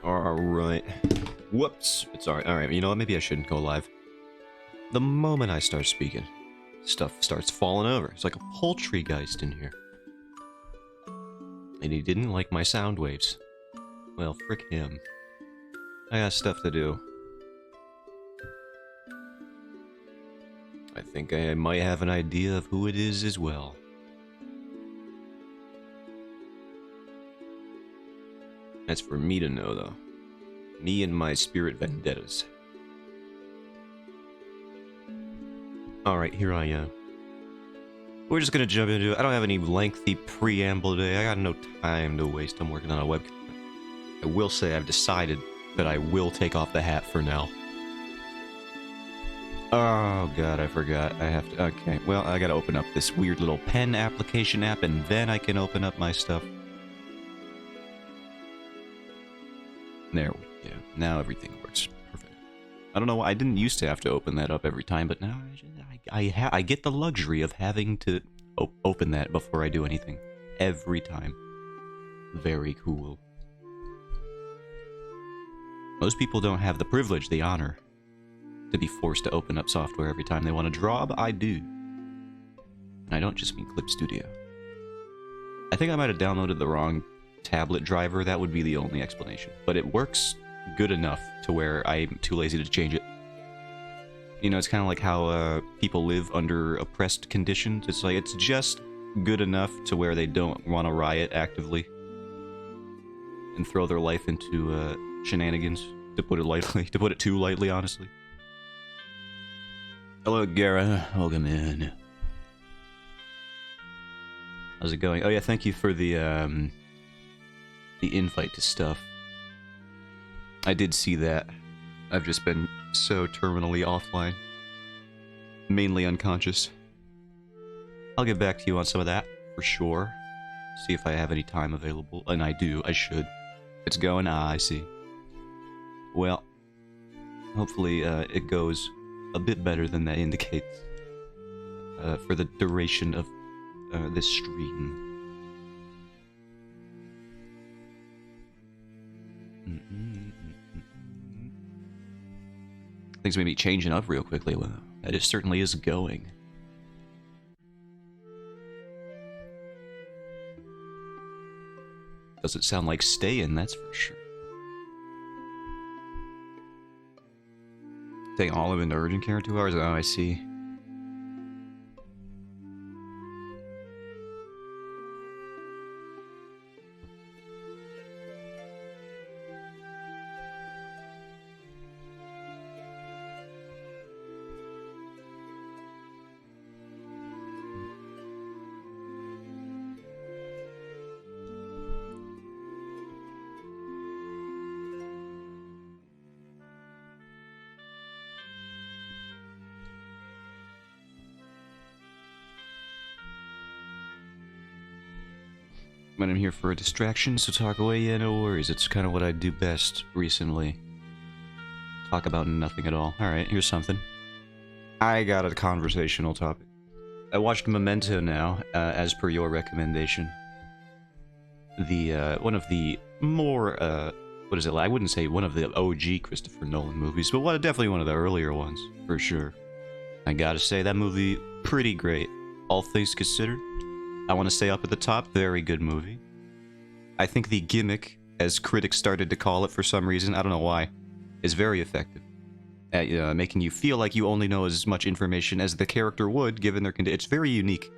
Alright. Whoops. It's alright. Alright, you know what? Maybe I shouldn't go live. The moment I start speaking, stuff starts falling over. It's like a poultrygeist in here. And he didn't like my sound waves. Well, frick him. I got stuff to do. I think I might have an idea of who it is as well. That's for me to know, though. Me and my spirit vendettas. Alright, here I am. we're just gonna jump into it. I don't have any lengthy preamble today. I got no time to waste. I'm working on a webcam. I will say I've decided that I will take off the hat for now. Oh god, I forgot. I have to... Okay, well, I gotta open up this weird little pen application app, and then I can open up my stuff. There we go. Now everything works. Perfect. I don't know why. I didn't used to have to open that up every time, but now I get the luxury of having to open that before I do anything. Every time. Very cool. Most people don't have the privilege, the honor, to be forced to open up software every time they want to draw, but I do. And I don't just mean Clip Studio. I think I might have downloaded the wrong tablet driver. That would be the only explanation. But it works good enough to where I'm too lazy to change it. You know, it's kind of like how people live under oppressed conditions. It's like, it's just good enough to where they don't want to riot actively and throw their life into shenanigans, to put it lightly, to put it too lightly, honestly. Hello, Gara. Welcome in. How's it going? Oh yeah, thank you for the invite to stuff. I did see that. I've just been so terminally offline. Mainly unconscious. I'll get back to you on some of that, for sure. See if I have any time available. And I do, I should. It's going, I see. Well, hopefully it goes a bit better than that indicates for the duration of this stream. Things may be changing up real quickly. Well, that it certainly is going. Doesn't sound like staying, that's for sure. Taking Olive into urgent care in 2 hours? Oh, I see. But I'm here for a distraction, so talk away. Yeah, no worries. It's kind of what I do best recently. Talk about nothing at all. Alright, here's something. I got a conversational topic. I watched Memento now, as per your recommendation. The, one of the more, what is it? I wouldn't say one of the OG Christopher Nolan movies, but definitely one of the earlier ones, for sure. I gotta say, that movie, pretty great. All things considered. I want to say up at the top, very good movie. I think the gimmick, as critics started to call it for some reason, I don't know why, is very effective at making you feel like you only know as much information as the character would, given their condition. It's very unique.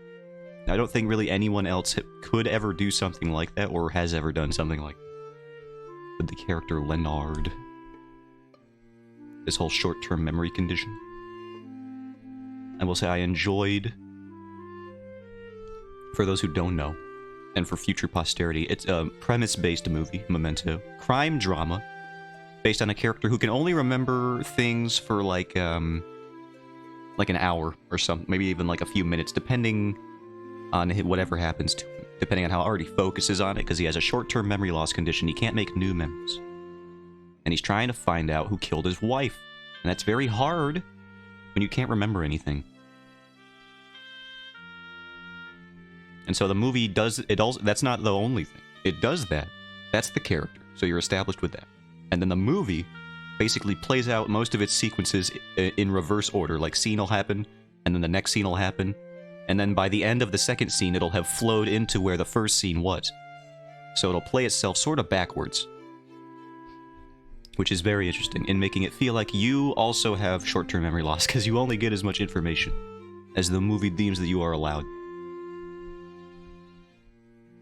I don't think really anyone else could ever do something like that, or has ever done something like that. With the character Leonard. This whole short-term memory condition. I will say I enjoyed... For those who don't know, and for future posterity, it's a premise-based movie, Memento. Crime drama, based on a character who can only remember things for like an hour or something, maybe even like a few minutes, depending on whatever happens to him, depending on how hard he focuses on it, because he has a short-term memory loss condition. He can't make new memories. And he's trying to find out who killed his wife. And that's very hard when you can't remember anything. And so the movie does it also. That's not the only thing. It does that. That's the character. So you're established with that. And then the movie basically plays out most of its sequences in reverse order. Like, scene will happen, and then the next scene will happen, and then by the end of the second scene, it'll have flowed into where the first scene was. So it'll play itself sort of backwards, which is very interesting in making it feel like you also have short-term memory loss, because you only get as much information as the movie deems that you are allowed.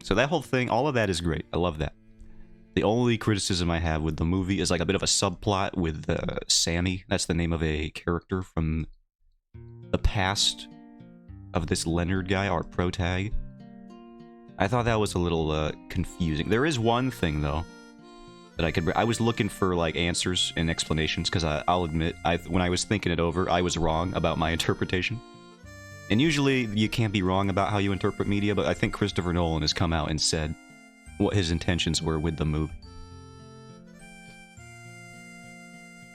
So that whole thing, all of that is great. I love that. The only criticism I have with the movie is like a bit of a subplot with Sammy. That's the name of a character from the past of this Leonard guy, our protag. I thought that was a little confusing. There is one thing though that I was looking for like answers and explanations, because I'll admit, when I was thinking it over, I was wrong about my interpretation. And usually you can't be wrong about how you interpret media, but I think Christopher Nolan has come out and said what his intentions were with the movie.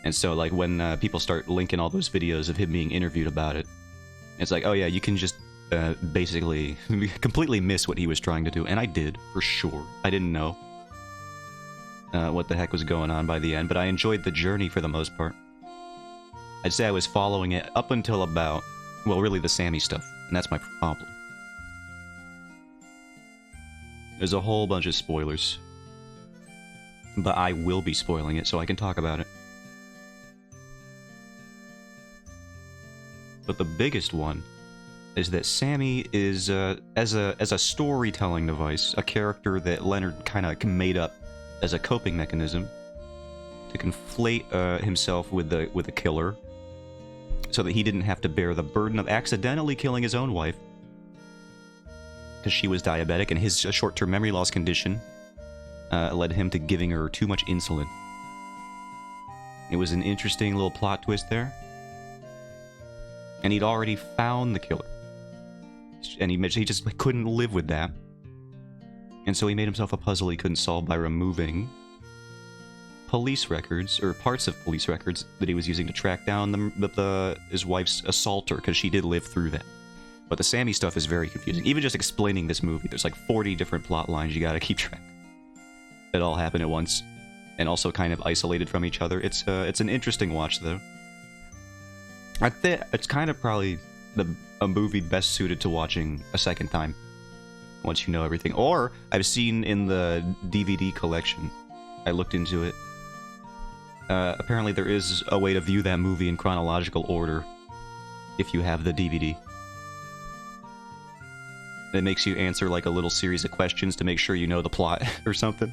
And so, like, when people start linking all those videos of him being interviewed about it, it's like, oh yeah, you can just basically completely miss what he was trying to do. And I did, for sure. I didn't know what the heck was going on by the end, but I enjoyed the journey for the most part. I'd say I was following it up until about, well, really the Sammy stuff, and that's my problem. There's a whole bunch of spoilers, but I will be spoiling it so I can talk about it. But the biggest one is that Sammy is, as a storytelling device, a character that Leonard kind of made up as a coping mechanism to conflate himself with the killer, so that he didn't have to bear the burden of accidentally killing his own wife, because she was diabetic, and his short-term memory loss condition led him to giving her too much insulin. It was an interesting little plot twist there. And he'd already found the killer. And he just couldn't live with that. And so he made himself a puzzle he couldn't solve by removing police records, or parts of police records, that he was using to track down his wife's assaulter, because she did live through that. But the Sammy stuff is very confusing. Even just explaining this movie, there's like 40 different plot lines you gotta keep track. That all happen at once, and also kind of isolated from each other. It's an interesting watch, though. I think it's kind of probably a movie best suited to watching a second time, once you know everything. Or, I've seen in the DVD collection, I looked into it, apparently there is a way to view that movie in chronological order, if you have the DVD. It makes you answer like a little series of questions to make sure you know the plot, or something.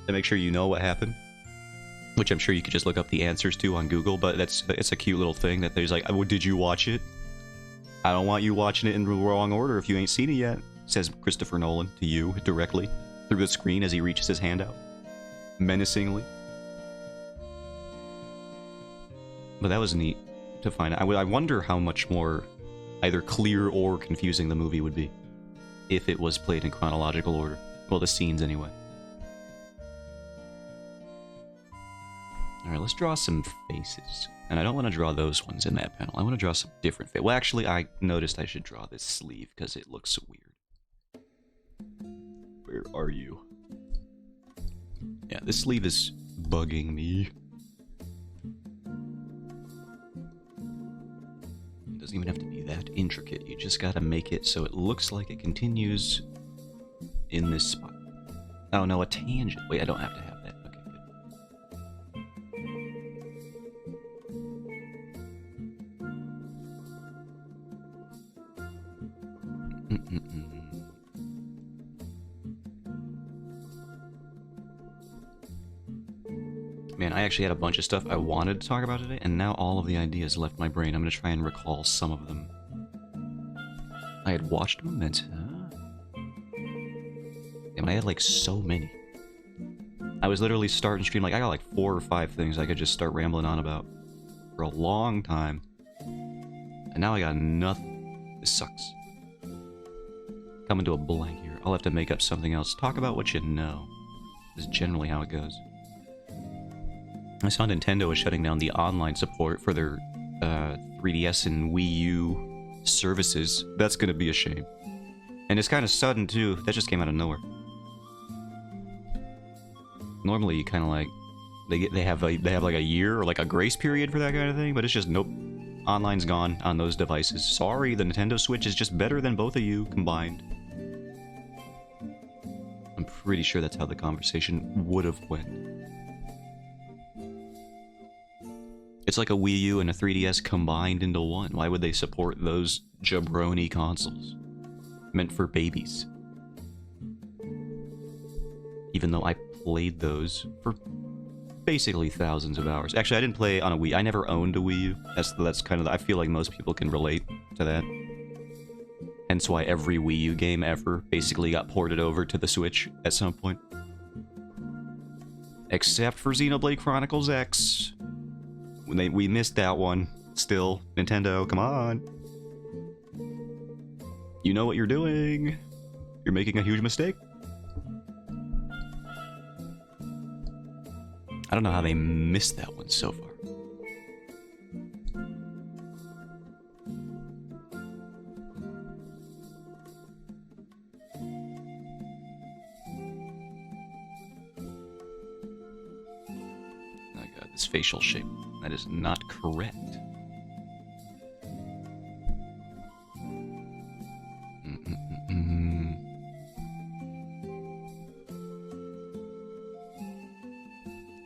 To make sure you know what happened. Which I'm sure you could just look up the answers to on Google, but it's a cute little thing that there's like, oh, did you watch it? I don't want you watching it in the wrong order if you ain't seen it yet, says Christopher Nolan to you directly through the screen as he reaches his hand out, menacingly. But that was neat to find out. I wonder how much more either clear or confusing the movie would be if it was played in chronological order. Well, the scenes anyway. Alright, let's draw some faces. And I don't want to draw those ones in that panel. I want to draw some different faces. Well, actually, I noticed I should draw this sleeve, because it looks weird. Where are you? Yeah, this sleeve is bugging me. It doesn't even have to be that intricate. You just gotta make it so it looks like it continues in this spot. Oh no, a tangent. Wait, I don't have to have that. Man, I actually had a bunch of stuff I wanted to talk about today, and now all of the ideas left my brain. I'm gonna try and recall some of them. I had watched Memento. Damn, I had like so many. I was literally starting stream like I got like 4 or 5 things I could just start rambling on about for a long time. And now I got nothing. This sucks. Coming to a blank here. I'll have to make up something else. Talk about what you know. This is generally how it goes. I saw Nintendo was shutting down the online support for their 3DS and Wii U services. That's gonna be a shame. And it's kind of sudden too. That just came out of nowhere. Normally, you kind of like they have like a year or like a grace period for that kind of thing, but it's just nope. Online's gone on those devices. Sorry, the Nintendo Switch is just better than both of you combined. I'm pretty sure that's how the conversation would have went. It's like a Wii U and a 3DS combined into one. Why would they support those jabroni consoles? Meant for babies. Even though I played those for basically thousands of hours. Actually, I didn't play on a Wii. I never owned a Wii U. That's kind of, I feel like most people can relate to that. Hence why every Wii U game ever basically got ported over to the Switch at some point. Except for Xenoblade Chronicles X. We missed that one. Still, Nintendo, come on. You know what you're doing. You're making a huge mistake. I don't know how they missed that one so far. Oh god, this facial shape. That is not correct.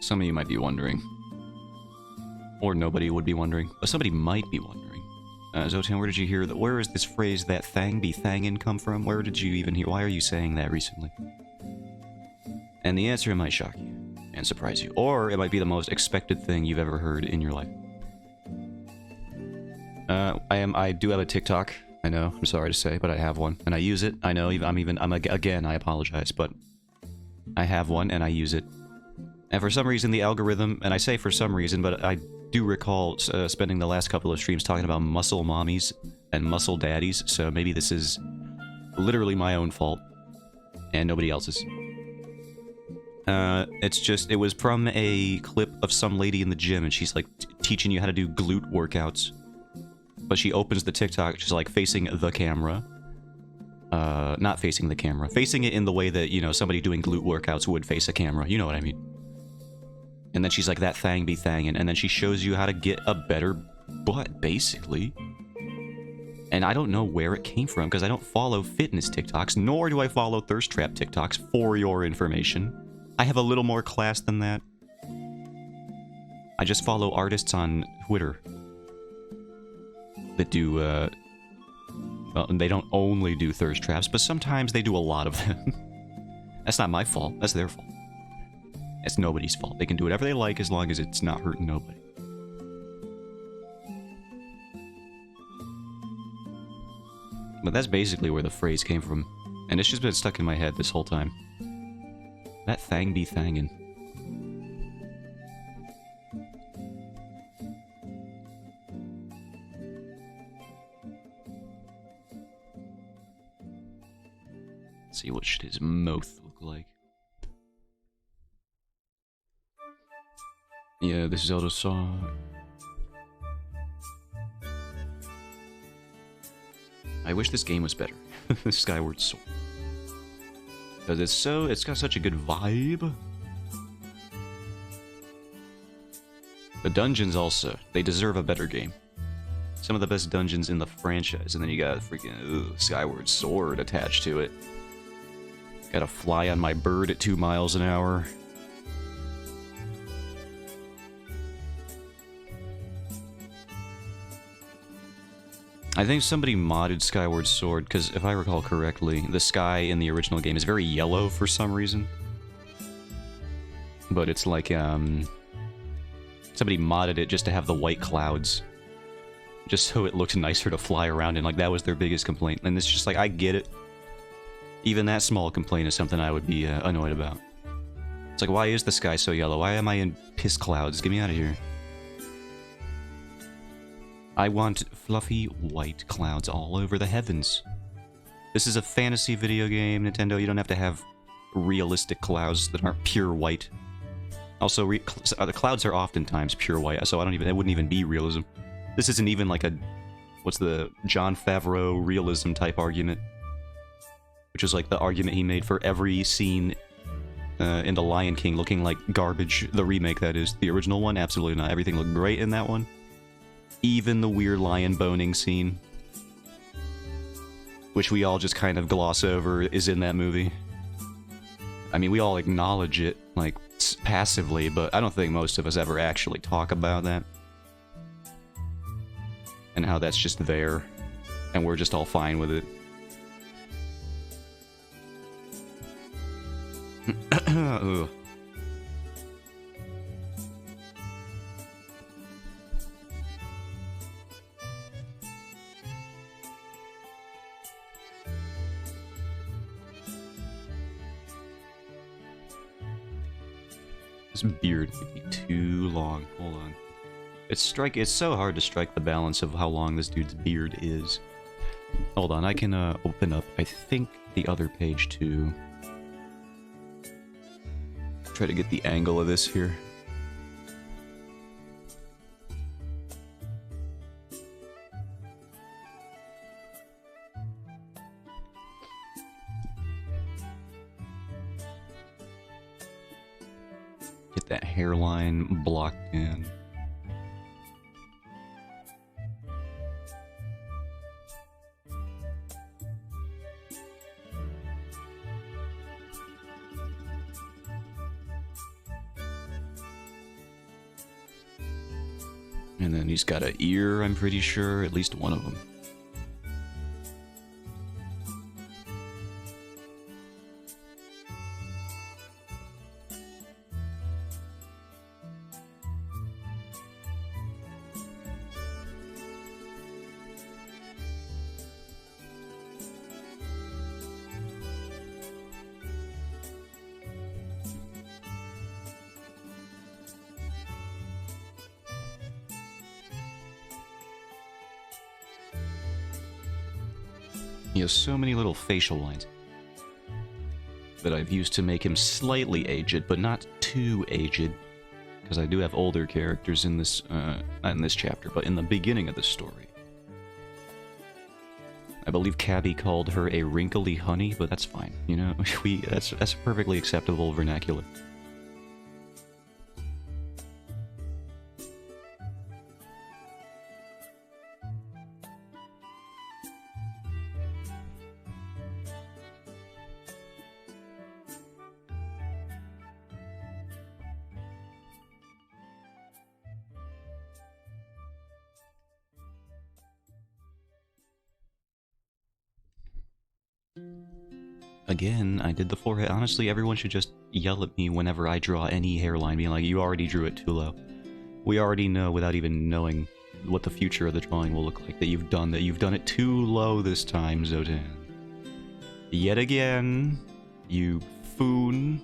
Some of you might be wondering. Or nobody would be wondering. But somebody might be wondering. Zotan, where did you hear that? Where is this phrase, that thang be thangin' come from? Where did you even hear? Why are you saying that recently? And the answer might shock you and surprise you. Or it might be the most expected thing you've ever heard in your life. I do have a TikTok. I know, I'm sorry to say, but I have one. And I use it. I know, again, I apologize, but I have one and I use it. And for some reason, the algorithm, and I say for some reason, but I do recall spending the last couple of streams talking about muscle mommies and muscle daddies, so maybe this is literally my own fault, and nobody else's. It was from a clip of some lady in the gym, and she's like teaching you how to do glute workouts. But she opens the TikTok, she's like facing the camera. Not facing the camera. Facing it in the way that, you know, somebody doing glute workouts would face a camera, you know what I mean. And then she's like, that thang be thangin', and then she shows you how to get a better butt, basically. And I don't know where it came from, because I don't follow fitness TikToks, nor do I follow thirst trap TikToks, for your information. I have a little more class than that. I just follow artists on Twitter that do, well, they don't only do thirst traps, but sometimes they do a lot of them. That's not my fault, that's their fault. It's nobody's fault. They can do whatever they like as long as it's not hurting nobody. But that's basically where the phrase came from. And it's just been stuck in my head this whole time. That thang be thangin'. Let's see, what should his mouth look like? Yeah, this is Zelda song. I wish this game was better. Skyward Sword. Because it's got such a good vibe. The dungeons also, they deserve a better game. Some of the best dungeons in the franchise, and then you got freaking Skyward Sword attached to it. Gotta fly on my bird at 2 miles an hour. I think somebody modded Skyward Sword, because if I recall correctly, the sky in the original game is very yellow for some reason. But it's like, somebody modded it just to have the white clouds. Just so it looked nicer to fly around in, like that was their biggest complaint. And it's just like, I get it. Even that small complaint is something I would be annoyed about. It's like, why is the sky so yellow? Why am I in piss clouds? Get me out of here. I want fluffy white clouds all over the heavens. This is a fantasy video game, Nintendo. You don't have to have realistic clouds that aren't pure white. Also, the clouds are oftentimes pure white, so it wouldn't even be realism. This isn't even like a, what's the Jon Favreau realism type argument? Which is like the argument he made for every scene in The Lion King looking like garbage. The remake, that is. The original one, absolutely not. Everything looked great in that one. Even the weird lion boning scene, which we all just kind of gloss over, is in that movie. I mean, we all acknowledge it, like, passively, but I don't think most of us ever actually talk about that. And how that's just there, and we're just all fine with it. Ugh. This beard might be too long. Hold on. It's so hard to strike the balance of how long this dude's beard is. Hold on, I can open up, I think, the other page too. Try to get the angle of this here. Get that hairline blocked in. And then he's got an ear, I'm pretty sure, at least one of them. He has so many little facial lines that I've used to make him slightly aged, but not too aged. Because I do have older characters in this, not in this chapter, but in the beginning of the story. I believe Cabby called her a wrinkly honey, but that's fine. You know, that's perfectly acceptable vernacular. Again, I did the forehead. Honestly, everyone should just yell at me whenever I draw any hairline, being like, you already drew it too low. We already know, without even knowing what the future of the drawing will look like, that you've done it too low this time, Zotan. Yet again, you foon.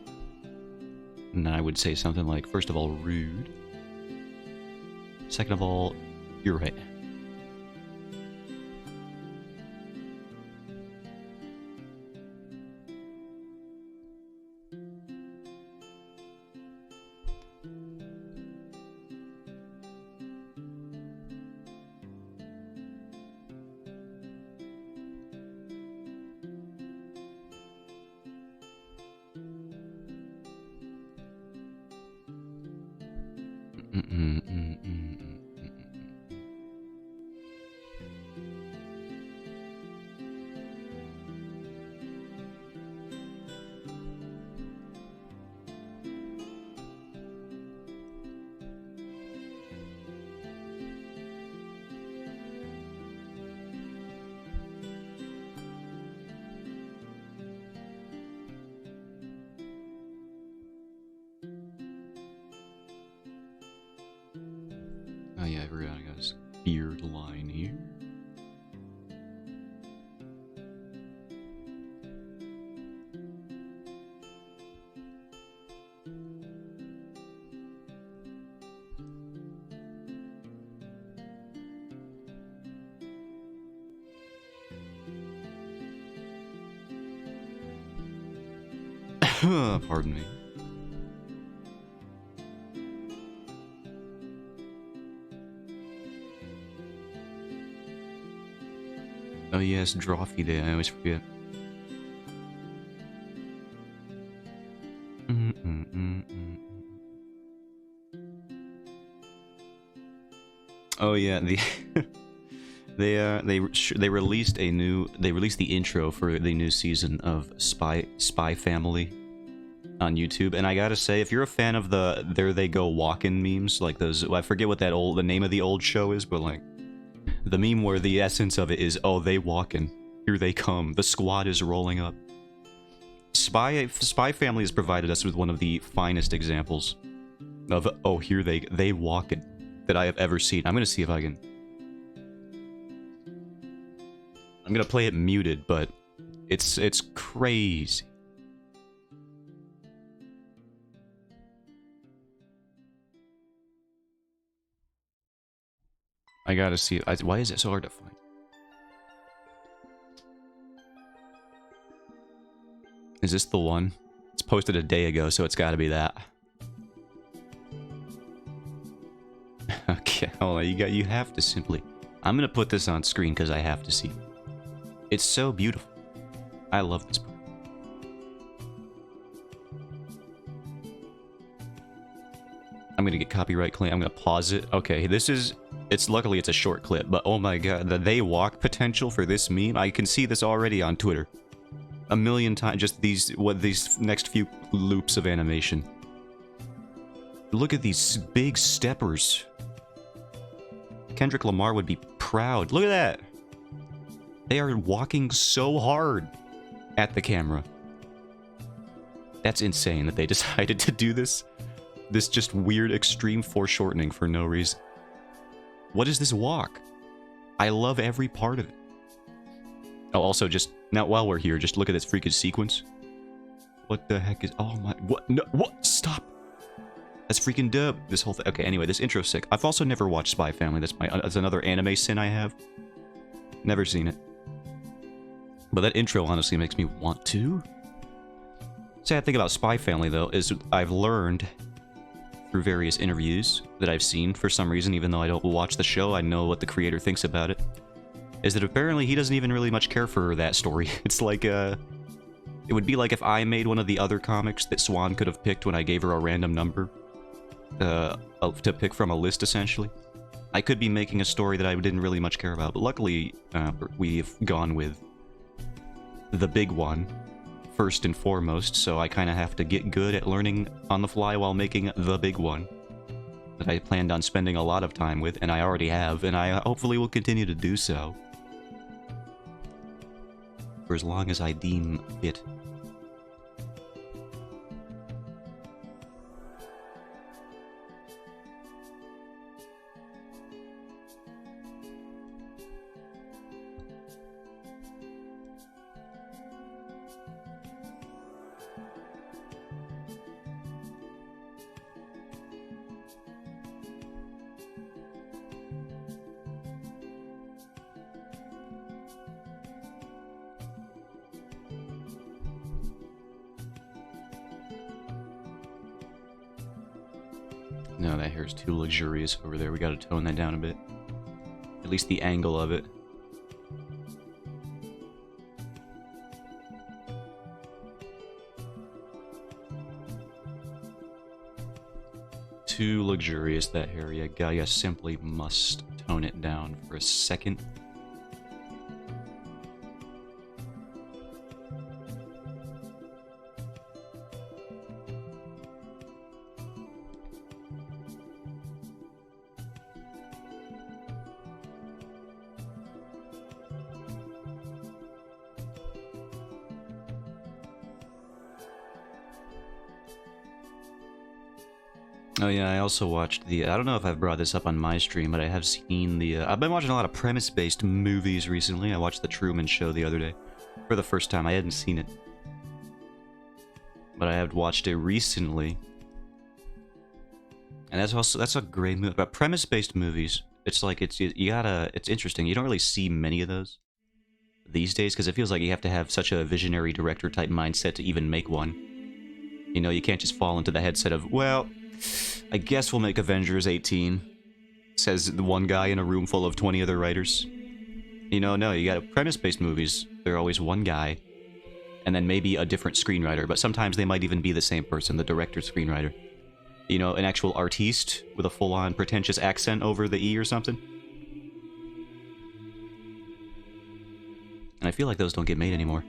And I would say something like, first of all, rude. Second of all, you're right. Oh yeah, I forgot I got his beard line here. Pardon me. Oh yes, Drawfee Day, I always forget. Oh yeah, they released the intro for the new season of Spy Family on YouTube, and I gotta say, if you're a fan of the There They Go Walkin' memes, like those, I forget what the name of the old show is, but like the meme where the essence of it is, oh, they walkin', here they come, the squad is rolling up. Spy Family has provided us with one of the finest examples of, oh, here they walkin' that I have ever seen. I'm gonna see if I can. I'm gonna play it muted, but it's crazy. I gotta see it. Why is it so hard to find? Is this the one? It's posted a day ago, so it's gotta be that. Okay, hold on. You have to simply... I'm gonna put this on screen because I have to see it. It's so beautiful. I love this part. I'm gonna get copyright claim. I'm gonna pause it. Okay, this is... Luckily it's a short clip, but oh my god, the they walk potential for this meme, I can see this already on Twitter. A million times, just these next few loops of animation. Look at these big steppers. Kendrick Lamar would be proud. Look at that! They are walking so hard at the camera. That's insane that they decided to do this. This just weird extreme foreshortening for no reason. What is this walk? I love every part of it. Oh, also just, now while we're here, just look at this freaking sequence. What the heck is, oh my, what, no, what, stop. That's freaking dope, this whole thing. Okay, anyway, this intro's sick. I've also never watched Spy Family, that's another anime sin I have. Never seen it. But that intro honestly makes me want to. Sad thing about Spy Family, though, is I've learned through various interviews that I've seen, for some reason, even though I don't watch the show, I know what the creator thinks about it, is that apparently he doesn't even really much care for that story. It's like, it would be like if I made one of the other comics that Swan could have picked when I gave her a random number to pick from a list, essentially. I could be making a story that I didn't really much care about, but luckily, we've gone with the big one first and foremost, so I kind of have to get good at learning on the fly while making the big one that I planned on spending a lot of time with, and I already have, and I hopefully will continue to do so for as long as I deem fit. No, that hair's too luxurious over there. We gotta tone that down a bit. At least the angle of it. Too luxurious, that hair. Yeah, Gaia simply must tone it down for a second. Oh yeah, I also watched the, I don't know if I've brought this up on my stream, but I have seen the, I've been watching a lot of premise-based movies recently. I watched The Truman Show the other day for the first time. I hadn't seen it, but I have watched it recently. And that's a great movie. But premise-based movies, it's like, it's interesting. You don't really see many of those these days, because it feels like you have to have such a visionary director type mindset to even make one. You know, you can't just fall into the headset of, well, I guess we'll make Avengers 18, says the one guy in a room full of 20 other writers. You know, no, you got premise-based movies. They're always one guy, and then maybe a different screenwriter, but sometimes they might even be the same person, the director-screenwriter. You know, an actual artiste with a full-on pretentious accent over the E or something. And I feel like those don't get made anymore.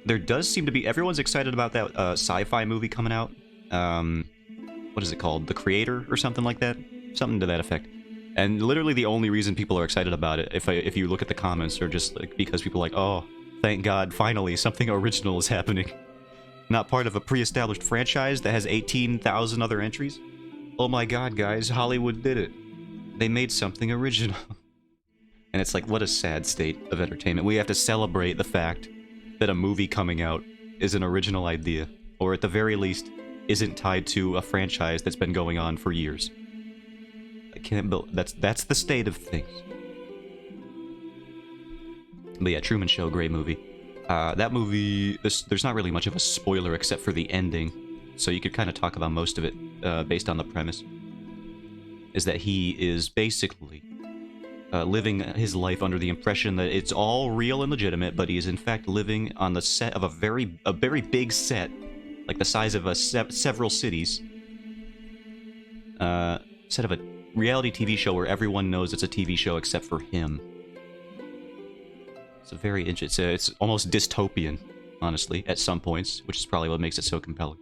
There does seem to be... Everyone's excited about that sci-fi movie coming out. What is it called? The Creator or something like that? Something to that effect. And literally the only reason people are excited about it, if you look at the comments, are just like because people are like, oh, thank God, finally, something original is happening. Not part of a pre-established franchise that has 18,000 other entries. Oh my God, guys, Hollywood did it. They made something original. And it's like, what a sad state of entertainment. We have to celebrate the fact that a movie coming out is an original idea, or at the very least, isn't tied to a franchise that's been going on for years. I can't build. That's the state of things. But yeah, Truman Show, great movie. That movie, there's not really much of a spoiler except for the ending, so you could kind of talk about most of it based on the premise. Is that he is basically living his life under the impression that it's all real and legitimate, but he is in fact living on the set of a very big set, like the size of several cities. Set of a reality TV show where everyone knows it's a TV show except for him. It's a very interesting. It's almost dystopian, honestly, at some points, which is probably what makes it so compelling.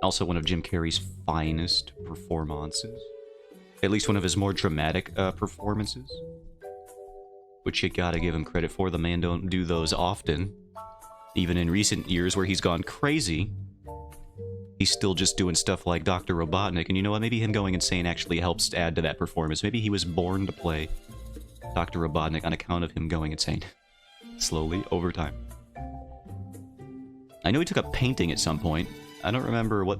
Also one of Jim Carrey's finest performances. At least one of his more dramatic performances. Which you gotta give him credit for. The man don't do those often. Even in recent years where he's gone crazy, he's still just doing stuff like Dr. Robotnik. And you know what? Maybe him going insane actually helps add to that performance. Maybe he was born to play Dr. Robotnik on account of him going insane. Slowly, over time. I know he took up painting at some point. I don't remember what...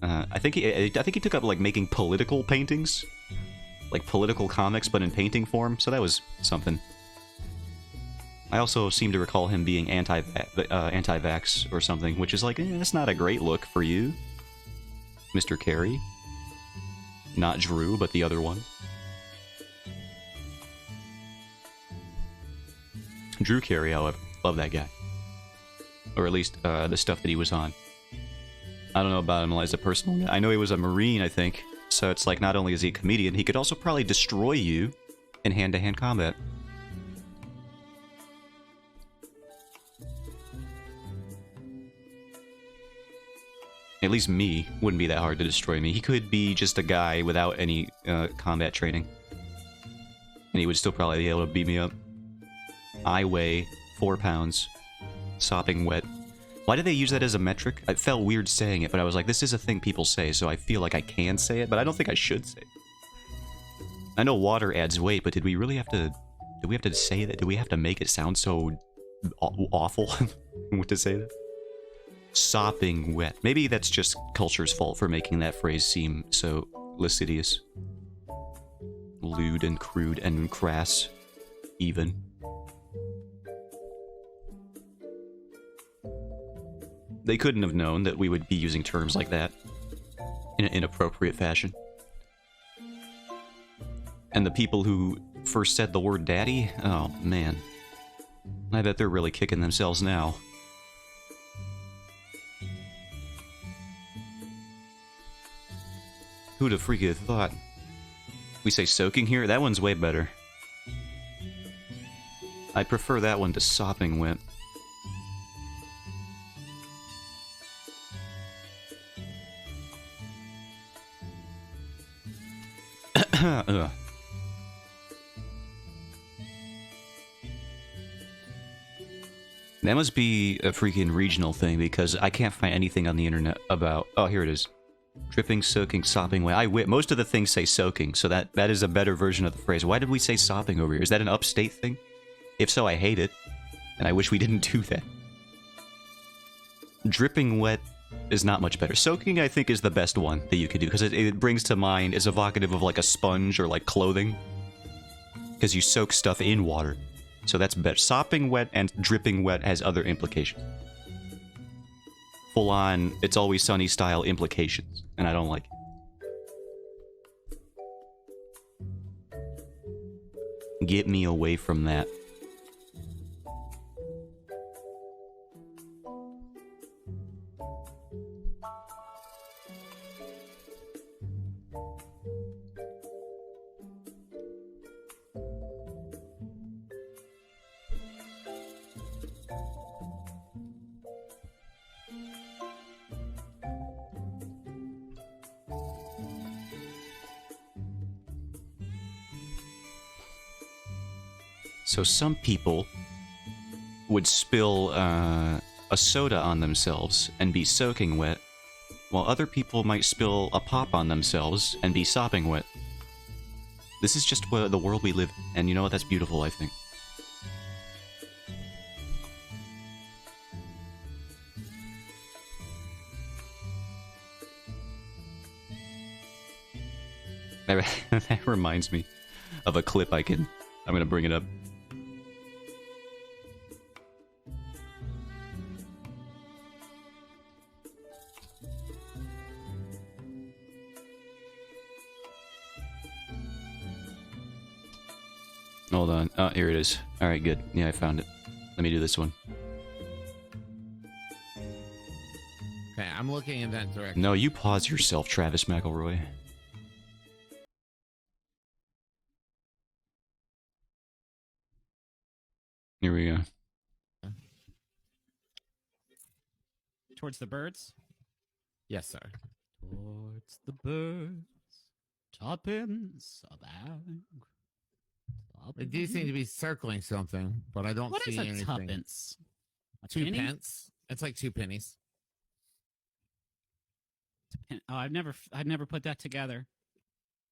I think he took up, like, making political paintings. Like, political comics, but in painting form. So that was something. I also seem to recall him being anti-vax or something, which is like, that's not a great look for you, Mr. Carey. Not Drew, but the other one. Drew Carey, however, love that guy. Or at least the stuff that he was on. I don't know about him as a personal guy. I know he was a Marine, I think. So it's like, not only is he a comedian, he could also probably destroy you in hand-to-hand combat. At least me wouldn't be that hard to destroy me. He could be just a guy without any combat training. And he would still probably be able to beat me up. I weigh 4 pounds. Sopping wet. Why did they use that as a metric? It felt weird saying it, but I was like, this is a thing people say, so I feel like I can say it, but I don't think I should say it. I know water adds weight, but did we really have to... Did we have to say that? Did we have to make it sound so awful to say that? Sopping wet. Maybe that's just culture's fault for making that phrase seem so lascivious. Lewd and crude and crass. Even. They couldn't have known that we would be using terms like that in an inappropriate fashion. And the people who first said the word daddy? Oh, man. I bet they're really kicking themselves now. Who'd have freaking thought? We say soaking here? That one's way better. I prefer that one to sopping wet. Ugh. That must be a freaking regional thing, because I can't find anything on the internet about... Oh, here it is. Dripping, soaking, sopping wet. Most of the things say soaking, so that is a better version of the phrase. Why did we say sopping over here? Is that an upstate thing? If so, I hate it. And I wish we didn't do that. Dripping wet is not much better. Soaking, I think, is the best one that you could do, because it brings to mind, it's evocative of like a sponge or like clothing. Because you soak stuff in water. So that's better. Sopping wet and dripping wet has other implications. Full-on, It's Always Sunny style implications, and I don't like it. Get me away from that. So some people would spill a soda on themselves and be soaking wet, while other people might spill a pop on themselves and be sopping wet. This is just the world we live in, and you know what? That's beautiful, I think. That reminds me of a clip I'm gonna bring it up. Hold on. Oh, here it is. Alright, good. Yeah, I found it. Let me do this one. Okay, I'm looking in that direction. No, you pause yourself, Travis McElroy. Here we go. Towards the birds? Yes, sir. Towards the birds, tuppence a bag. They do seem to be circling something, but I don't What see is a anything. tuppence? A Two penny? pence? It's like 2 pennies. Oh, I'd never put that together.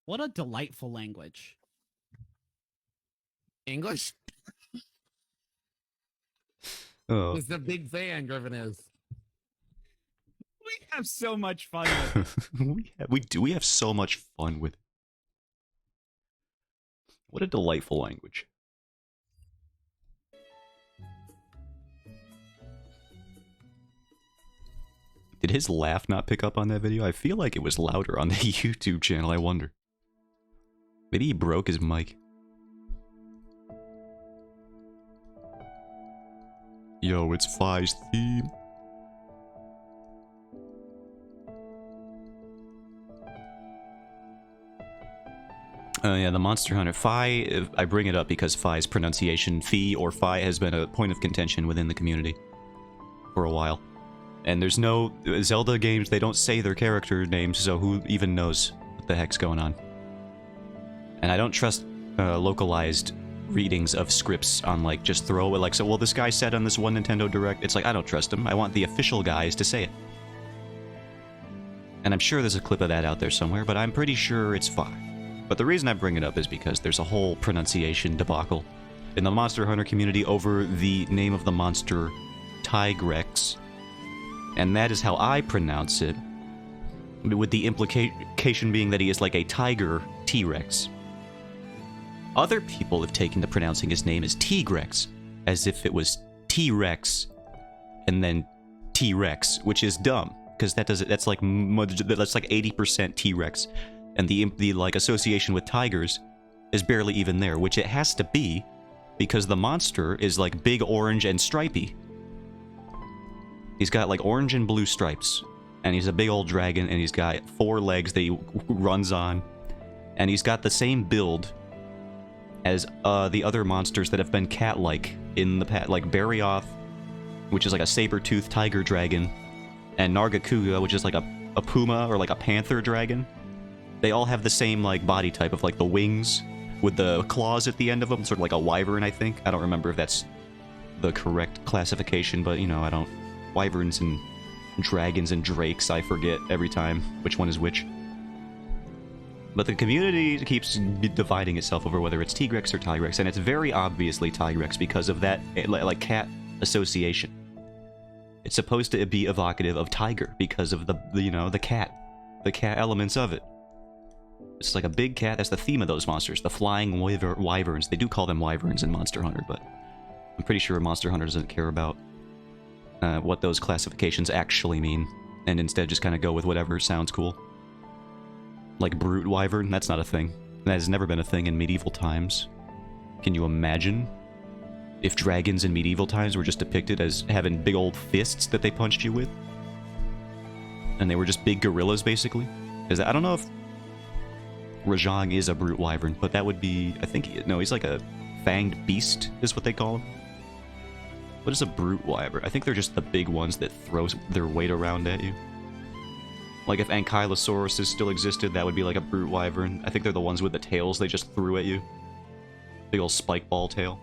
What a delightful language. English? Oh. It's the big fan, Griffin is. We have so much fun with it. we have so much fun with it. What a delightful language. Did his laugh not pick up on that video? I feel like it was louder on the YouTube channel, I wonder. Maybe he broke his mic. Yo, it's Fi's theme. Yeah, the Monster Hunter. Fi, I bring it up because Fi's pronunciation, Fi or Fi, has been a point of contention within the community for a while. And there's no Zelda games, they don't say their character names, so who even knows what the heck's going on? And I don't trust localized readings of scripts on, like, just throw it, like, so, well, this guy said on this one Nintendo Direct, it's like, I don't trust him. I want the official guys to say it. And I'm sure there's a clip of that out there somewhere, but I'm pretty sure it's Fi. But the reason I bring it up is because there's a whole pronunciation debacle in the Monster Hunter community over the name of the monster, Tigrex. And that is how I pronounce it, with the implication being that he is like a tiger T-Rex. Other people have taken to pronouncing his name as Tigrex, as if it was T-Rex and then T-Rex, which is dumb, because that's like 80% T-Rex. And the like association with tigers is barely even there, which it has to be, because the monster is like big orange and stripy. He's got like orange and blue stripes, and he's a big old dragon, and he's got 4 legs that he runs on, and he's got the same build as the other monsters that have been cat-like in the past, like Barioth, which is like a saber-toothed tiger dragon, and Nargacuga, which is like a puma or like a panther dragon. They all have the same, like, body type of, like, the wings with the claws at the end of them, sort of like a wyvern, I think. I don't remember if that's the correct classification, but, you know, I don't... Wyverns and dragons and drakes, I forget every time which one is which. But the community keeps dividing itself over whether it's Tigrex or Tigrex, and it's very obviously Tigrex because of that, like, cat association. It's supposed to be evocative of tiger because of the you know, the cat elements of it. It's like a big cat. That's the theme of those monsters. The flying wyverns. They do call them wyverns in Monster Hunter, but I'm pretty sure Monster Hunter doesn't care about what those classifications actually mean, and instead just kind of go with whatever sounds cool. Like brute wyvern, that's not a thing. That has never been a thing in medieval times. Can you imagine if dragons in medieval times were just depicted as having big old fists that they punched you with? And they were just big gorillas, basically? I don't know if Rajang is a brute wyvern, but that would be... I think... No, he's like a fanged beast, is what they call him. What is a brute wyvern? I think they're just the big ones that throw their weight around at you. Like if Ankylosauruses still existed, that would be like a brute wyvern. I think they're the ones with the tails they just threw at you. Big old spike ball tail.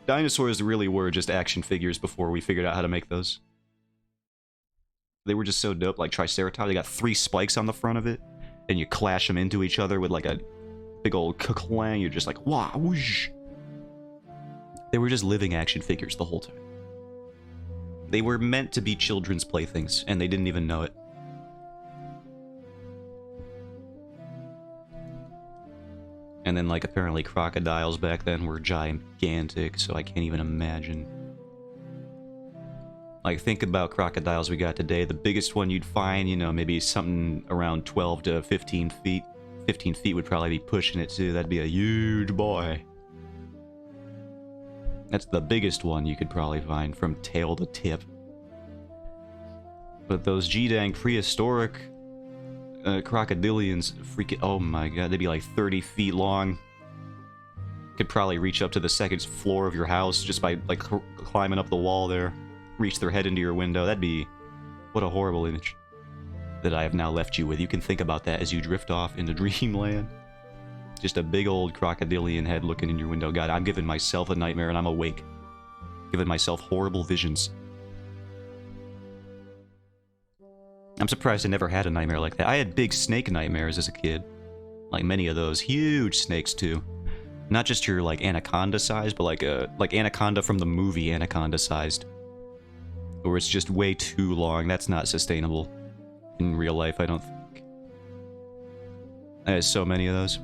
Dinosaurs really were just action figures before we figured out how to make those. They were just so dope. Like Triceratops, they got 3 spikes on the front of it. And you clash them into each other with like a big old clang. You're just like, wah, whoosh. They were just living action figures the whole time. They were meant to be children's playthings, and they didn't even know it. And then, like, apparently crocodiles back then were gigantic, so I can't even imagine. Like, think about crocodiles we got today. The biggest one you'd find, you know, maybe something around 12 to 15 feet. 15 feet would probably be pushing it, too. That'd be a huge boy. That's the biggest one you could probably find from tail to tip. But those G-dang prehistoric crocodilians, freaking, oh my god, they'd be like 30 feet long. Could probably reach up to the second floor of your house just by like climbing up the wall there. Reach their head into your window. That'd be, what a horrible image that I have now left you with. You can think about that as you drift off into dreamland. Just a big old crocodilian head looking in your window. God, I'm giving myself a nightmare and I'm awake. Giving myself horrible visions. I'm surprised I never had a nightmare like that. I had big snake nightmares as a kid. Like many of those. Huge snakes, too. Not just your, like, anaconda size, but like anaconda from the movie Anaconda sized. Or it's just way too long. That's not sustainable. In real life, I don't think. I had so many of those.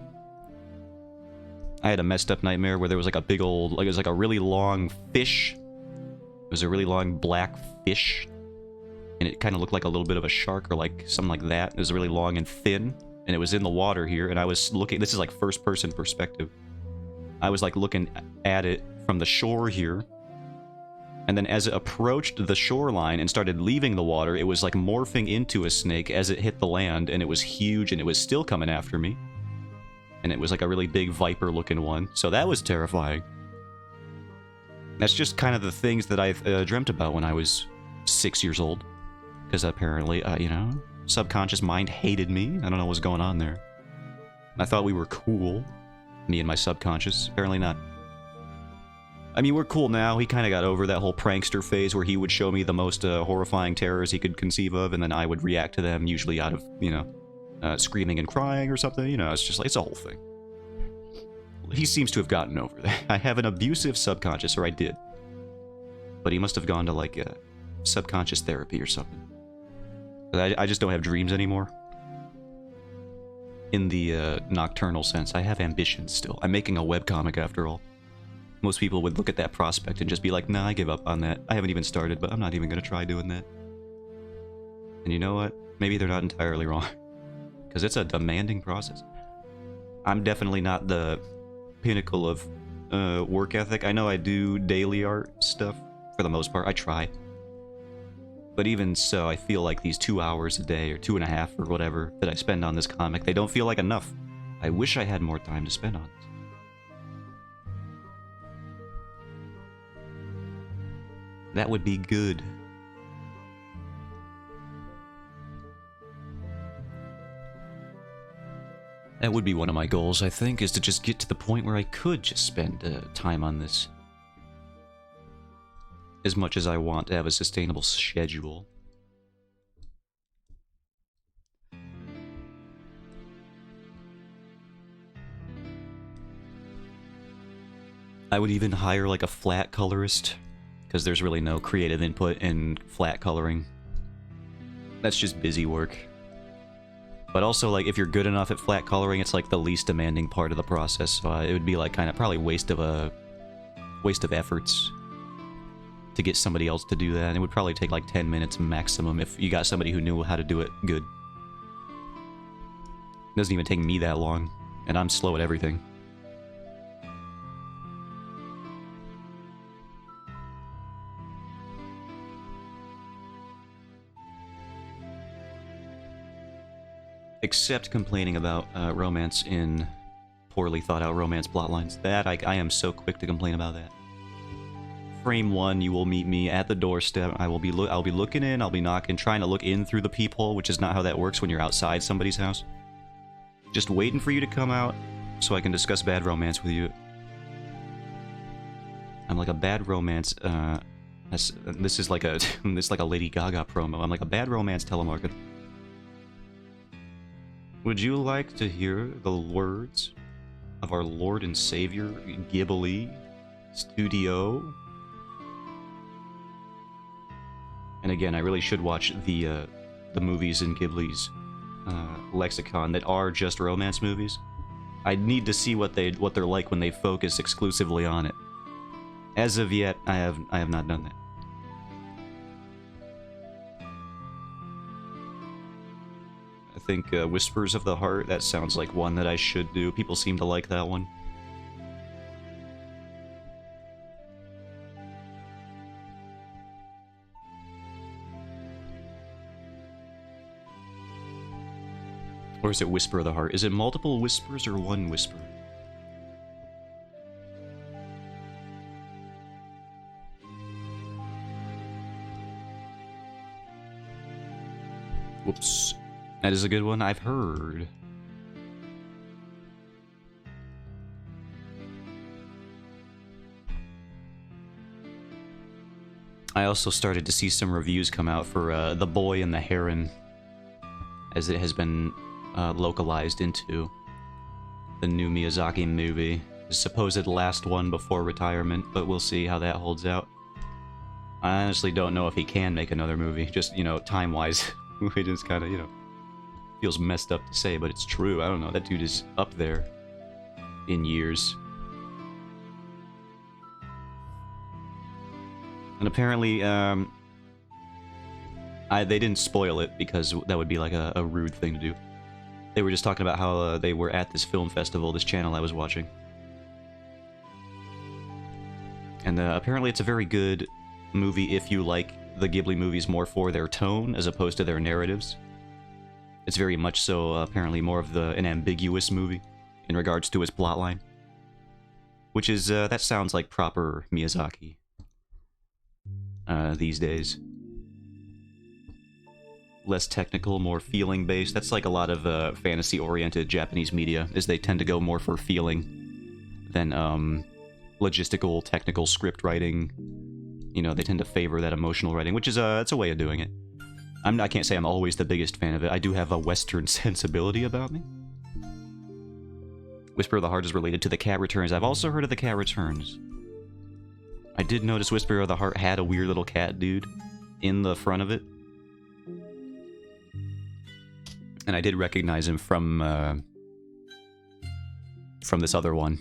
I had a messed up nightmare where there was like a big old, like it was like a really long fish. It was a really long black fish. And it kind of looked like a little bit of a shark or like something like that. It was really long and thin. And it was in the water here. And I was looking, this is like first person perspective. I was like looking at it from the shore here. And then as it approached the shoreline and started leaving the water, it was like morphing into a snake as it hit the land. And it was huge and it was still coming after me. And it was like a really big viper-looking one. So that was terrifying. That's just kind of the things that I've dreamt about when I was 6 years old. Because apparently, you know, subconscious mind hated me. I don't know what's going on there. I thought we were cool. Me and my subconscious. Apparently not. I mean, we're cool now. He kind of got over that whole prankster phase where he would show me the most horrifying terrors he could conceive of, and then I would react to them, usually out of, you know, screaming and crying or something. You know, it's just like, it's a whole thing. He seems to have gotten over that. I have an abusive subconscious, or I did. But he must have gone to, like, subconscious therapy or something. I just don't have dreams anymore. In the nocturnal sense, I have ambitions still. I'm making a webcomic after all. Most people would look at that prospect and just be like, nah, I give up on that. I haven't even started, but I'm not even going to try doing that. And you know what? Maybe they're not entirely wrong. Because it's a demanding process. I'm definitely not the pinnacle of work ethic. I know I do daily art stuff, for the most part. I try. But even so, I feel like these 2 hours a day, or 2.5, or whatever, that I spend on this comic, they don't feel like enough. I wish I had more time to spend on it. That would be good. That would be one of my goals, I think, is to just get to the point where I could just spend time on this. As much as I want to have a sustainable schedule. I would even hire like a flat colorist, because there's really no creative input in flat coloring. That's just busy work. But also, like, if you're good enough at flat coloring, it's like the least demanding part of the process, so it would be like kind of probably waste of efforts to get somebody else to do that. And it would probably take like 10 minutes maximum if you got somebody who knew how to do it good. It doesn't even take me that long, and I'm slow at everything. Except complaining about romance in poorly thought out romance plotlines. That, I am so quick to complain about that. Frame 1, you will meet me at the doorstep. I'll be looking in, I'll be knocking, trying to look in through the peephole, which is not how that works when you're outside somebody's house. Just waiting for you to come out so I can discuss bad romance with you. I'm like a bad romance, this is like a this is like a Lady Gaga promo. I'm like a bad romance telemarketer. Would you like to hear the words of our Lord and Savior, Ghibli Studio? And again, I really should watch the movies in Ghibli's lexicon that are just romance movies. I need to see what they're like when they focus exclusively on it. As of yet, I have not done that. I think Whispers of the Heart, that sounds like one that I should do. People seem to like that one. Or is it Whisper of the Heart? Is it multiple whispers or one whisper? Whoops. That is a good one, I've heard. I also started to see some reviews come out for The Boy and the Heron, as it has been localized into the new Miyazaki movie. The supposed last one before retirement, but we'll see how that holds out. I honestly don't know if he can make another movie, just, you know, time-wise. It is kind of, you know, feels messed up to say, but it's true. I don't know, that dude is up there in years. And apparently, they didn't spoil it because that would be like a rude thing to do. They were just talking about how they were at this film festival, this channel I was watching. And apparently it's a very good movie if you like the Ghibli movies more for their tone as opposed to their narratives. It's very much so, apparently, more of an ambiguous movie in regards to its plotline. Which is, that sounds like proper Miyazaki these days. Less technical, more feeling-based. That's like a lot of fantasy-oriented Japanese media, is they tend to go more for feeling than logistical, technical script writing. You know, they tend to favor that emotional writing, which is it's a way of doing it. I can't say I'm always the biggest fan of it. I do have a Western sensibility about me. Whisper of the Heart is related to The Cat Returns. I've also heard of The Cat Returns. I did notice Whisper of the Heart had a weird little cat dude in the front of it. And I did recognize him from this other one.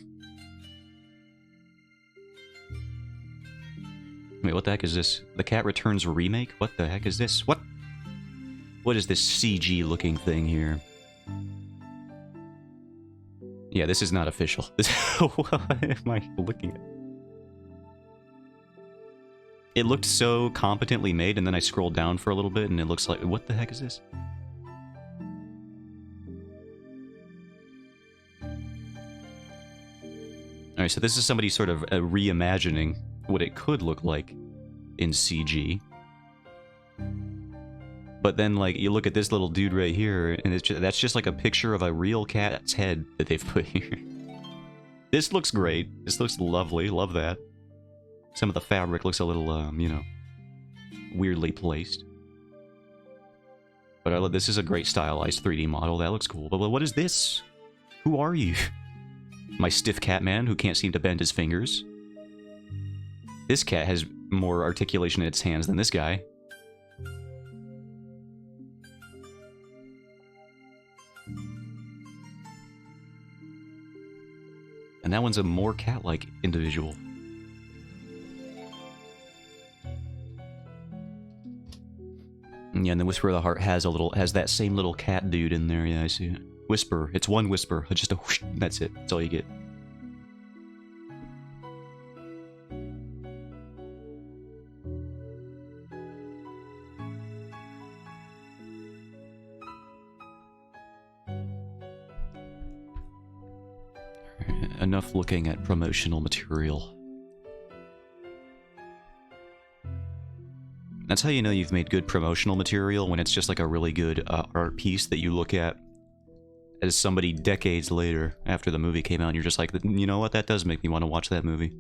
Wait, what the heck is this? The Cat Returns remake? What the heck is this? What? What is this CG-looking thing here? Yeah, this is not official. What am I looking at? It looked so competently made, and then I scrolled down for a little bit, and it looks like... What the heck is this? Alright, so this is somebody sort of reimagining what it could look like in CG. But then, like, you look at this little dude right here, and that's just like a picture of a real cat's head that they've put here. This looks great. This looks lovely. Love that. Some of the fabric looks a little, you know, weirdly placed. But this is a great stylized 3D model. That looks cool. But what is this? Who are you? My stiff cat man who can't seem to bend his fingers. This cat has more articulation in its hands than this guy. And that one's a more cat-like individual. Yeah, and the Whisper of the Heart has that same little cat dude in there. Yeah, I see it. Whisper. It's one whisper. Just a whoosh. That's it. That's all you get. Enough looking at promotional material. That's how you know you've made good promotional material, when it's just like a really good art piece that you look at as somebody decades later after the movie came out, and you're just like, you know what, that does make me want to watch that movie.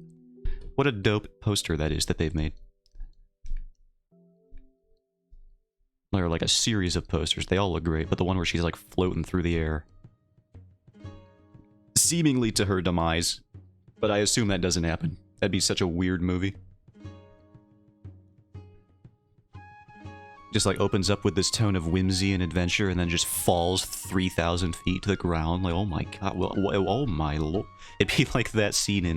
What a dope poster that is that they've made. Or like a series of posters. They all look great, but the one where she's like floating through the air, seemingly to her demise, but I assume that doesn't happen. That'd be such a weird movie. just like opens up with this tone of whimsy and adventure and then just falls 3,000 feet to the ground. Like, oh my god, oh my lord. It'd be like that scene in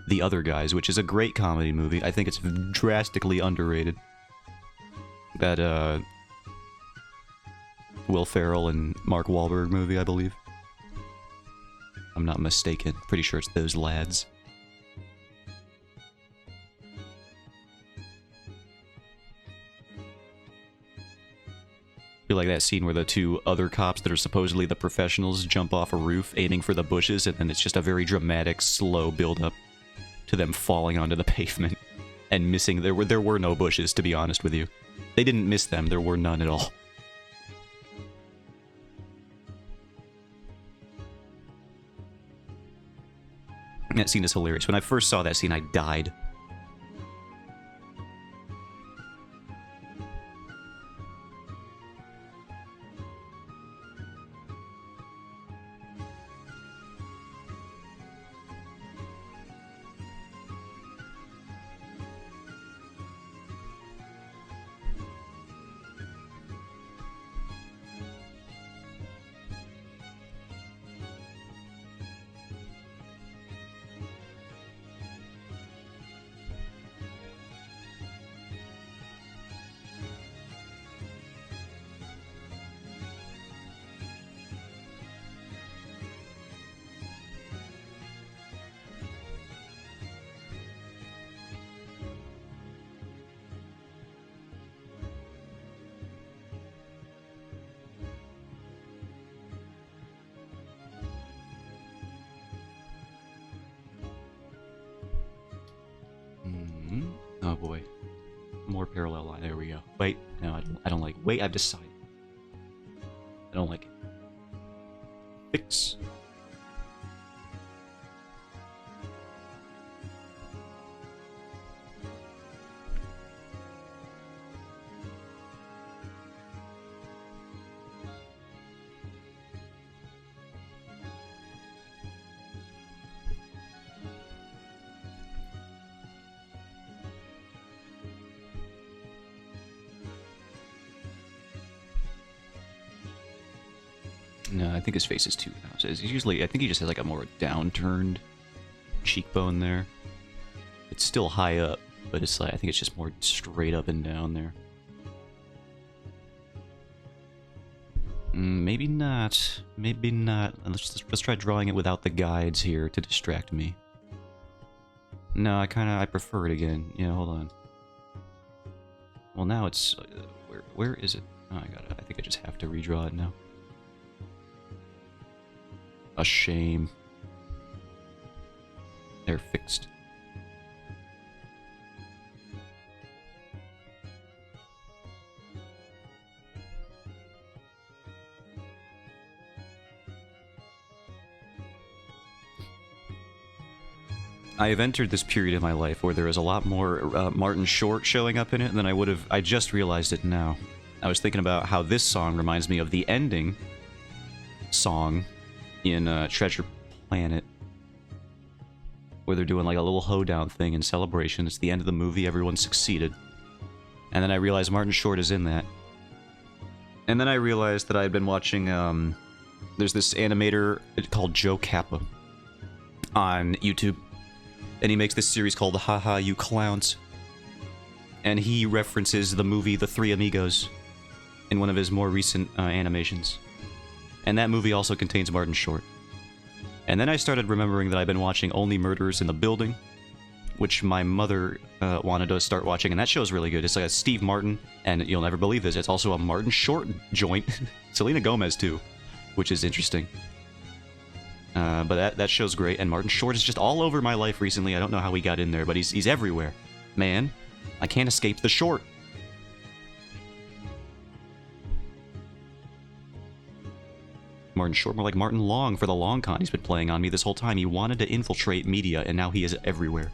The Other Guys, which is a great comedy movie. I think it's drastically underrated. That Will Ferrell and Mark Wahlberg movie, I believe. I'm not mistaken. Pretty sure it's those lads. Feel like that scene where the two other cops that are supposedly the professionals jump off a roof aiming for the bushes, and then it's just a very dramatic, slow build-up to them falling onto the pavement and missing. There were no bushes, to be honest with you. They didn't miss them. There were none at all. That scene is hilarious. When I first saw that scene, I died. Oh boy. More parallel line. There we go. Wait. No, I don't like. Wait, I've decided. I don't like it. Fix. No, I think his face is too. It's usually, I think he just has like a more downturned cheekbone there. It's still high up, but it's like I think it's just more straight up and down there. Maybe not. Maybe not. Let's try drawing it without the guides here to distract me. No, I prefer it again. Yeah, hold on. Well, now it's where is it? Oh, I think I just have to redraw it now. A shame. They're fixed. I have entered this period of my life where there is a lot more Martin Short showing up in it than I would have. I just realized it now. I was thinking about how this song reminds me of the ending song in Treasure Planet, where they're doing like a little hoedown thing in celebration. It's the end of the movie, everyone succeeded. And then I realized Martin Short is in that. And then I realized that I had been watching, there's this animator called Joe Kappa on YouTube. And he makes this series called Haha You Clowns. And he references the movie The Three Amigos in one of his more recent animations. And that movie also contains Martin Short. And then I started remembering that I've been watching Only Murders in the Building, which my mother wanted to start watching, and that show's really good. It's like a Steve Martin, and you'll never believe this, it's also a Martin Short joint. Selena Gomez, too, which is interesting. But that show's great, and Martin Short is just all over my life recently. I don't know how he got in there, but he's everywhere. Man, I can't escape the short. Martin Short, more like Martin Long for the long con. He's been playing on me this whole time. He wanted to infiltrate media, and now he is everywhere.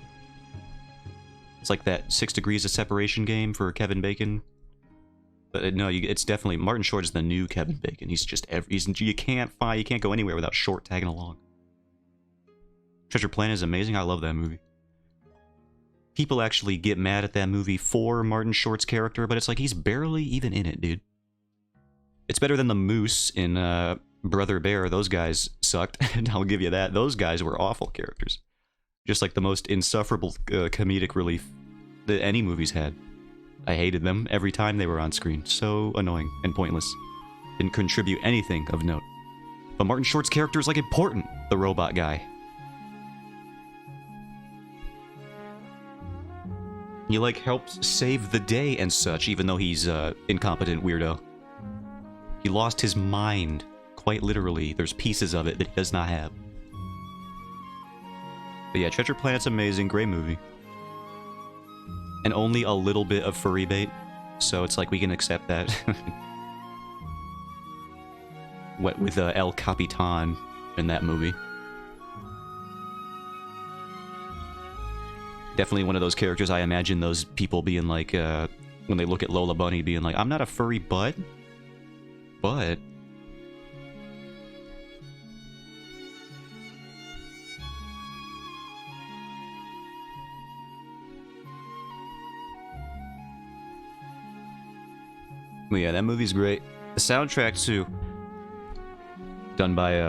It's like that 6 Degrees of Separation game for Kevin Bacon. But no, it's definitely Martin Short is the new Kevin Bacon. He's just you can't go anywhere without Short tagging along. Treasure Planet is amazing. I love that movie. people actually get mad at that movie for Martin Short's character, but it's like he's barely even in it, dude. It's better than the Moose in Brother Bear. Those guys sucked, and I'll give you that. Those guys were awful characters. Just like the most insufferable comedic relief that any movies had. I hated them every time they were on screen. So annoying and pointless. Didn't contribute anything of note. But Martin Short's character is like important, the robot guy. He like helps save the day and such, even though he's incompetent weirdo. He lost his mind, quite literally. There's pieces of it that he does not have. But yeah, Treasure Planet's amazing, great movie. And only a little bit of furry bait, so it's like we can accept that. What with El Capitan in that movie. Definitely one of those characters I imagine those people being like, when they look at Lola Bunny, being like, I'm not a furry but... But... But yeah, that movie's great. The soundtrack, too. Done by,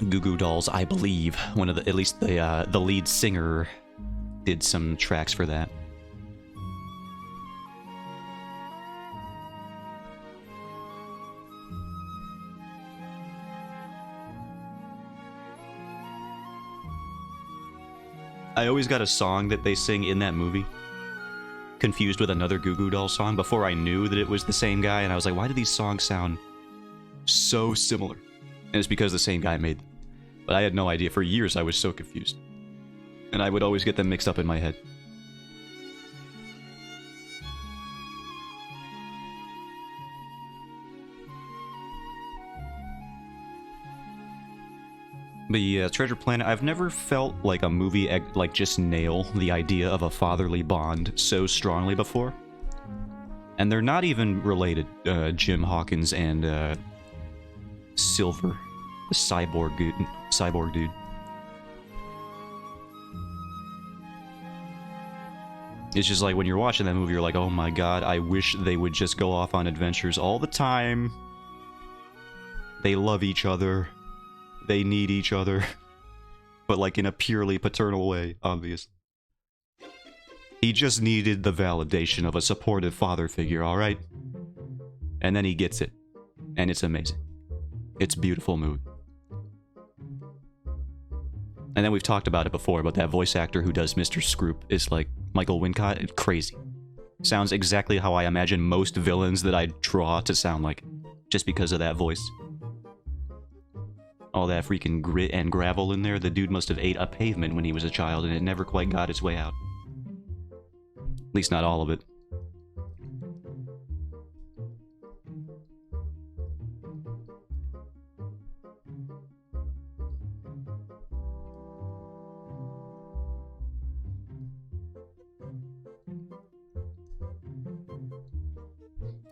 Goo Goo Dolls, I believe. One of the, at least the lead singer did some tracks for that. I always got a song that they sing in that movie confused with another Goo Goo Dolls song before I knew that it was the same guy, and I was like, why do these songs sound so similar? And it's because the same guy made them. But I had no idea. For years, I was so confused. And I would always get them mixed up in my head. But yeah, Treasure Planet, I've never felt like a movie like just nail the idea of a fatherly bond so strongly before. And they're not even related, Jim Hawkins and Silver, the cyborg dude. It's just like when you're watching that movie, you're like, oh my god, I wish they would just go off on adventures all the time. They love each other. They need each other. But like in a purely paternal way, obviously. He just needed the validation of a supportive father figure, alright? And then he gets it. And it's amazing. It's a beautiful movie. And then we've talked about it before, but that voice actor who does Mr. Scroop is like Michael Wincott. It's crazy. Sounds exactly how I imagine most villains that I draw to sound like. Just because of that voice. All that freaking grit and gravel in there, the dude must have ate a pavement when he was a child and it never quite got its way out. At least not all of it.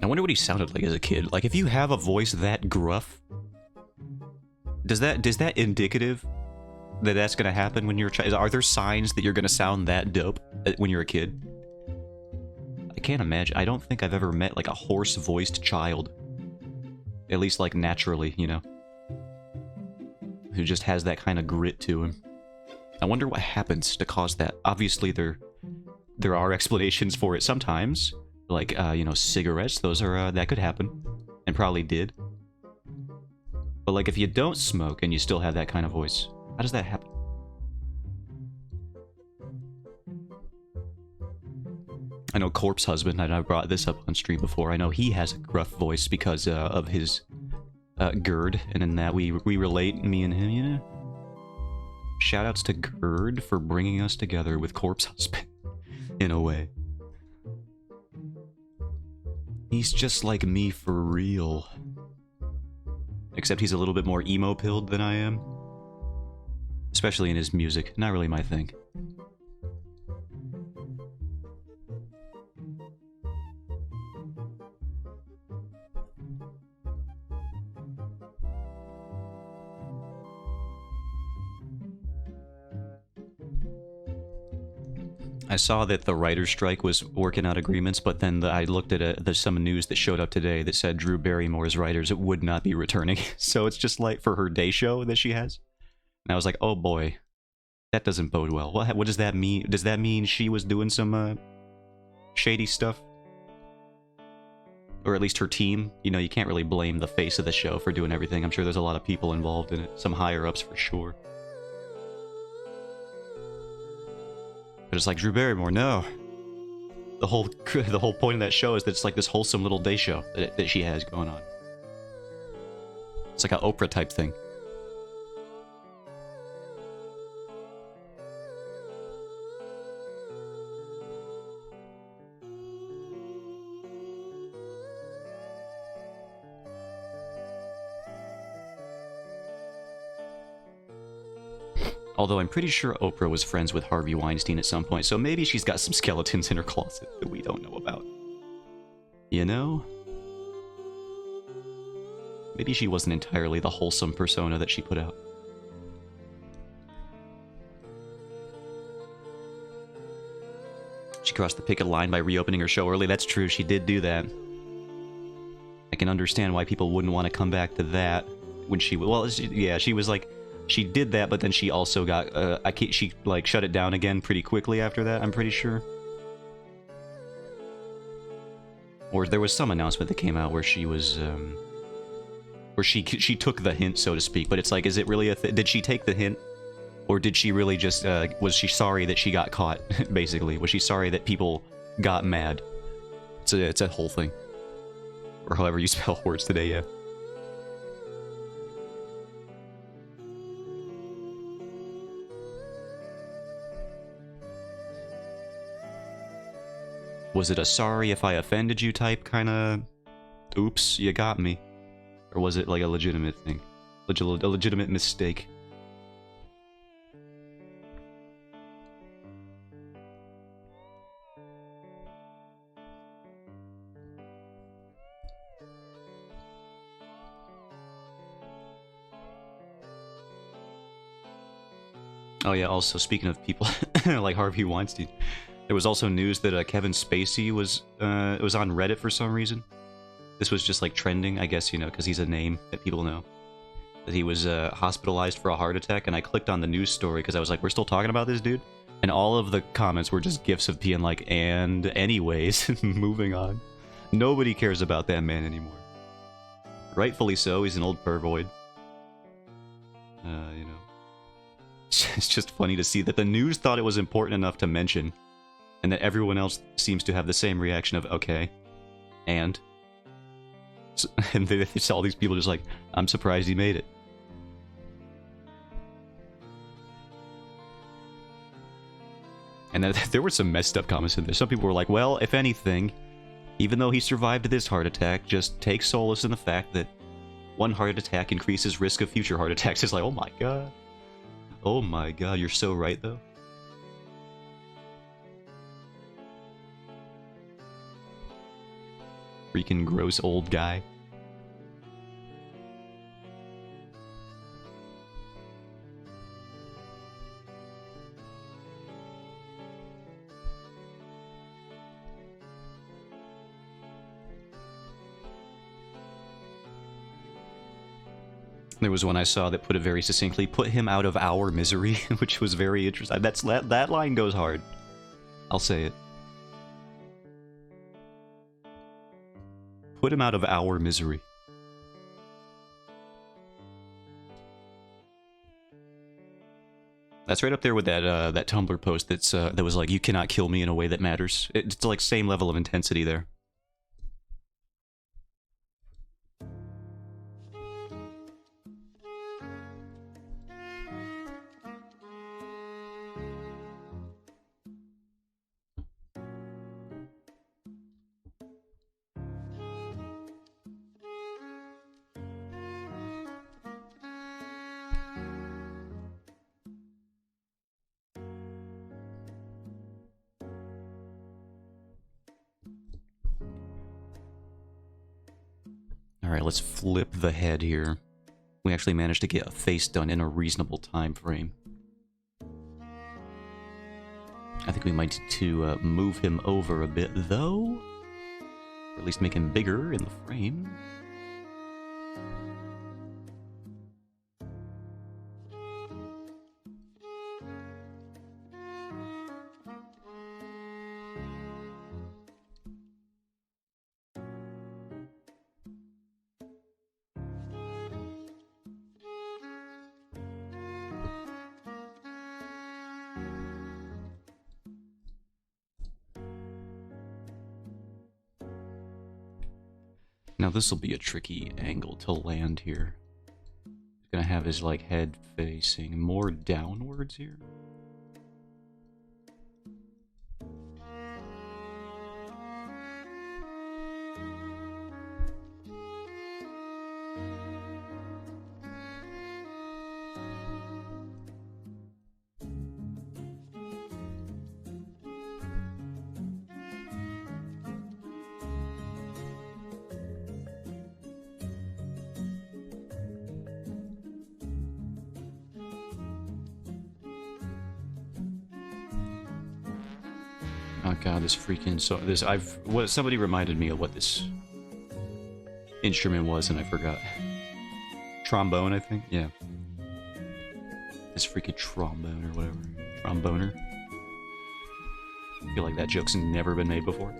I wonder what he sounded like as a kid. Like, if you have a voice that gruff, does that indicative that that's gonna happen when you're a child? Are there signs that you're gonna sound that dope when you're a kid? I can't imagine. I don't think I've ever met like a hoarse-voiced child, at least like naturally, you know, who just has that kind of grit to him. I wonder what happens to cause that. Obviously, there are explanations for it sometimes, like you know, cigarettes. Those are that could happen, and probably did. But like, if you don't smoke and you still have that kind of voice, how does that happen? I know Corpse Husband, and I brought this up on stream before. I know he has a gruff voice because of his GERD, and in that we relate, me and him, you know. Shoutouts to GERD for bringing us together with Corpse Husband, in a way. He's just like me for real. Except he's a little bit more emo-pilled than I am. Especially in his music. Not really my thing. I saw that the writer's strike was working out agreements, but then I looked at there's some news that showed up today that said Drew Barrymore's writers would not be returning. So it's just like for her day show that she has. And I was like, oh boy, that doesn't bode well. What does that mean? Does that mean she was doing some shady stuff? Or at least her team? You know, you can't really blame the face of the show for doing everything. I'm sure there's a lot of people involved in it. Some higher-ups for sure. But it's like, Drew Barrymore, no. The whole point of that show is that it's like this wholesome little day show that she has going on. It's like an Oprah type thing. Although I'm pretty sure Oprah was friends with Harvey Weinstein at some point, so maybe she's got some skeletons in her closet that we don't know about. You know? Maybe she wasn't entirely the wholesome persona that she put out. She crossed the picket line by reopening her show early. That's true, she did do that. I can understand why people wouldn't want to come back to that when she... Well, yeah, she was like... She did that, but then she also got, she, like, shut it down again pretty quickly after that, I'm pretty sure. Or there was some announcement that came out where she was, where she took the hint, so to speak, but it's like, is it really did she take the hint? Or did she really just, was she sorry that she got caught, basically? Was she sorry that people got mad? It's a whole thing. Or however you spell words today, yeah. Was it a sorry if I offended you type kind of, oops, you got me? Or was it like a legitimate thing? A legitimate mistake? Oh yeah, also speaking of people like Harvey Weinstein, there was also news that Kevin Spacey was on Reddit for some reason. This was just like trending, I guess, you know, because he's a name that people know. That he was hospitalized for a heart attack, and I clicked on the news story because I was like, we're still talking about this dude? And all of the comments were just gifs of being like, and anyways, moving on. Nobody cares about that man anymore. Rightfully so, he's an old pervoid. You know. It's just funny to see that the news thought it was important enough to mention, and that everyone else seems to have the same reaction of, okay, and it's all these people just like, I'm surprised he made it. And then there were some messed up comments in there. Some people were like, well, if anything, even though he survived this heart attack, just take solace in the fact that one heart attack increases risk of future heart attacks. It's like, oh my god. Oh my god, you're so right, though. Freaking gross old guy. There was one I saw that put it very succinctly, put him out of our misery, which was very interesting. That line goes hard. I'll say it. Put him out of our misery. That's right up there with that that Tumblr post that was like, you cannot kill me in a way that matters. It's like same level of intensity there. Alright, let's flip the head here. We actually managed to get a face done in a reasonable time frame. I think we might need to move him over a bit, though. Or at least make him bigger in the frame. Now this will be a tricky angle to land here. He's gonna have his like head facing more downwards here. Oh god, this freaking somebody reminded me of what this instrument was and I forgot. Trombone, I think? Yeah. This freaking trombone or whatever. Tromboner. I feel like that joke's never been made before.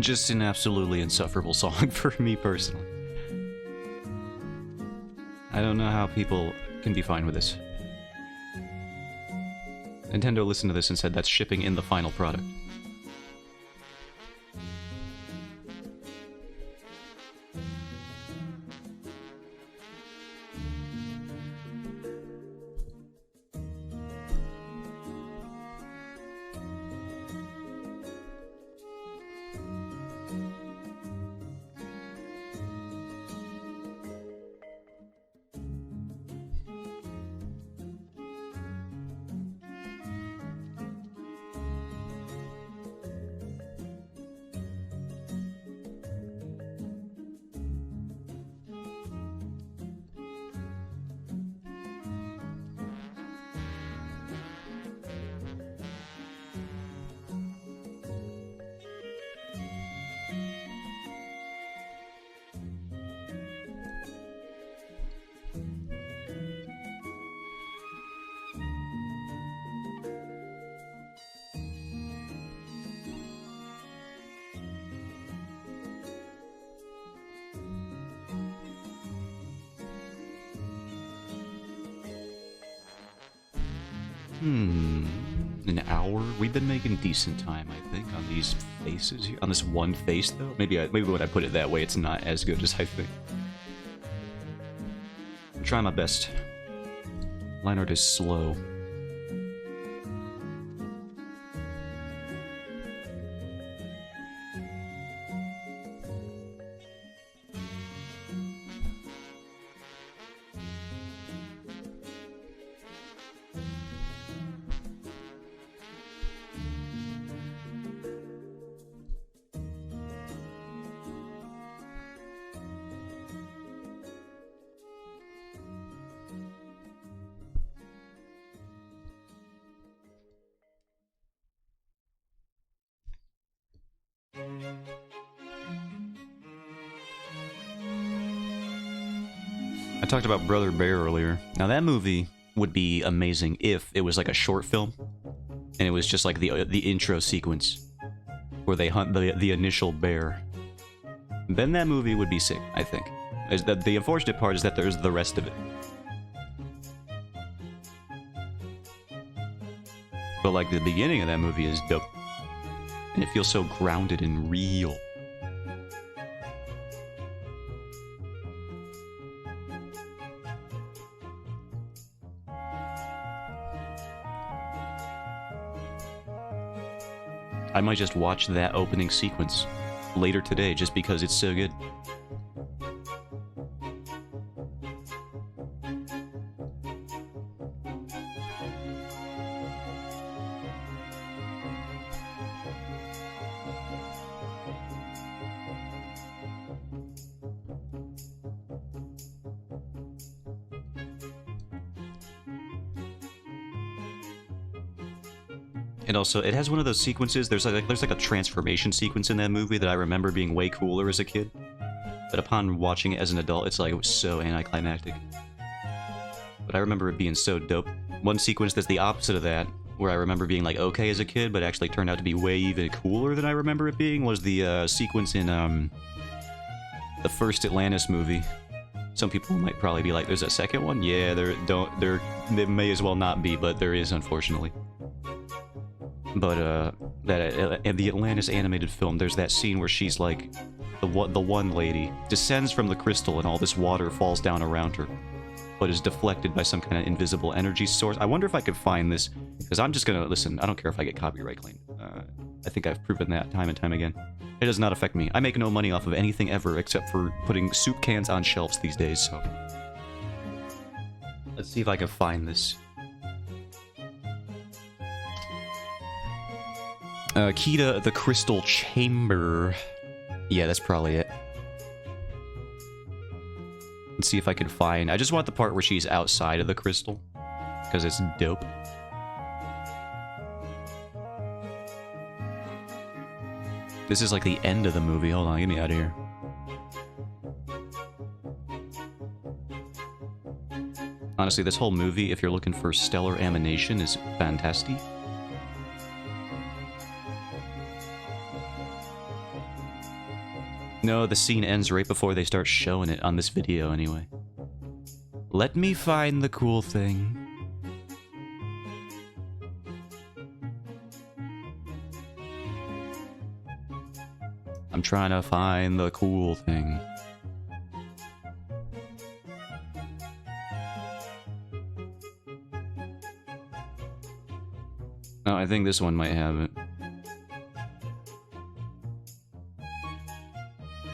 Just an absolutely insufferable song for me personally. I don't know how people can be fine with this. Nintendo listened to this and said that's shipping in the final product. An hour? We've been making decent time, I think, on these faces here. On this one face, though. Maybe when I put it that way, it's not as good as I think. I'm trying my best. Line art is slow. I talked about Brother Bear earlier. Now that movie would be amazing if it was like a short film, and it was just like the intro sequence where they hunt the initial bear. Then that movie would be sick, I think. The unfortunate part is that there's the rest of it. But like the beginning of that movie is dope, and it feels so grounded and real. I might just watch that opening sequence later today just because it's so good. And also, it has one of those sequences, there's like a transformation sequence in that movie that I remember being way cooler as a kid. But upon watching it as an adult, it's like, it was so anticlimactic. But I remember it being so dope. One sequence that's the opposite of that, where I remember being like okay as a kid, but actually turned out to be way even cooler than I remember it being, was the sequence in the first Atlantis movie. Some people might probably be like, there's a second one? Yeah, there may as well not be, but there is, unfortunately. But in the Atlantis animated film, there's that scene where she's like, the one lady descends from the crystal and all this water falls down around her, but is deflected by some kind of invisible energy source. I wonder if I could find this, because I'm just gonna, listen, I don't care if I get copyright claimed. I think I've proven that time and time again. It does not affect me. I make no money off of anything ever except for putting soup cans on shelves these days, so... Let's see if I can find this. Key to the Crystal Chamber. Yeah, that's probably it. Let's see if I can find... I just want the part where she's outside of the crystal, because it's dope. This is like the end of the movie. Hold on, get me out of here. Honestly, this whole movie, if you're looking for stellar animation, is fantastic. No, the scene ends right before they start showing it on this video anyway. Let me find the cool thing. I'm trying to find the cool thing. Oh, I think this one might have it.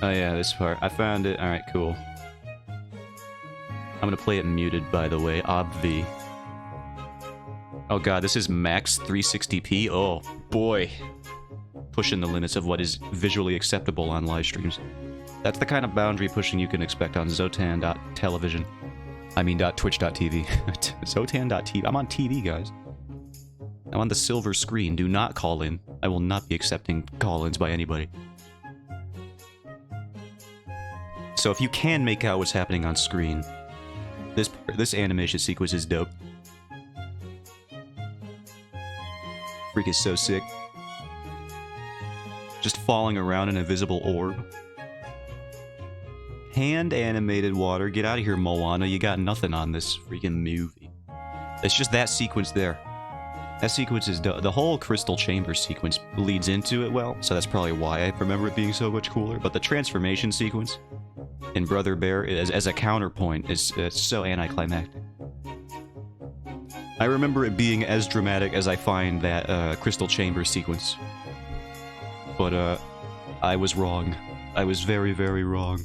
Oh yeah, this part. I found it. Alright, cool. I'm gonna play it muted, by the way. Obvi. Oh god, this is max 360p? Oh, boy. Pushing the limits of what is visually acceptable on live streams. That's the kind of boundary pushing you can expect on Zotan.television. I mean, .twitch.tv. Zotan.tv. I'm on TV, guys. I'm on the silver screen. Do not call in. I will not be accepting call-ins by anybody. So if you can make out what's happening on screen, this animation sequence is dope. Freak is so sick. Just falling around an invisible orb. Hand animated water. Get out of here, Moana. You got nothing on this freaking movie. It's just that sequence there. That sequence is the whole Crystal Chamber sequence leads into it well, so that's probably why I remember it being so much cooler. But the transformation sequence in Brother Bear as a counterpoint is so anticlimactic. I remember it being as dramatic as I find that Crystal Chamber sequence. But I was wrong. I was very, very wrong.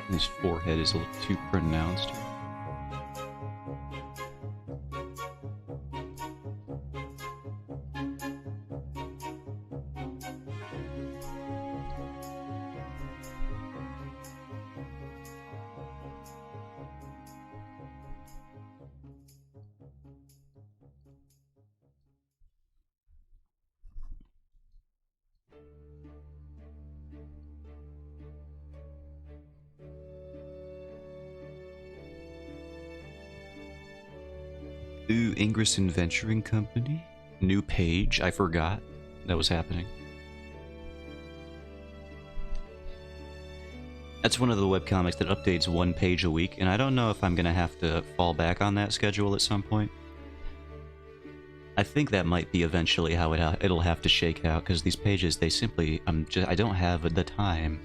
His forehead is a little too pronounced. Ooh, Ingerson Venturing Company. New page, I forgot. that was happening. That's one of the webcomics that updates 1 page a week, and I don't know if I'm gonna have to fall back on that schedule at some point. I think that might be eventually how it'll have to shake out, because these pages, they simply, I don't have the time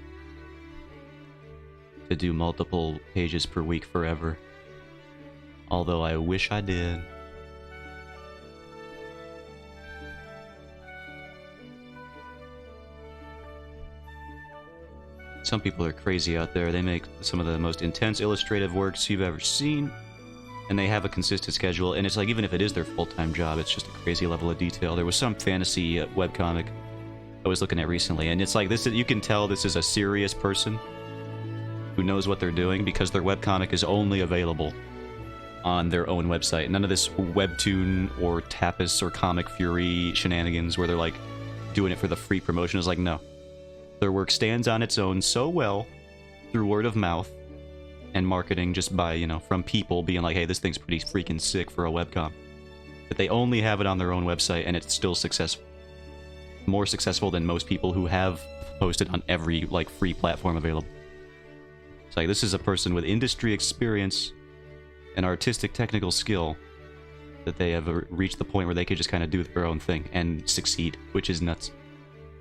to do multiple pages per week forever. Although I wish I did. Some people are crazy out there. They make some of the most intense illustrative works you've ever seen, and they have a consistent schedule, and it's like, even if it is their full-time job, it's just a crazy level of detail. There was some fantasy webcomic I was looking at recently, and it's like, this. You can tell this is a serious person who knows what they're doing, because their webcomic is only available on their own website. None of this Webtoon or Tapas or Comic Fury shenanigans where they're like doing it for the free promotion. Is like, no. Their work stands on its own so well through word of mouth and marketing, just by, you know, from people being like, hey, this thing's pretty freaking sick for a webcomic, that they only have it on their own website, and it's still successful. More successful than most people who have posted on every, like, free platform available. It's like, this is a person with industry experience and artistic technical skill that they have reached the point where they could just kind of do their own thing and succeed, which is nuts.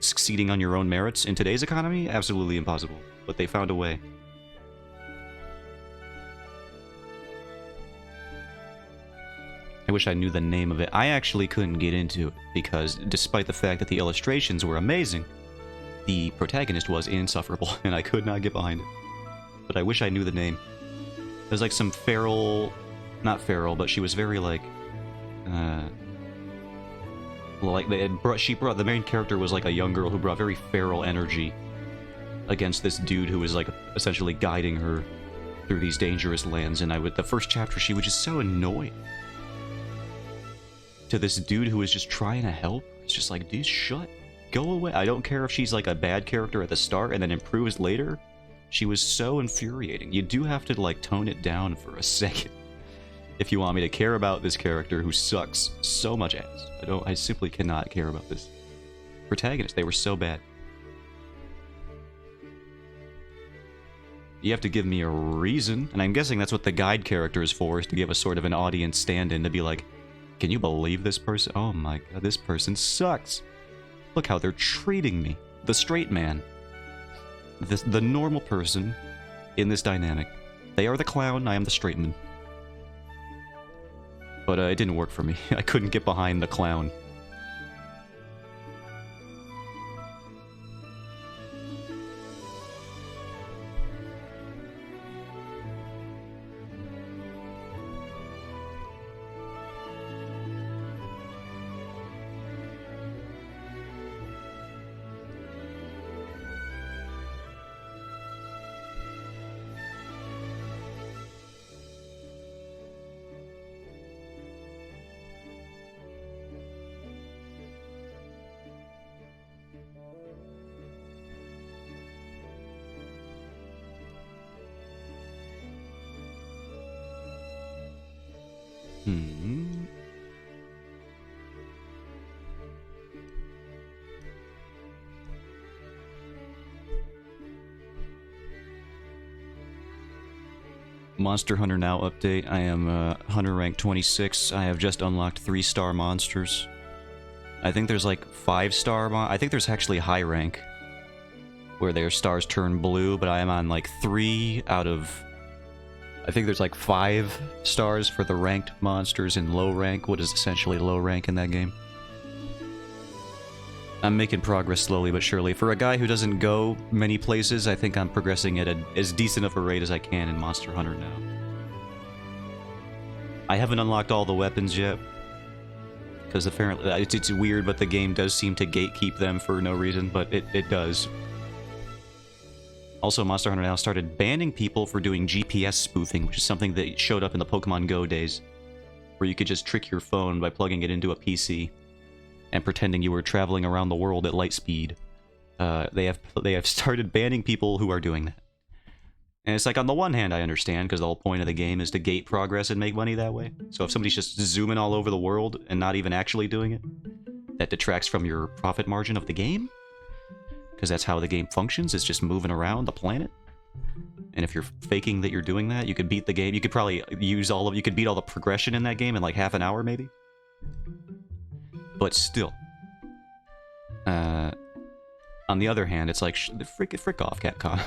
Succeeding on your own merits in today's economy? Absolutely impossible. But they found a way. I wish I knew the name of it. I actually couldn't get into it, because despite the fact that the illustrations were amazing, the protagonist was insufferable, and I could not get behind it. But I wish I knew the name. There's like some feral... Not feral, but she was very like... she brought, the main character was like a young girl who brought very feral energy against this dude who was like essentially guiding her through these dangerous lands. And the first chapter, she was just so annoyed to this dude who was just trying to help. It's just like, dude, go away. I don't care if she's like a bad character at the start and then improves later. She was so infuriating. You do have to like tone it down for a second if you want me to care about this character who sucks so much ass. I simply cannot care about this protagonist. They were so bad. You have to give me a reason, and I'm guessing that's what the guide character is for, is to give a sort of an audience stand-in, to be like, can you believe this person? Oh my god, this person sucks. Look how they're treating me. The straight man. The normal person in this dynamic. They are the clown, I am the straight man. But it didn't work for me. I couldn't get behind the clown. Monster Hunter Now update. I am Hunter rank 26. I have just unlocked 3-star monsters. I think there's like 5-star I think there's actually high rank, where their stars turn blue, but I am on like 3 out of... I think there's like 5 stars for the ranked monsters in low rank, what is essentially low rank in that game. I'm making progress slowly but surely. For a guy who doesn't go many places, I think I'm progressing at as decent of a rate as I can in Monster Hunter Now. I haven't unlocked all the weapons yet, because apparently it's weird, but the game does seem to gatekeep them for no reason, but it does. Also, Monster Hunter Now started banning people for doing GPS spoofing, which is something that showed up in the Pokemon Go days, where you could just trick your phone by plugging it into a PC and pretending you were traveling around the world at light speed. They have started banning people who are doing that. And it's like, on the one hand, I understand, because the whole point of the game is to gate progress and make money that way. So if somebody's just zooming all over the world and not even actually doing it, that detracts from your profit margin of the game. Because that's how the game functions, it's just moving around the planet. And if you're faking that you're doing that, you could beat the game. You could probably use you could beat all the progression in that game in like half an hour, maybe. But still. On the other hand, it's like, frick off, Capcom.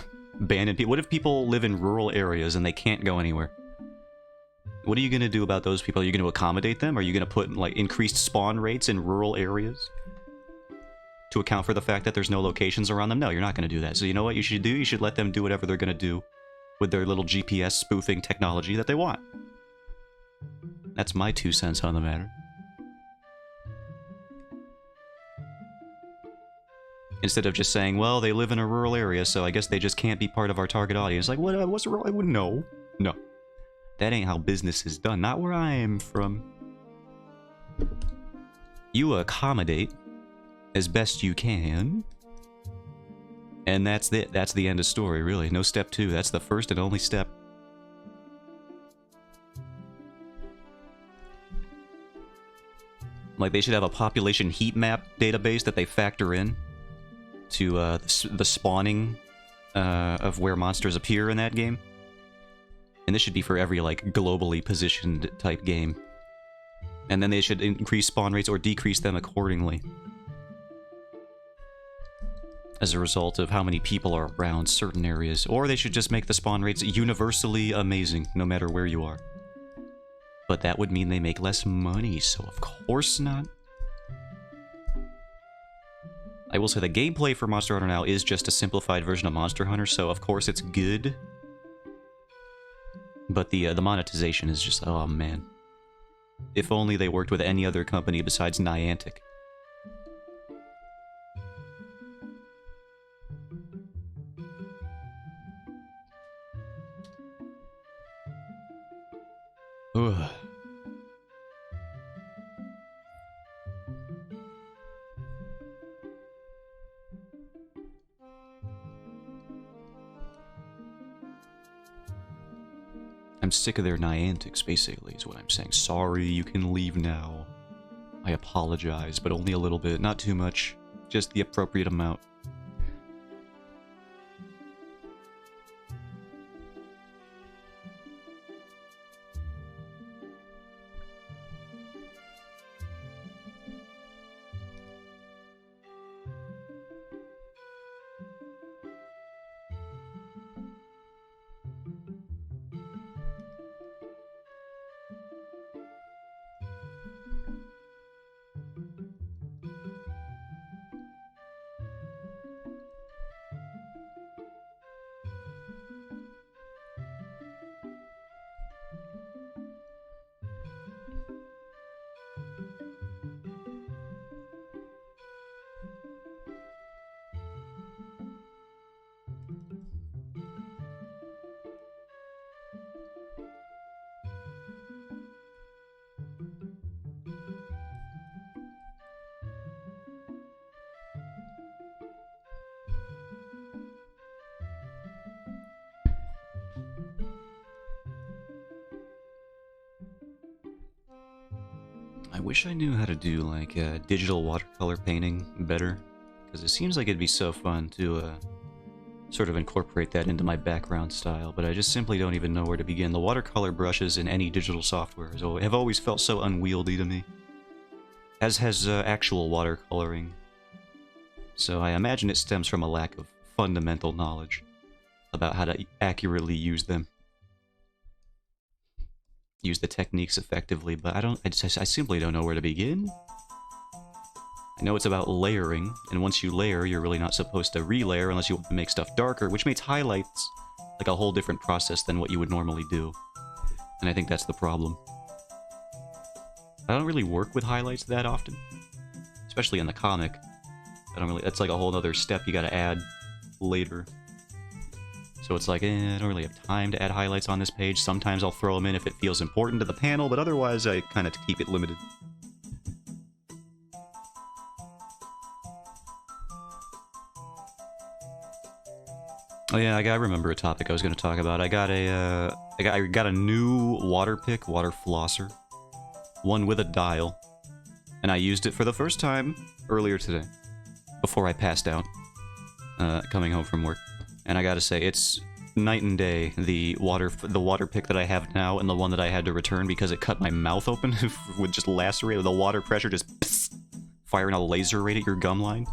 Banning people. What if people live in rural areas and they can't go anywhere? What are you going to do about those people? Are you going to accommodate them? Are you going to put like increased spawn rates in rural areas to account for the fact that there's no locations around them? No, you're not going to do that. So you know what you should do? You should let them do whatever they're going to do with their little GPS spoofing technology that they want. That's my 2 cents on the matter. Instead of just saying, well, they live in a rural area, so I guess they just can't be part of our target audience. Like, what's rural? No. No. That ain't how business is done. Not where I'm from. You accommodate as best you can. And that's it. That's the end of story, really. No step 2. That's the first and only step. Like, they should have a population heat map database that they factor in to the spawning of where monsters appear in that game. And this should be for every, like, globally positioned type game. And then they should increase spawn rates or decrease them accordingly. As a result of how many people are around certain areas. Or they should just make the spawn rates universally amazing, no matter where you are. But that would mean they make less money, so of course not. I will say the gameplay for Monster Hunter now is just a simplified version of Monster Hunter, so of course it's good. But the monetization is just, oh man. If only they worked with any other company besides Niantic. Ugh. I'm sick of their Niantics, basically, is what I'm saying. Sorry, you can leave now. I apologize, but only a little bit. Not too much. Just the appropriate amount. I wish I knew how to do, like, digital watercolor painting better, because it seems like it'd be so fun to, sort of incorporate that into my background style, but I just simply don't even know where to begin. The watercolor brushes in any digital software have always felt so unwieldy to me, as has actual watercoloring. So I imagine it stems from a lack of fundamental knowledge about how to accurately use them. Use the techniques effectively, but I simply don't know where to begin. I know it's about layering, and once you layer, you're really not supposed to relayer unless you want to make stuff darker, which makes highlights like a whole different process than what you would normally do. And I think that's the problem. I don't really work with highlights that often, especially in the comic. That's like a whole other step you gotta add later. So it's like, I don't really have time to add highlights on this page. Sometimes I'll throw them in if it feels important to the panel, but otherwise I kind of keep it limited. Oh yeah, I remember a topic I was going to talk about. I got a new water pick, water flosser. One with a dial. and I used it for the first time earlier today, before I passed out, coming home from work. And I gotta say, it's night and day, the water pick that I have now and the one that I had to return because it cut my mouth open with just lacerated. The water pressure just psst, firing a laser right at your gum line.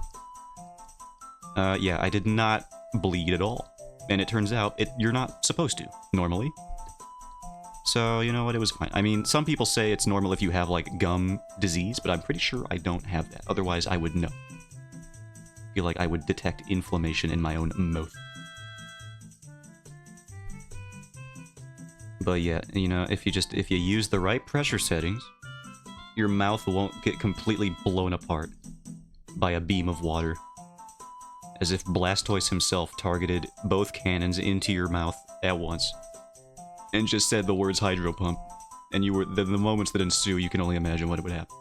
Yeah, I did not bleed at all. And it turns out you're not supposed to, normally. So, you know what, it was fine. I mean, some people say it's normal if you have, like, gum disease, but I'm pretty sure I don't have that. Otherwise, I would know. I feel like I would detect inflammation in my own mouth. But yeah, you know, if you use the right pressure settings, your mouth won't get completely blown apart by a beam of water. As if Blastoise himself targeted both cannons into your mouth at once. And just said the words hydro pump. And you were the moments that ensue, you can only imagine what would happen.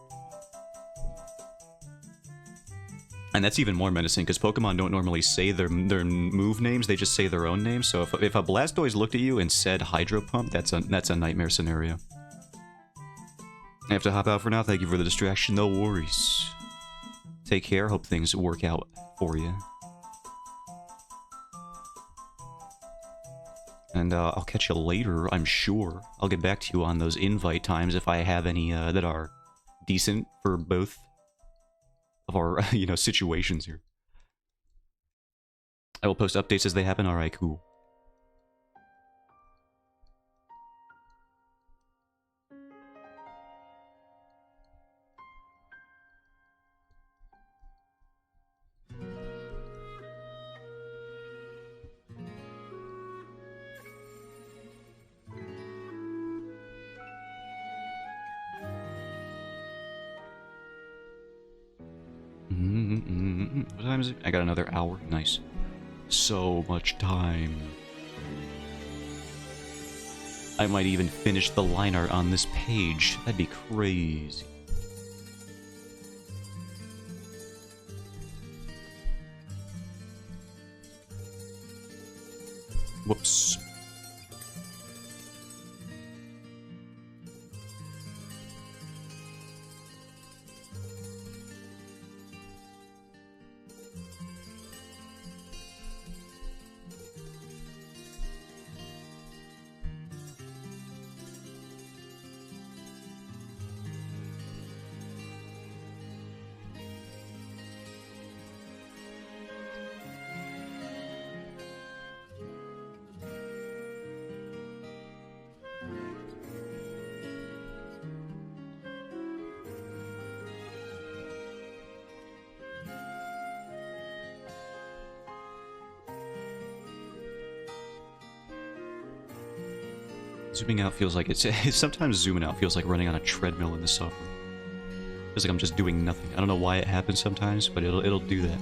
And that's even more menacing, because Pokemon don't normally say their move names, they just say their own names. So if a Blastoise looked at you and said hydro pump, that's a nightmare scenario. I have to hop out for now, thank you for the distraction, no worries. Take care, hope things work out for you. And I'll catch you later, I'm sure. I'll get back to you on those invite times if I have any that are decent for both of our, you know, situations here. I will post updates as they happen. Alright, cool. What time is it? I got another hour. Nice. So much time. I might even finish the line art on this page. That'd be crazy. Whoops. Zooming out feels like it's sometimes zooming out feels like running on a treadmill in the software. Feels like I'm just doing nothing. I don't know why it happens sometimes, but it'll do that.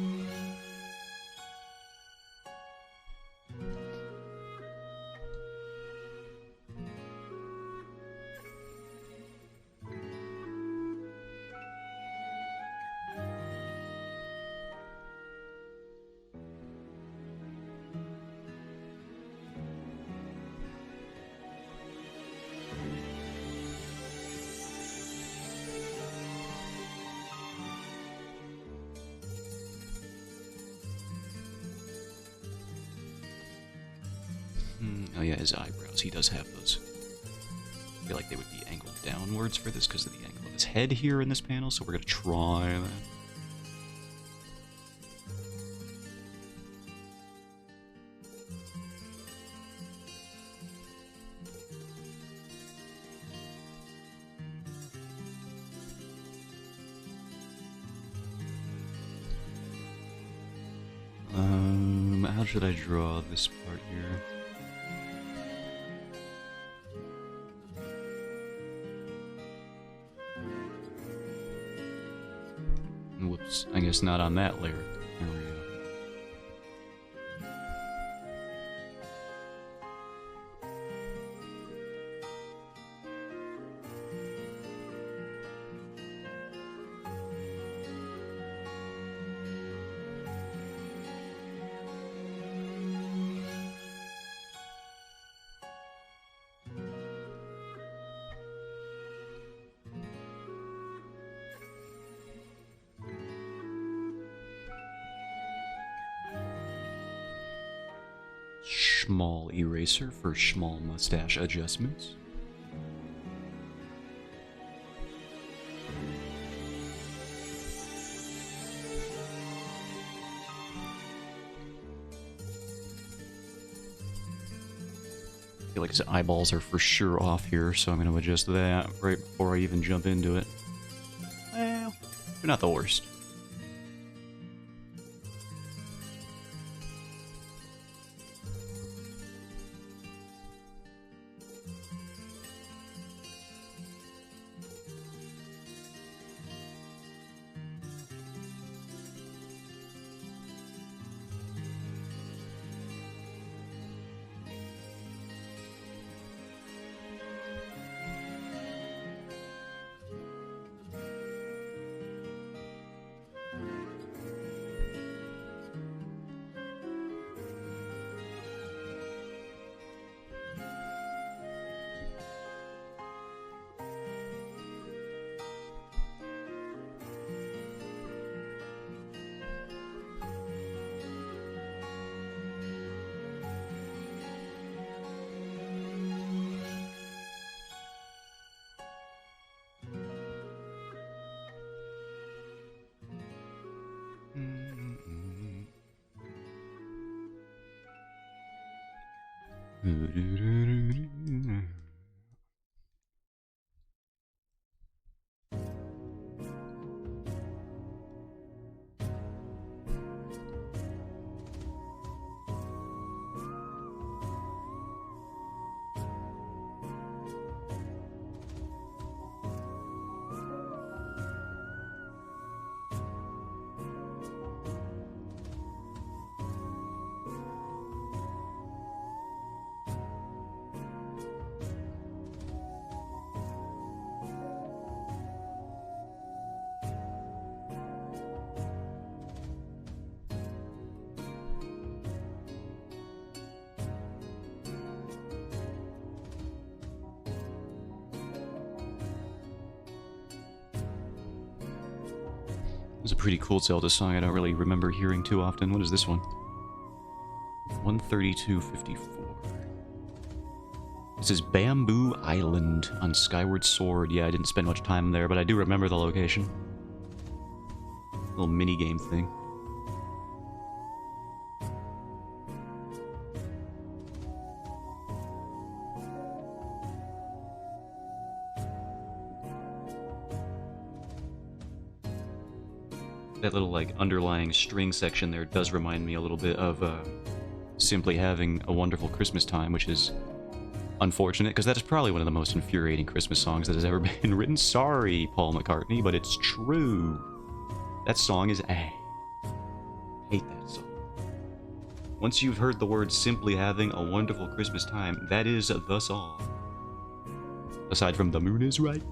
Oh yeah, his eyebrows. He does have those. I feel like they would be angled downwards for this because of the angle of his head here in this panel, so we're gonna try that. How should I draw this part here? Whoops, I guess not on that layer. There we go. schmall eraser for schmall mustache adjustments. I feel like his eyeballs are for sure off here, so I'm going to adjust that right before I even jump into it. Well, they're not the worst. It's a pretty cool Zelda song I don't really remember hearing too often. What is this one? 132.54. This is Bamboo Island on Skyward Sword. Yeah, I didn't spend much time there, but I do remember the location. Little mini-game thing. That little, like, underlying string section there does remind me a little bit of, Simply Having a Wonderful Christmas Time, which is unfortunate, because that is probably one of the most infuriating Christmas songs that has ever been written. Sorry, Paul McCartney, but it's true. That song is hate that song. Once you've heard the words Simply Having a Wonderful Christmas Time, that is the song. Aside from The Moon is Right.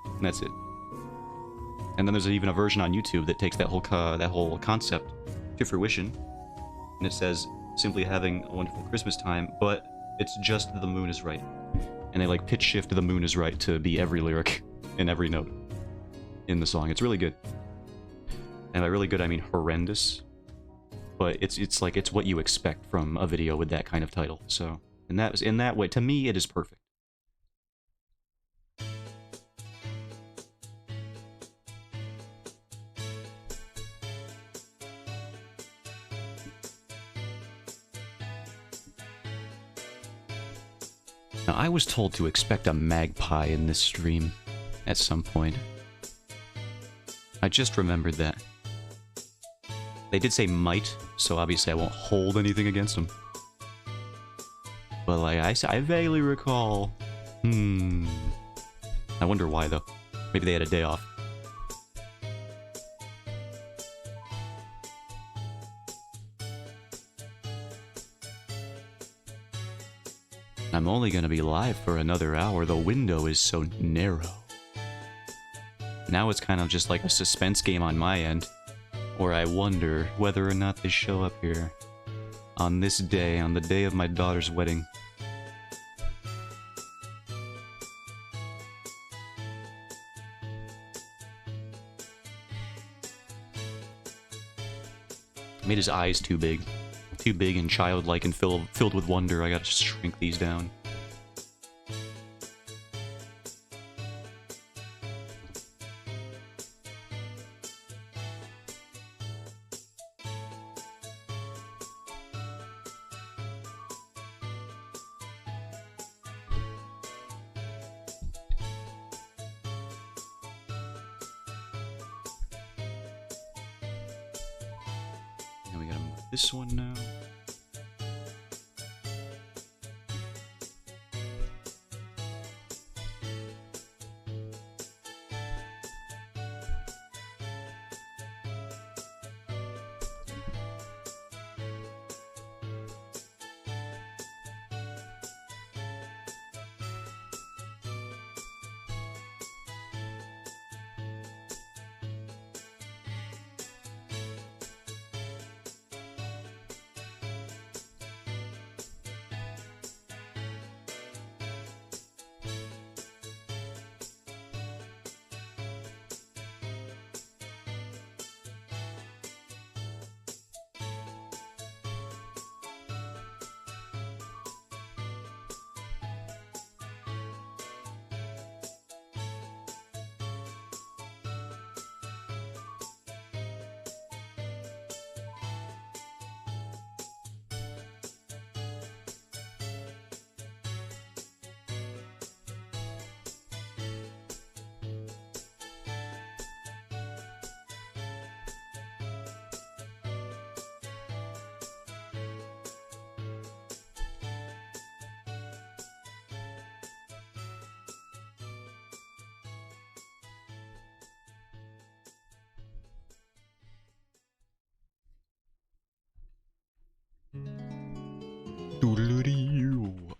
And that's it. And then there's even a version on YouTube that takes that whole concept to fruition. And it says, Simply Having a Wonderful Christmas Time, but it's just The Moon is Right. And they like pitch shift The Moon is Right to be every lyric and every note in the song. It's really good. And by really good, I mean horrendous. But it's like, it's what you expect from a video with that kind of title. So, in that way, to me, it is perfect. Now, I was told to expect a magpie in this stream at some point. I just remembered that. They did say might, so obviously I won't hold anything against them. But like, I vaguely recall... I wonder why, though. Maybe they had a day off. I'm only gonna be live for another hour. The window is so narrow. Now it's kind of just like a suspense game on my end, where I wonder whether or not they show up here on this day, on the day of my daughter's wedding. Made his eyes too big. too big and childlike and filled with wonder. I gotta shrink these down. Now we gotta move this one now.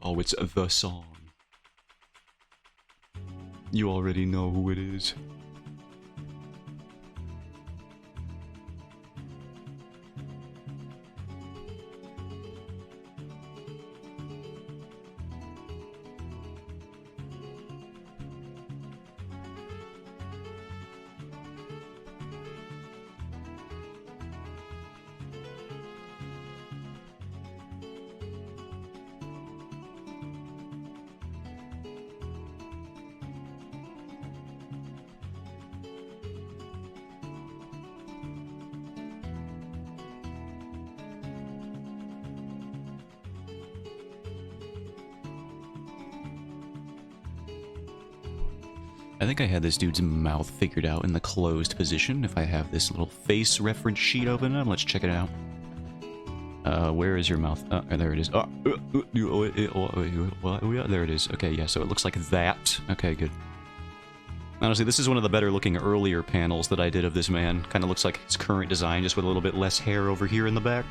Oh, it's the song. You already know who it is. I think I had this dude's mouth figured out in the closed position. If I have this little face reference sheet open up, let's check it out. Where is your mouth? There it is. There it is. Okay, yeah, so it looks like that. Okay, good. Honestly, this is one of the better looking earlier panels that I did of this man. Kind of looks like his current design, just with a little bit less hair over here in the back.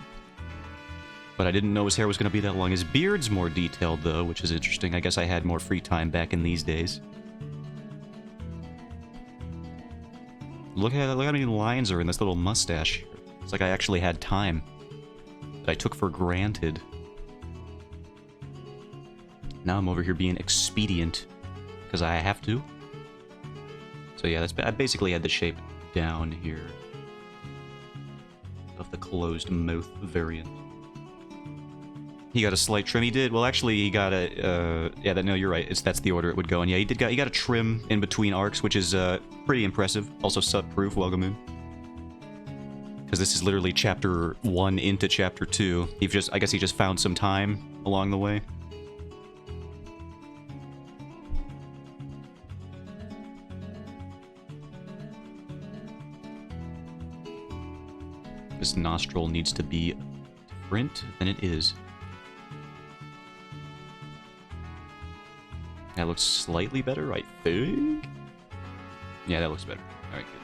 But I didn't know his hair was going to be that long. His beard's more detailed, though, which is interesting. I guess I had more free time back in these days. Look how many lines are in this little mustache here. It's like I actually had time that I took for granted. Now I'm over here being expedient because I have to. So yeah, I basically had the shape down here of the closed mouth variant. He got a slight trim. He did. Well, actually, he got a. No, you're right. That's the order it would go in. Yeah, he got a trim in between arcs, which is pretty impressive. Also, sub-proof. Welcome in. Because this is literally chapter 1 into chapter 2. I guess he just found some time along the way. This nostril needs to be different than it is. That looks slightly better, I think? Yeah, that looks better. Alright, good.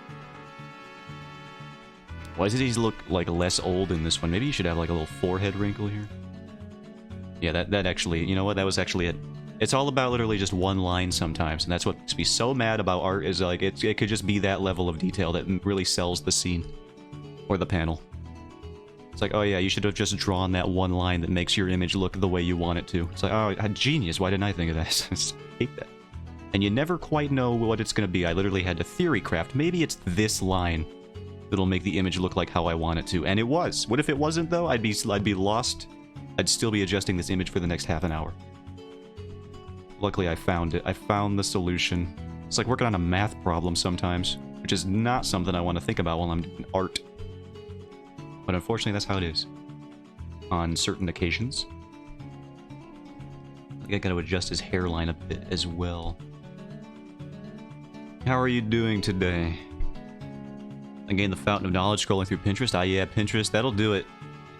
Why does he look, like, less old in this one? Maybe you should have, like, a little forehead wrinkle here. Yeah, that actually... You know what? That was actually it. It's all about literally just one line sometimes, and that's what makes me so mad about art, is, like, it could just be that level of detail that really sells the scene. Or the panel. It's like, oh yeah, you should have just drawn that one line that makes your image look the way you want it to. It's like, oh, genius, why didn't I think of that? I just hate that. And you never quite know what it's going to be. I literally had to theory craft. Maybe it's this line. that'll make the image look like how I want it to. And it was. What if it wasn't though? I'd be lost. I'd still be adjusting this image for the next half an hour. Luckily I found it. I found the solution. It's like working on a math problem sometimes, which is not something I want to think about while I'm doing art. But unfortunately that's how it is. On certain occasions. I think I gotta adjust his hairline a bit as well. How are you doing today? Again, the fountain of knowledge scrolling through Pinterest. Ah, yeah, Pinterest, that'll do it.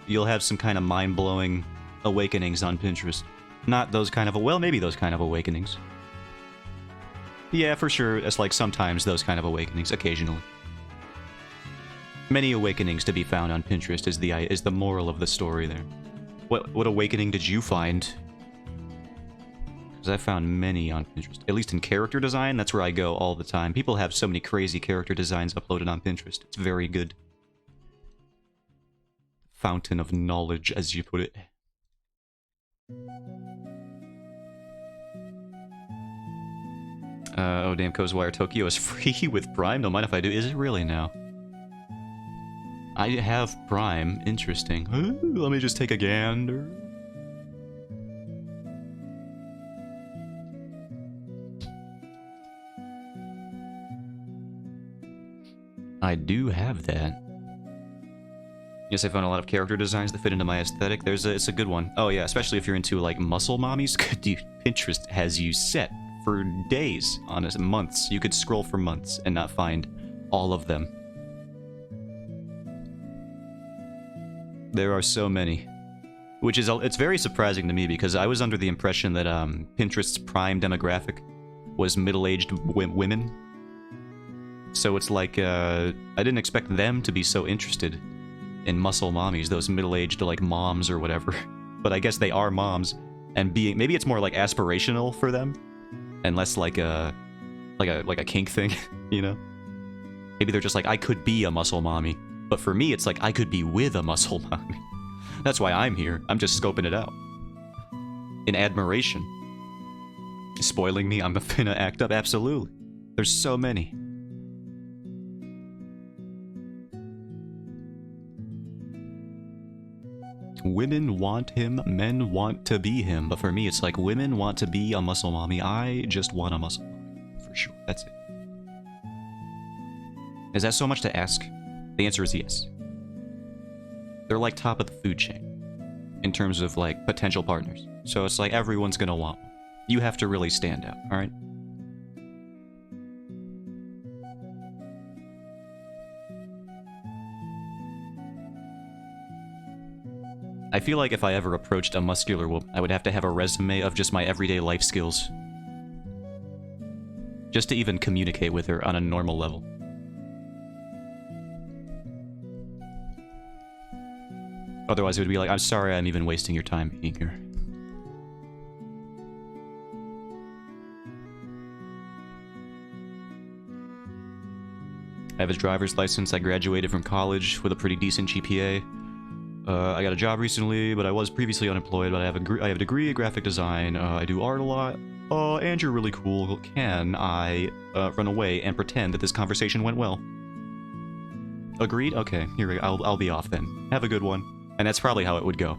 You'll have some kind of mind-blowing awakenings on Pinterest. Not those kind of... well, maybe those kind of awakenings. Yeah, for sure. It's like sometimes those kind of awakenings, occasionally. Many awakenings to be found on Pinterest is the moral of the story there. What awakening did you find? Because I found many on Pinterest. At least in character design, that's where I go all the time. People have so many crazy character designs uploaded on Pinterest. It's very good. Fountain of knowledge, as you put it. Oh damn, Kozwire Tokyo is free with Prime? Don't mind if I do. Is it really now? I have Prime. Interesting. Let me just take a gander. I do have that. Yes, I found a lot of character designs that fit into my aesthetic. It's a good one. Oh yeah, especially if you're into like muscle mommies. Dude, Pinterest has you set for days, honest, months. You could scroll for months and not find all of them. There are so many. Which is, it's very surprising to me because I was under the impression that Pinterest's prime demographic was middle-aged women. So it's like, I didn't expect them to be so interested in muscle mommies, those middle-aged, like, moms or whatever. But I guess they are moms, and maybe it's more, like, aspirational for them, and less like a kink thing, you know? Maybe they're just like, I could be a muscle mommy. But for me, it's like, I could be with a muscle mommy. That's why I'm here. I'm just scoping it out. In admiration. Spoiling me? I'm finna act up? Absolutely. There's so many. Women want him, men want to be him. But for me, it's like, women want to be a muscle mommy. I just want a muscle mommy. For sure. That's it. Is that so much to ask? The answer is yes. They're like top of the food chain in terms of like potential partners. So it's like everyone's gonna want one. You have to really stand out, alright? I feel like if I ever approached a muscular woman, I would have to have a resume of just my everyday life skills. Just to even communicate with her on a normal level. Otherwise it would be like, I'm sorry I'm even wasting your time being here. I have a driver's license. I graduated from college with a pretty decent GPA. I got a job recently, but I was previously unemployed, but I have a degree in graphic design. I do art a lot. And you're really cool. Can I run away and pretend that this conversation went well? Agreed? Okay, here we go. I'll be off then. Have a good one. And that's probably how it would go.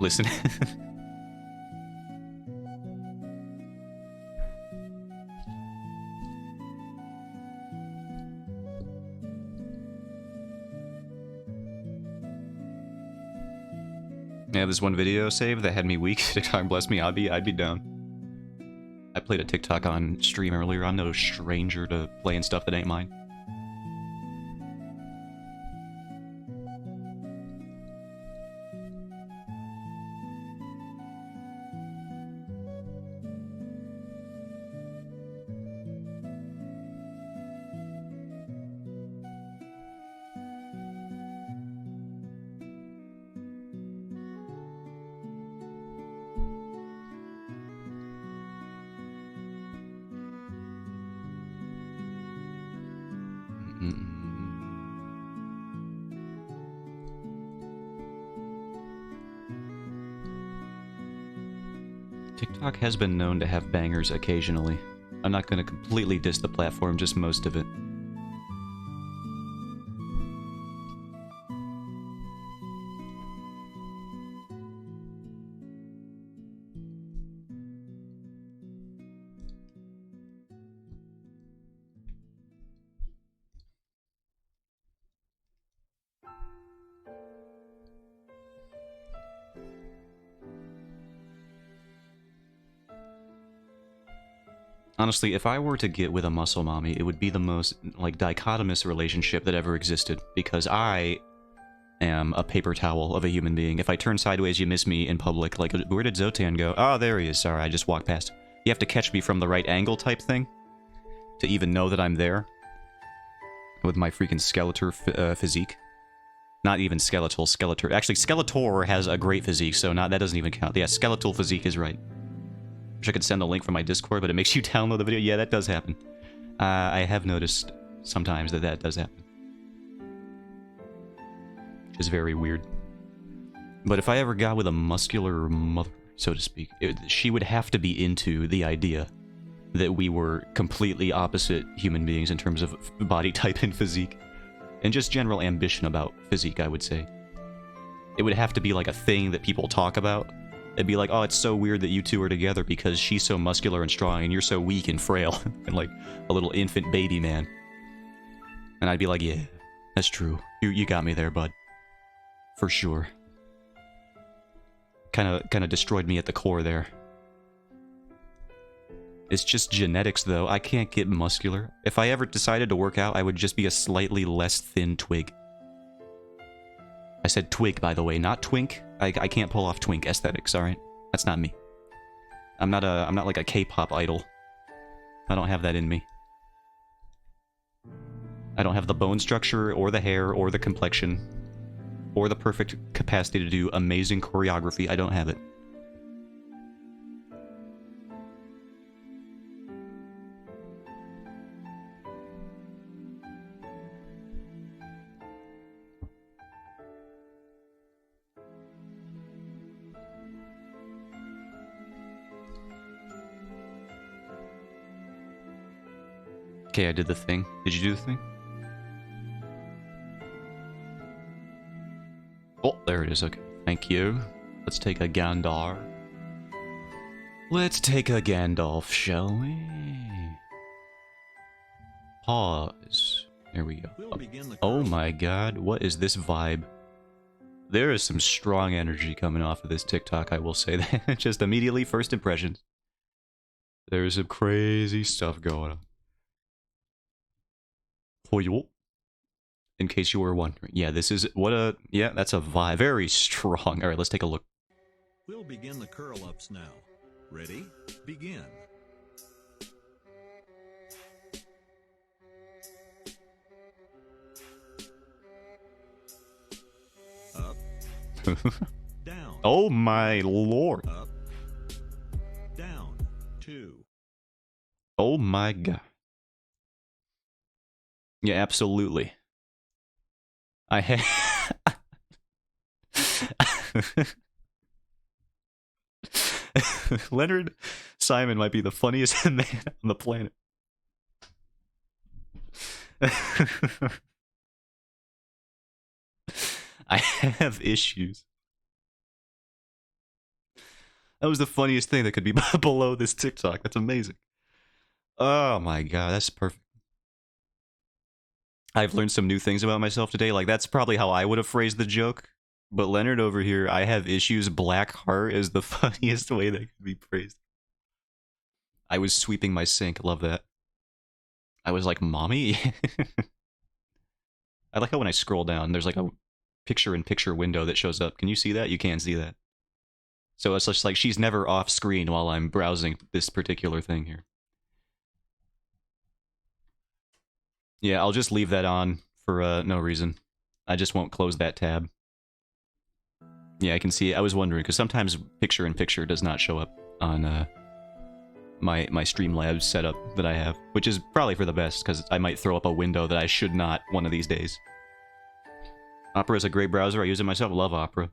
Listen. Yeah, this one video saved that had me weak. TikTok bless me, I'd be down. I played a TikTok on stream earlier. I'm no stranger to playing stuff that ain't mine. TikTok has been known to have bangers occasionally. I'm not gonna completely diss the platform, just most of it. Honestly, if I were to get with a muscle mommy, it would be the most, like, dichotomous relationship that ever existed, because I am a paper towel of a human being. If I turn sideways, you miss me in public. Like, where did Zotan go? Oh, there he is. Sorry, I just walked past. You have to catch me from the right angle type thing to even know that I'm there. With my freaking Skeletor physique. Not even skeletal, Skeletor. Actually, Skeletor has a great physique, so that doesn't even count. Yeah, skeletal physique is right. Wish I could send the link from my Discord, but it makes you download the video. Yeah, that does happen. I have noticed sometimes that does happen. Which is very weird. But if I ever got with a muscular mother, so to speak, she would have to be into the idea that we were completely opposite human beings in terms of body type and physique. And just general ambition about physique, I would say. It would have to be like a thing that people talk about. It'd be like, oh, it's so weird that you two are together because she's so muscular and strong and you're so weak and frail and like a little infant baby man. And I'd be like, yeah, that's true. You got me there, bud. For sure. Kind of destroyed me at the core there. It's just genetics, though. I can't get muscular. If I ever decided to work out, I would just be a slightly less thin twig. I said twig, by the way, not twink. I can't pull off twink aesthetics, alright? That's not me. I'm not like a K-pop idol. I don't have that in me. I don't have the bone structure, or the hair, or the complexion, or the perfect capacity to do amazing choreography. I don't have it. Okay, I did the thing. Did you do the thing? Oh, there it is. Okay. Thank you. Let's take a Gandalf. Let's take a Gandalf, shall we? Pause. There we go. Oh my god, what is this vibe? There is some strong energy coming off of this TikTok, I will say that. Just immediately, first impressions. There's some crazy stuff going on. In case you were wondering. Yeah, this is... Yeah, that's a vibe. Very strong. Alright, let's take a look. We'll begin the curl-ups now. Ready? Begin. Up. Down. Oh my lord. Up. Down. 2. Oh my god. Yeah, absolutely. I have... Leonard Simon might be the funniest man on the planet. I have issues. That was the funniest thing that could be below this TikTok. That's amazing. Oh my god, that's perfect. I've learned some new things about myself today. Like, that's probably how I would have phrased the joke. But Leonard over here, I have issues, black heart is the funniest way that could be phrased. I was sweeping my sink, love that. I was like, mommy? I like how when I scroll down, there's like a picture-in-picture window that shows up. Can you see that? You can't see that. So it's just like she's never off screen while I'm browsing this particular thing here. Yeah, I'll just leave that on for no reason. I just won't close that tab. Yeah, I can see it. I was wondering, because sometimes picture-in-picture does not show up on my Streamlabs setup that I have, which is probably for the best, because I might throw up a window that I should not one of these days. Opera is a great browser. I use it myself. Love Opera.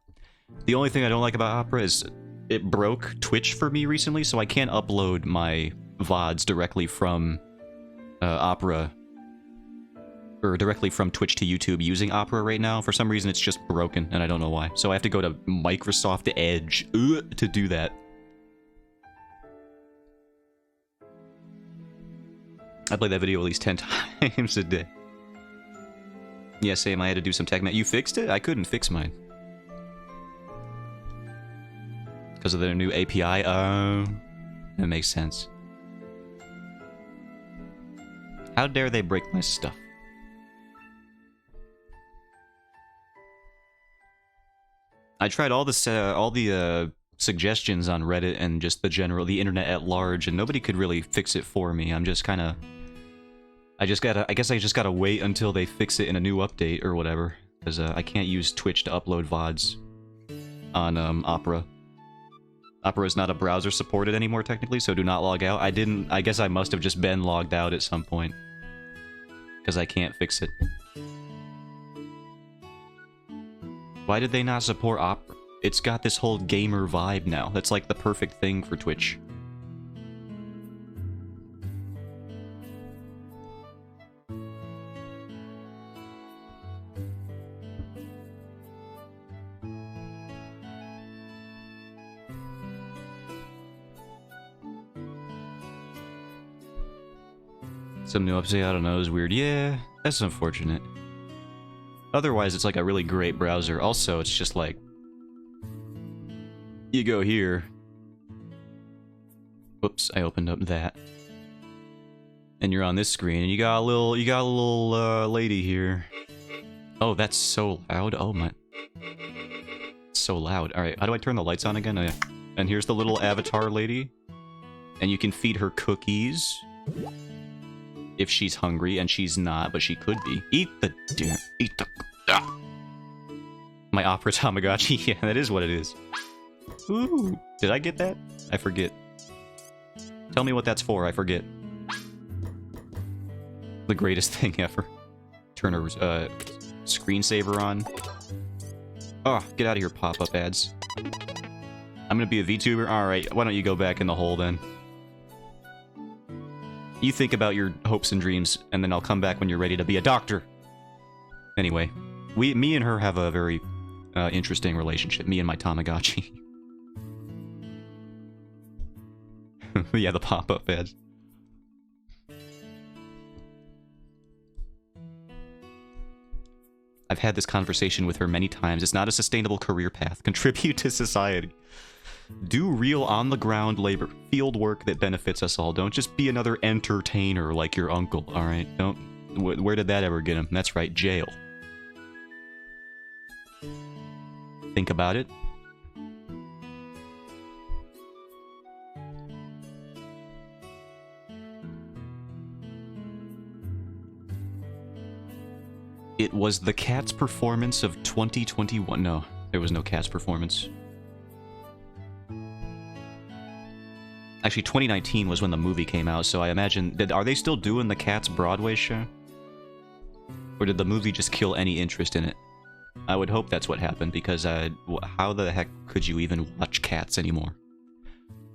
The only thing I don't like about Opera is it broke Twitch for me recently, so I can't upload my VODs directly from Opera, or directly from Twitch to YouTube using Opera right now. For some reason, it's just broken, and I don't know why. So I have to go to Microsoft Edge to do that. I play that video at least 10 times a day. Yeah, same. I had to do some tech. You fixed it? I couldn't fix mine. Because of their new API? That makes sense. How dare they break my stuff? I tried all the suggestions on Reddit and just the internet at large, and nobody could really fix it for me. I'm just kind of... I guess I just gotta wait until they fix it in a new update or whatever, because I can't use Twitch to upload VODs on Opera. Opera is not a browser supported anymore technically, so do not log out. I guess I must have just been logged out at some point, because I can't fix it. Why did they not support Opera? It's got this whole gamer vibe now. That's like the perfect thing for Twitch. Some new update, I don't know, is weird. Yeah, that's unfortunate. Otherwise, it's like a really great browser. Also, it's just like... You go here. Whoops, I opened up that. And you're on this screen, and you got a little lady here. Oh, that's so loud. Oh my... It's so loud. Alright, how do I turn the lights on again? Oh, yeah. And here's the little avatar lady. And you can feed her cookies. If she's hungry, and she's not, but she could be. Eat the... My Opera Tamagotchi. Yeah, that is what it is. Ooh. Did I get that? I forget. Tell me what that's for, I forget. The greatest thing ever. Turn her screensaver on. Oh, get out of here, pop-up ads. I'm gonna be a VTuber? Alright, why don't you go back in the hole then? You think about your hopes and dreams, and then I'll come back when you're ready to be a doctor. Anyway, me and her have a very interesting relationship. Me and my Tamagotchi. Yeah, the pop-up ads. I've had this conversation with her many times. It's not a sustainable career path. Contribute to society. Do real on-the-ground labor, field work that benefits us all. Don't just be another entertainer like your uncle, alright? Don't... Where did that ever get him? That's right, jail. Think about it. It was the Cats performance of 2021. No, there was no Cats performance. Actually, 2019 was when the movie came out, so I imagine... Are they still doing the Cats Broadway show? Or did the movie just kill any interest in it? I would hope that's what happened, because how the heck could you even watch Cats anymore?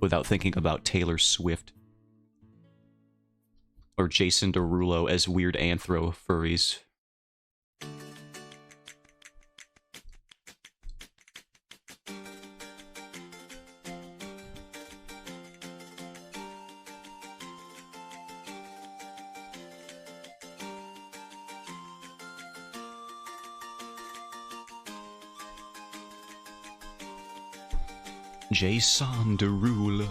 Without thinking about Taylor Swift. Or Jason Derulo as weird anthro furries. Jason Derulo.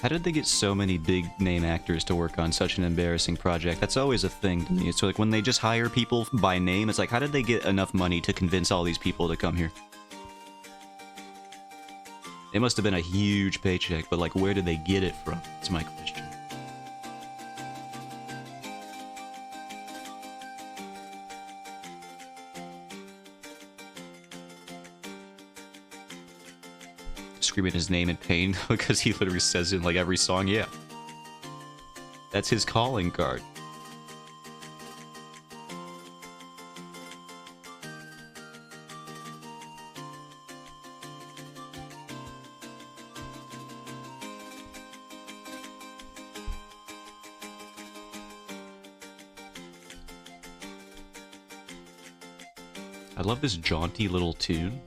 How did they get so many big name actors to work on such an embarrassing project? That's always a thing to me. It's like when they just hire people by name, it's like, how did they get enough money to convince all these people to come here? It must have been a huge paycheck, but like, where did they get it from? That's my question. Screaming his name in pain because he literally says it in like every song. Yeah. That's his calling card. I love this jaunty little tune.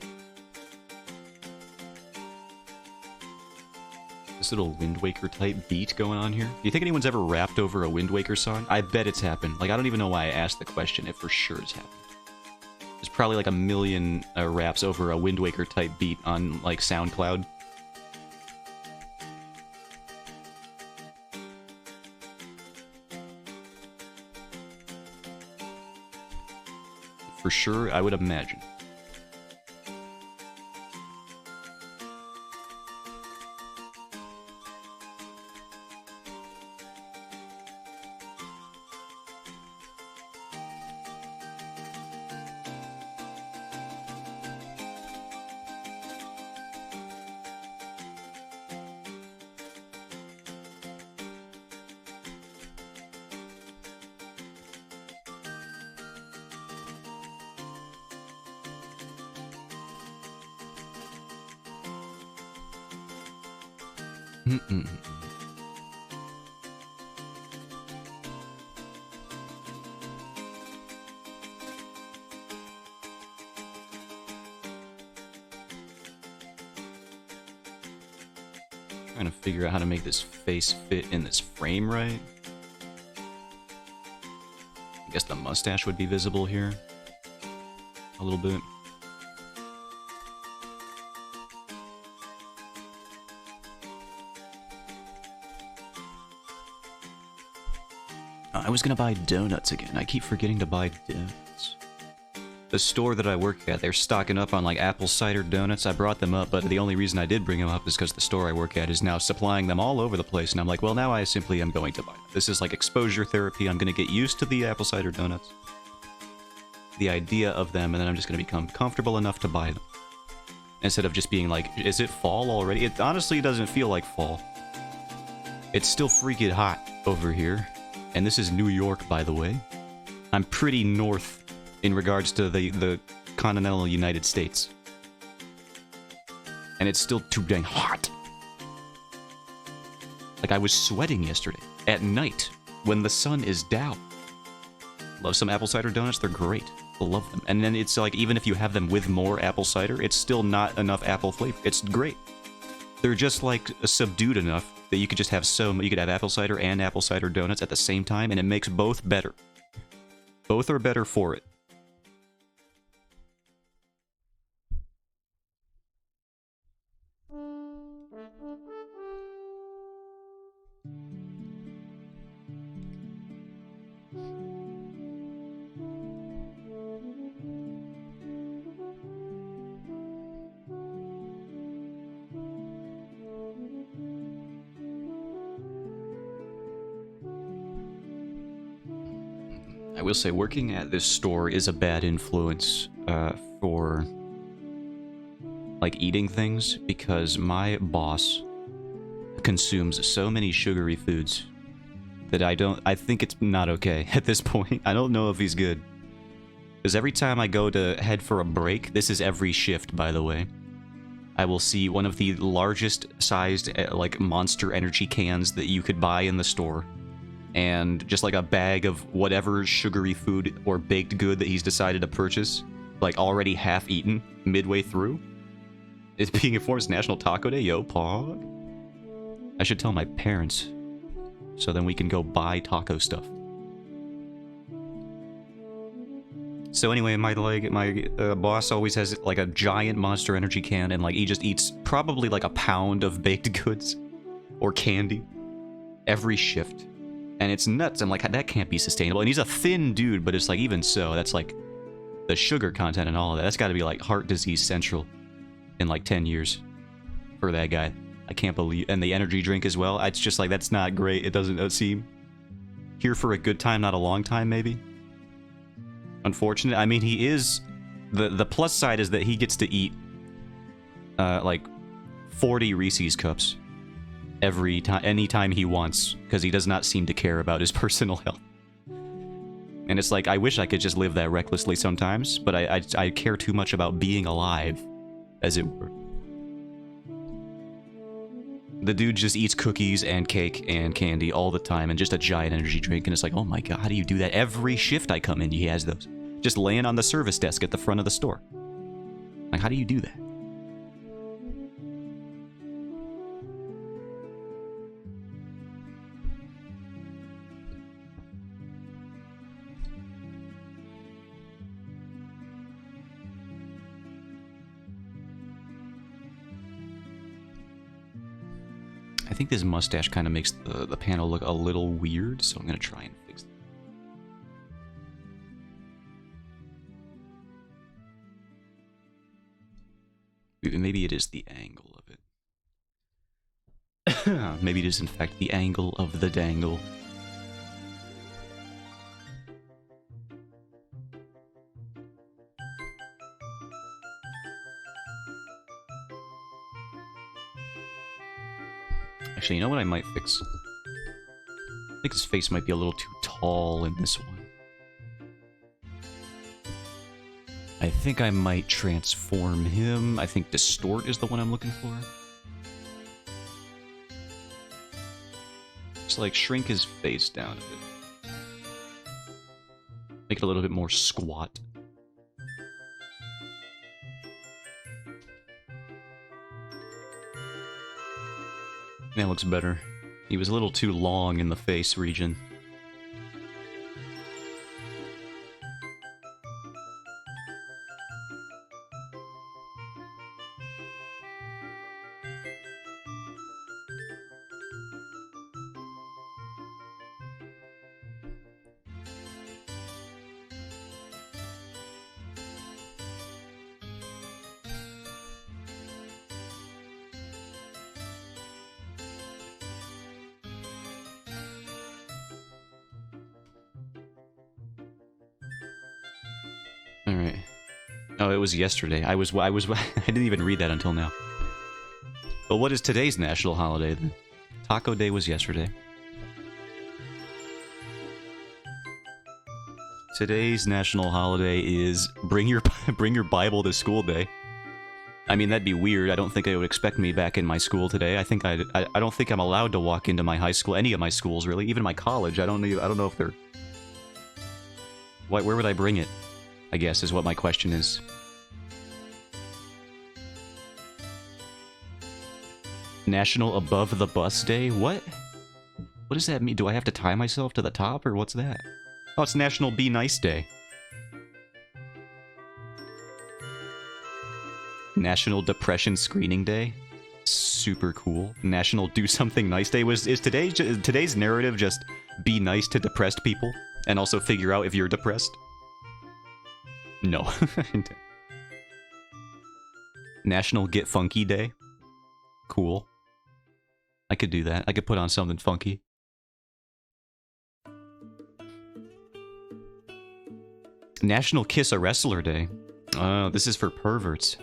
This little Wind Waker type beat going on here. Do you think anyone's ever rapped over a Wind Waker song? I bet it's happened. Like, I don't even know why I asked the question. It for sure has happened. There's probably like a million raps over a Wind Waker type beat on like SoundCloud. For sure, I would imagine. Trying to figure out how to make this face fit in this frame right. I guess the mustache would be visible here a little bit. I was gonna buy donuts again. I keep forgetting to buy donuts. The store that I work at, they're stocking up on like apple cider donuts. I brought them up, but the only reason I did bring them up is because the store I work at is now supplying them all over the place, and I'm like, well, now I simply am going to buy them. This is like exposure therapy. I'm gonna get used to the apple cider donuts, the idea of them, and then I'm just gonna become comfortable enough to buy them. Instead of just being like, is it fall already? It honestly doesn't feel like fall. It's still freaking hot over here. And this is New York, by the way. I'm pretty north in regards to the continental United States. And it's still too dang hot. Like, I was sweating yesterday at night when the sun is down. Love some apple cider donuts, they're great. Love them. And then it's like, even if you have them with more apple cider, it's still not enough apple flavor. It's great. They're just like subdued enough that you could just have you could have apple cider and apple cider donuts at the same time, and it makes both better. Both are better for it. I will say, working at this store is a bad influence for like eating things, because my boss consumes so many sugary foods that I think it's not okay at this point. I don't know if he's good. Because every time I go to head for a break, this is every shift, by the way, I will see one of the largest sized like Monster Energy cans that you could buy in the store, and just like a bag of whatever sugary food or baked good that he's decided to purchase, like already half eaten midway through. It's being informed it's National Taco Day, yo, pog. I should tell my parents, so then we can go buy taco stuff. So anyway, my boss always has like a giant Monster Energy can, and like he just eats probably like a pound of baked goods or candy every shift. And it's nuts. I'm like, that can't be sustainable. And he's a thin dude, but it's like, even so, that's like the sugar content and all of that. That's got to be like heart disease central in like 10 years for that guy. I can't believe. And the energy drink as well. It's just like, that's not great. It doesn't seem here for a good time, not a long time, maybe. Unfortunate. I mean, he is the plus side is that he gets to eat like 40 Reese's cups anytime he wants, because he does not seem to care about his personal health. And it's like, I wish I could just live that recklessly sometimes, but I care too much about being alive, as it were. The dude just eats cookies and cake and candy all the time and just a giant energy drink, and it's like, oh my god, how do you do that? Every shift I come in, he has those. Just laying on the service desk at the front of the store. Like, how do you do that? I think this mustache kind of makes the panel look a little weird, so I'm going to try and fix it. Maybe it is the angle of it. Maybe it is in fact the angle of the dangle. Actually, you know what I might fix? I think his face might be a little too tall in this one. I think I might transform him. I think Distort is the one I'm looking for. Just like shrink his face down a bit. Make it a little bit more squat. That looks better. He was a little too long in the face region. Alright. Oh, it was yesterday. I didn't even read that until now. But what is today's national holiday then? Taco Day was yesterday. Today's national holiday is bring your Bible to school day. I mean, that'd be weird. I don't think they would expect me back in my school today. I don't think I'm allowed to walk into my high school, any of my schools really, even my college. I don't know if they're... Where would I bring it? I guess is what my question is. National Above the Bus Day? What? What does that mean? Do I have to tie myself to the top, or what's that? Oh, it's National Be Nice Day. National Depression Screening Day. Super cool. National Do Something Nice Day. Is today's narrative just be nice to depressed people and also figure out if you're depressed? No. National Get Funky Day. Cool. I could do that. I could put on something funky. National Kiss a Wrestler Day. Oh, this is for perverts.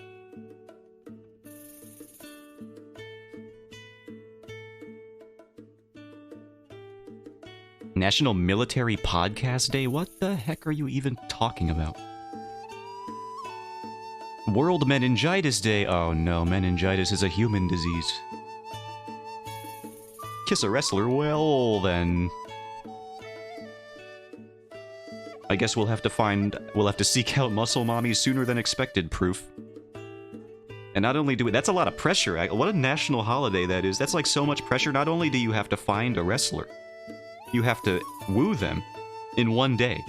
National Military Podcast Day? What the heck are you even talking about? World Meningitis Day. Oh no, meningitis is a human disease. Kiss a wrestler? Well then. I guess we'll have to seek out muscle mommies sooner than expected proof. And not only do we, that's a lot of pressure. What a national holiday that is. That's like so much pressure. Not only do you have to find a wrestler, you have to woo them in one day.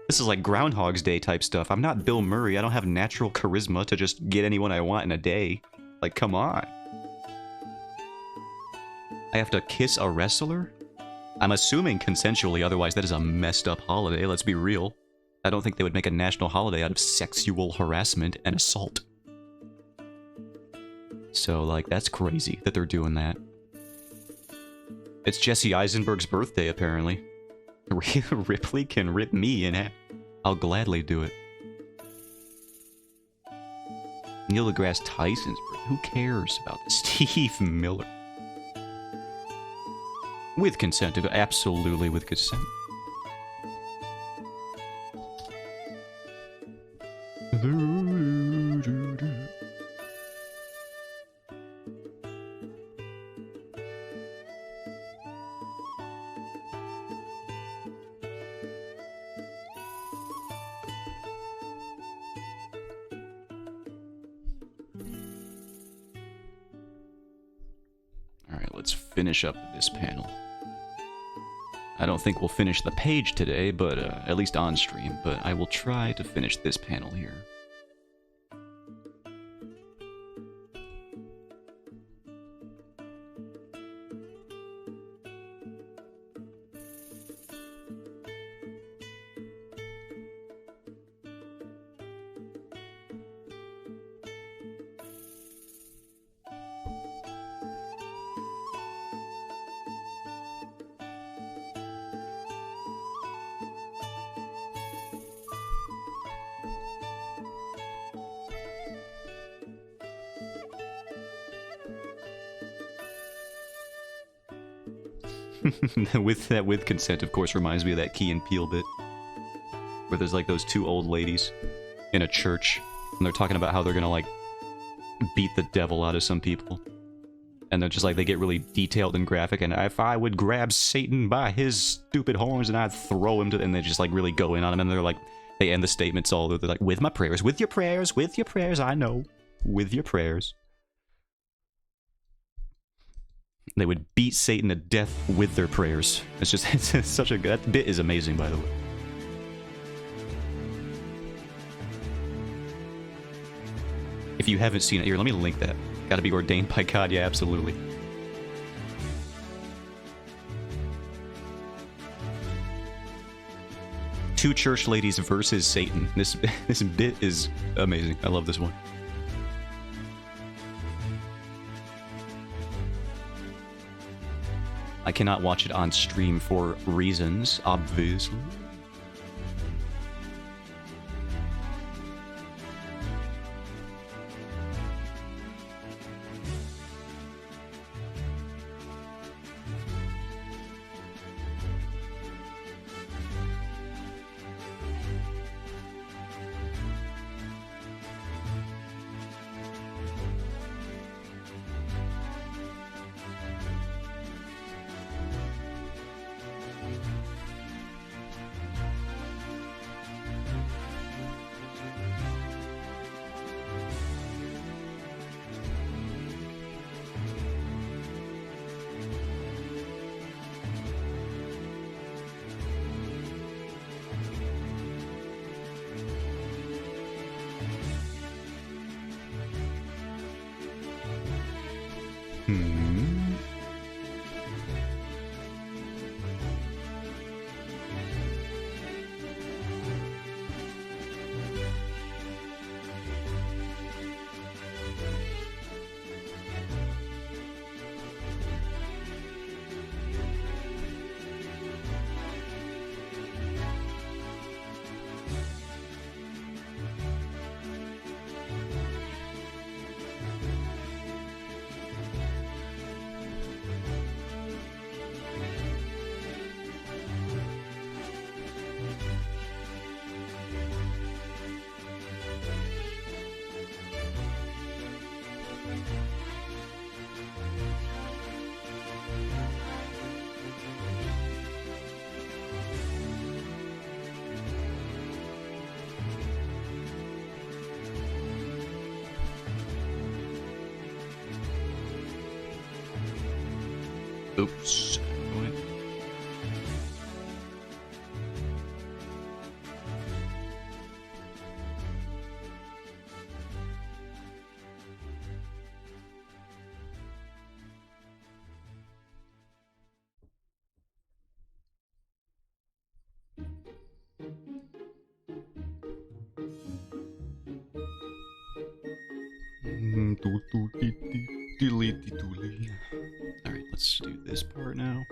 This is like Groundhog's Day type stuff. I'm not Bill Murray. I don't have natural charisma to just get anyone I want in a day. Like, come on. I have to kiss a wrestler? I'm assuming consensually, otherwise that is a messed up holiday, let's be real. I don't think they would make a national holiday out of sexual harassment and assault. So, like, that's crazy that they're doing that. It's Jesse Eisenberg's birthday, apparently. Ripley can rip me in half. I'll gladly do it. Neil deGrasse Tyson's birthday. Who cares about this? Steve Miller. With consent, absolutely with consent. Alright, let's finish up this panel. I don't think we'll finish the page today, but at least on stream, but I will try to finish this panel here. with consent, of course, reminds me of that Key and Peele bit, where there's like those two old ladies in a church, and they're talking about how they're gonna like beat the devil out of some people, and they're just like, they get really detailed and graphic, and if I would grab Satan by his stupid horns and I'd throw him to, and they just like really go in on him, and they're like, they end the statements all, they're like, with my prayers, with your prayers, with your prayers, I know, with your prayers. They would beat Satan to death with their prayers. It's just, it's such a good, that bit is amazing, by the way. If you haven't seen it, here, let me link that. Gotta be ordained by God, yeah, absolutely. Two church ladies versus Satan. This bit is amazing. I love this one. I cannot watch it on stream for reasons, obviously. Oops. Alright, let's do this part now.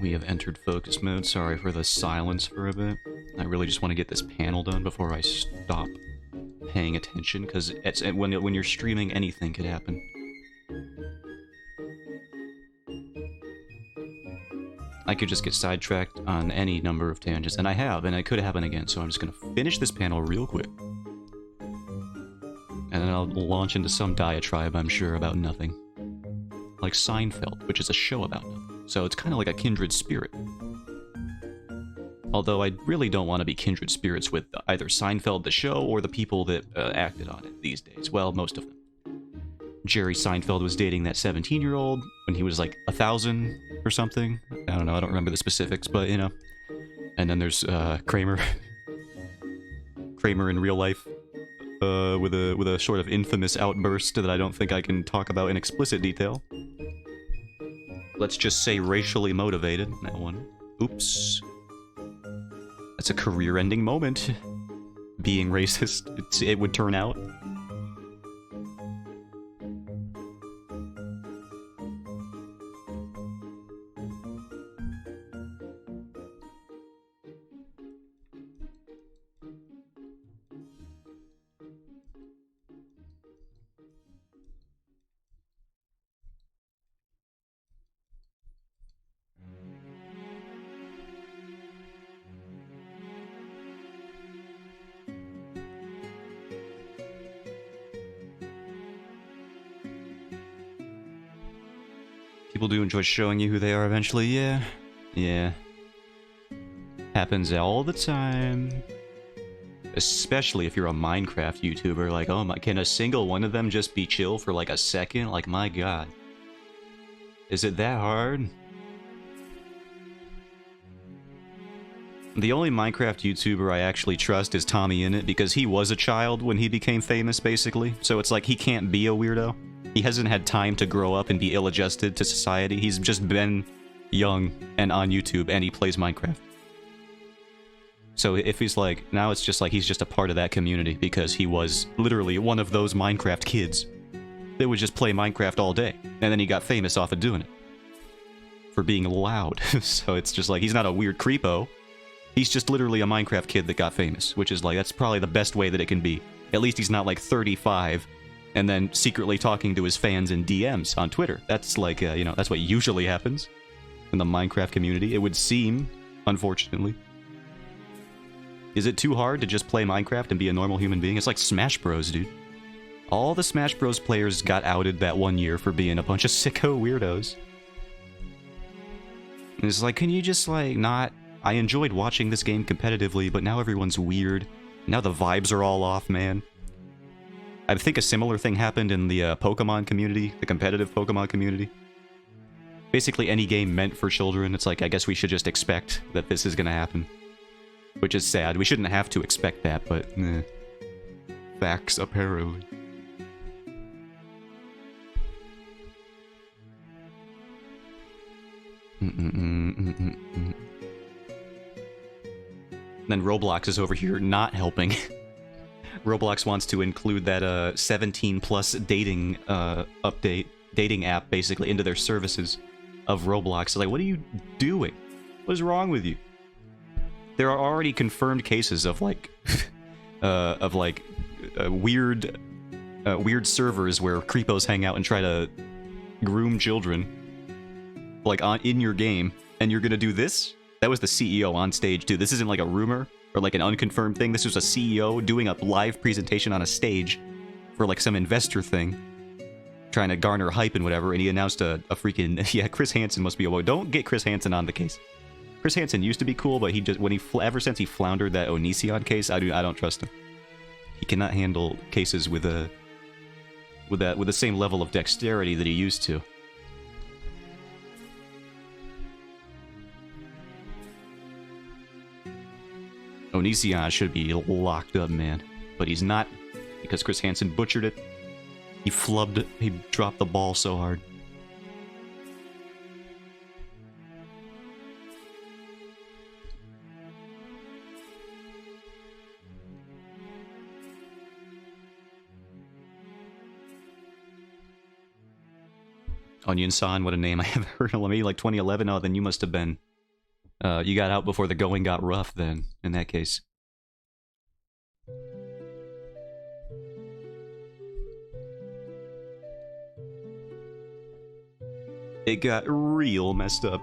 We have entered focus mode. Sorry for the silence for a bit. I really just want to get this panel done before I stop paying attention, because when you're streaming, anything could happen. I could just get sidetracked on any number of tangents, and I have, and it could happen again, so I'm just going to finish this panel real quick. And then I'll launch into some diatribe, I'm sure, about nothing. Like Seinfeld, which is a show about nothing. So it's kind of like a kindred spirit. Although I really don't want to be kindred spirits with either Seinfeld the show or the people that acted on it these days. Well, most of them. Jerry Seinfeld was dating that 17-year-old when he was like 1,000 or something. I don't know, I don't remember the specifics, but you know. And then there's Kramer. Kramer in real life. With a sort of infamous outburst that I don't think I can talk about in explicit detail. Let's just say racially motivated, that one. Oops. That's a career-ending moment. Being racist, it would turn out. People do enjoy showing you who they are eventually, yeah. Yeah. Happens all the time. Especially if you're a Minecraft YouTuber, like, oh my, can a single one of them just be chill for like a second? Like, my god. Is it that hard? The only Minecraft YouTuber I actually trust is Tommy Innit, because he was a child when he became famous, basically. So it's like, he can't be a weirdo. He hasn't had time to grow up and be ill-adjusted to society. He's just been young and on YouTube, and he plays Minecraft. So if he's like, now it's just like he's just a part of that community, because he was literally one of those Minecraft kids that would just play Minecraft all day. And then he got famous off of doing it. For being loud. So it's just like, he's not a weird creepo. He's just literally a Minecraft kid that got famous, which is like, that's probably the best way that it can be. At least he's not like 35 and then secretly talking to his fans in DMs on Twitter. That's like, you know, that's what usually happens in the Minecraft community, it would seem, unfortunately. Is it too hard to just play Minecraft and be a normal human being? It's like Smash Bros, dude. All the Smash Bros players got outed that one year for being a bunch of sicko weirdos. And it's like, can you just, like, not... I enjoyed watching this game competitively, but now everyone's weird. Now the vibes are all off, man. I think a similar thing happened in the Pokemon community, the competitive Pokemon community. Basically any game meant for children, it's like, I guess we should just expect that this is gonna happen. Which is sad. We shouldn't have to expect that, but... Facts, apparently. Then Roblox is over here not helping. Roblox wants to include that 17 plus dating dating app basically into their services of Roblox. Like, what are you doing? What is wrong with you? There are already confirmed cases of like weird servers where creepos hang out and try to groom children, like in your game, and you're gonna do this? That was the CEO on stage too. This isn't like a rumor or like an unconfirmed thing. This was a CEO doing a live presentation on a stage for like some investor thing, trying to garner hype and whatever. And he announced a freaking yeah. Chris Hansen must be a boy. Don't get Chris Hansen on the case. Chris Hansen used to be cool, but he just ever since he floundered that Onision case, I don't trust him. He cannot handle cases with the same level of dexterity that he used to. Onision should be locked up, man. But he's not, because Chris Hansen butchered it. He dropped the ball so hard. Onion San, what a name I haven't heard of. Maybe like 2011. Oh, then you must have been You got out before the going got rough then, in that case. It got real messed up.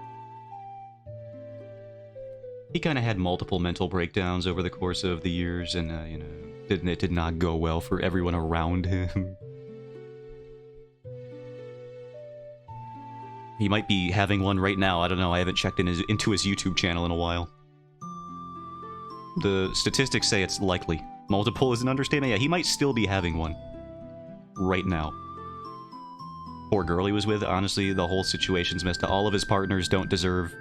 He kind of had multiple mental breakdowns over the course of the years, and, you know, it did not go well for everyone around him. He might be having one right now, I don't know, I haven't checked into his YouTube channel in a while. The statistics say it's likely. Multiple is an understatement? Yeah, he might still be having one. Right now. Poor girl he was with, honestly, the whole situation's messed up. All of his partners don't deserve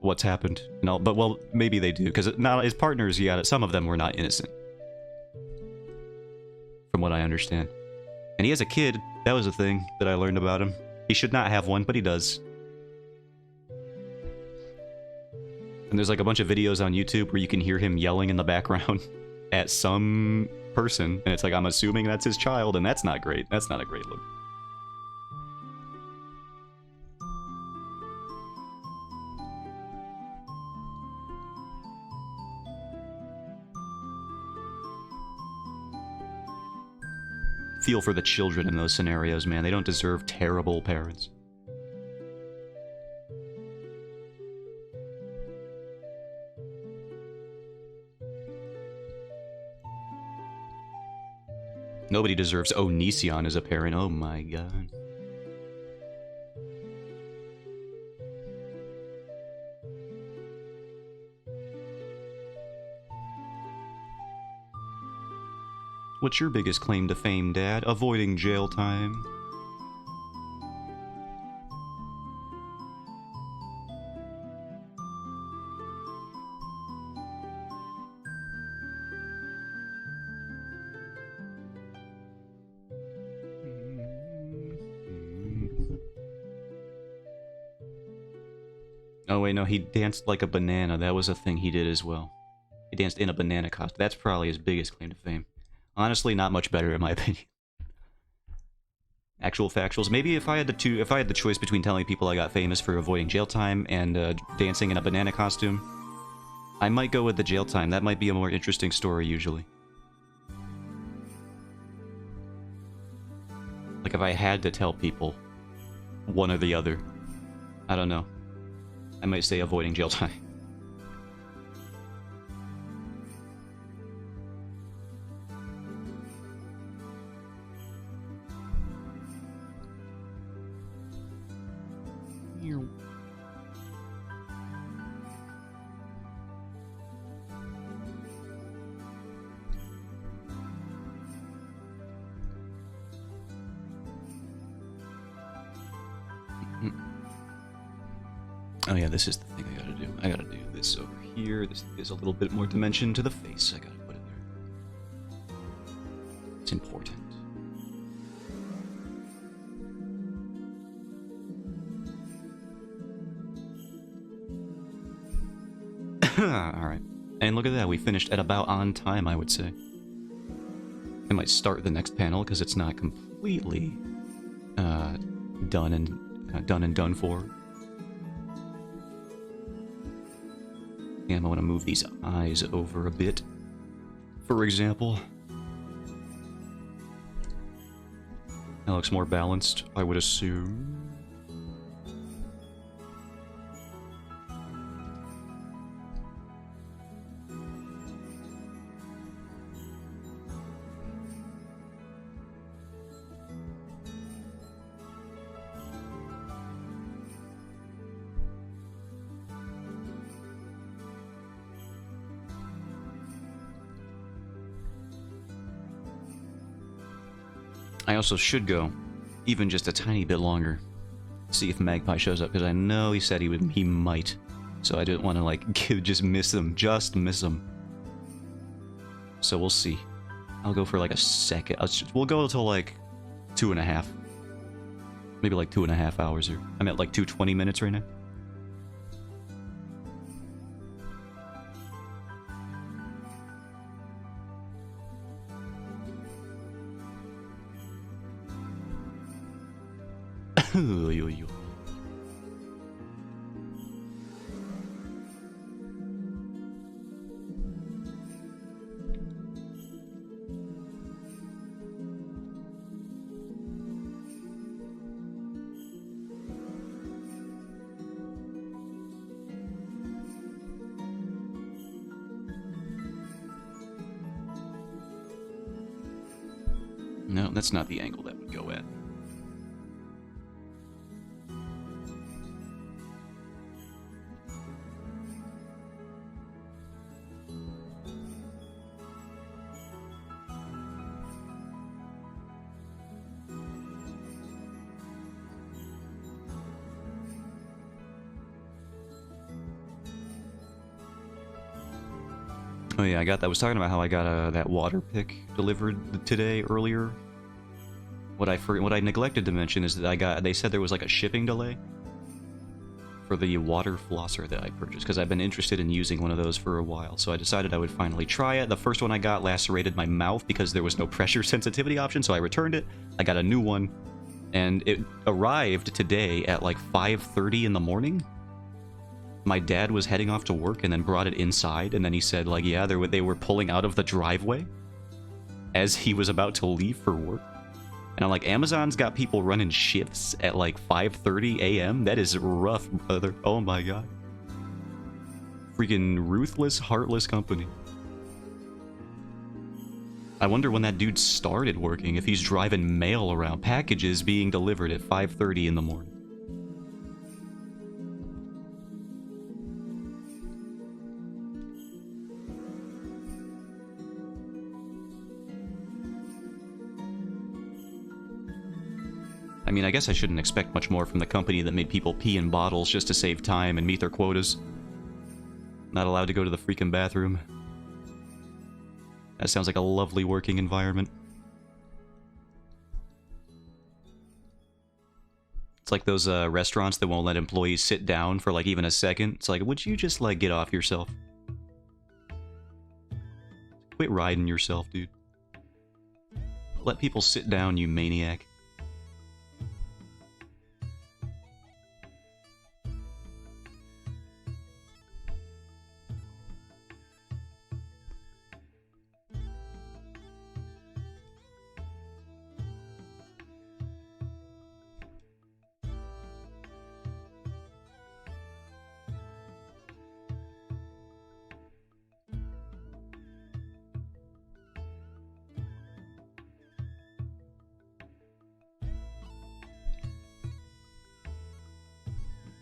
what's happened. No, but, well, maybe they do, because not his partners, yeah, some of them were not innocent. From what I understand. And he has a kid. That was a thing that I learned about him. He should not have one, but he does. And there's like a bunch of videos on YouTube where you can hear him yelling in the background at some person, and it's like, I'm assuming that's his child, and that's not great. That's not a great look. Feel for the children in those scenarios, man. They don't deserve terrible parents. Nobody deserves Onision as a parent. Oh my god. What's your biggest claim to fame, Dad? Avoiding jail time. Oh wait, no, he danced like a banana. That was a thing he did as well. He danced in a banana costume. That's probably his biggest claim to fame. Honestly, not much better in my opinion. Actual factuals. Maybe if I had the choice between telling people I got famous for avoiding jail time and dancing in a banana costume, I might go with the jail time. That might be a more interesting story usually. Like if I had to tell people one or the other, I don't know. I might say avoiding jail time. Oh yeah, this is the thing I gotta do. I gotta do this over here. This gives a little bit more dimension to the face. I gotta put it there. It's important. Alright. And look at that, we finished at about on time, I would say. I might start the next panel, because it's not completely done and done for. And I want to move these eyes over a bit, for example. That looks more balanced, I would assume. I also should go even just a tiny bit longer. See if Magpie shows up, because I know he said he might. So I didn't want to like just miss him. Just miss him. So we'll see. I'll go for like a second. We'll go until like 2.5. Maybe like 2.5 hours, or I'm at like 2:20 minutes right now. No, that's not the angle that would go at. Oh yeah, I was talking about how I got that water pick delivered today earlier. What I neglected to mention is that they said there was like a shipping delay for the water flosser that I purchased, because I've been interested in using one of those for a while, so I decided I would finally try it. The first one I got lacerated my mouth because there was no pressure sensitivity option, so I returned it. I got a new one, and it arrived today at like 5:30 in the morning. My dad was heading off to work and then brought it inside, and then he said, like, yeah, they were pulling out of the driveway as he was about to leave for work. And I'm like, Amazon's got people running shifts at like 5:30 a.m.? That is rough, brother. Oh my god. Freaking ruthless, heartless company. I wonder when that dude started working, if he's driving mail around, packages being delivered at 5:30 in the morning. I mean, I guess I shouldn't expect much more from the company that made people pee in bottles just to save time and meet their quotas. Not allowed to go to the freaking bathroom. That sounds like a lovely working environment. It's like those restaurants that won't let employees sit down for like even a second. It's like, would you just like get off yourself? Quit riding yourself, dude. Let people sit down, you maniac.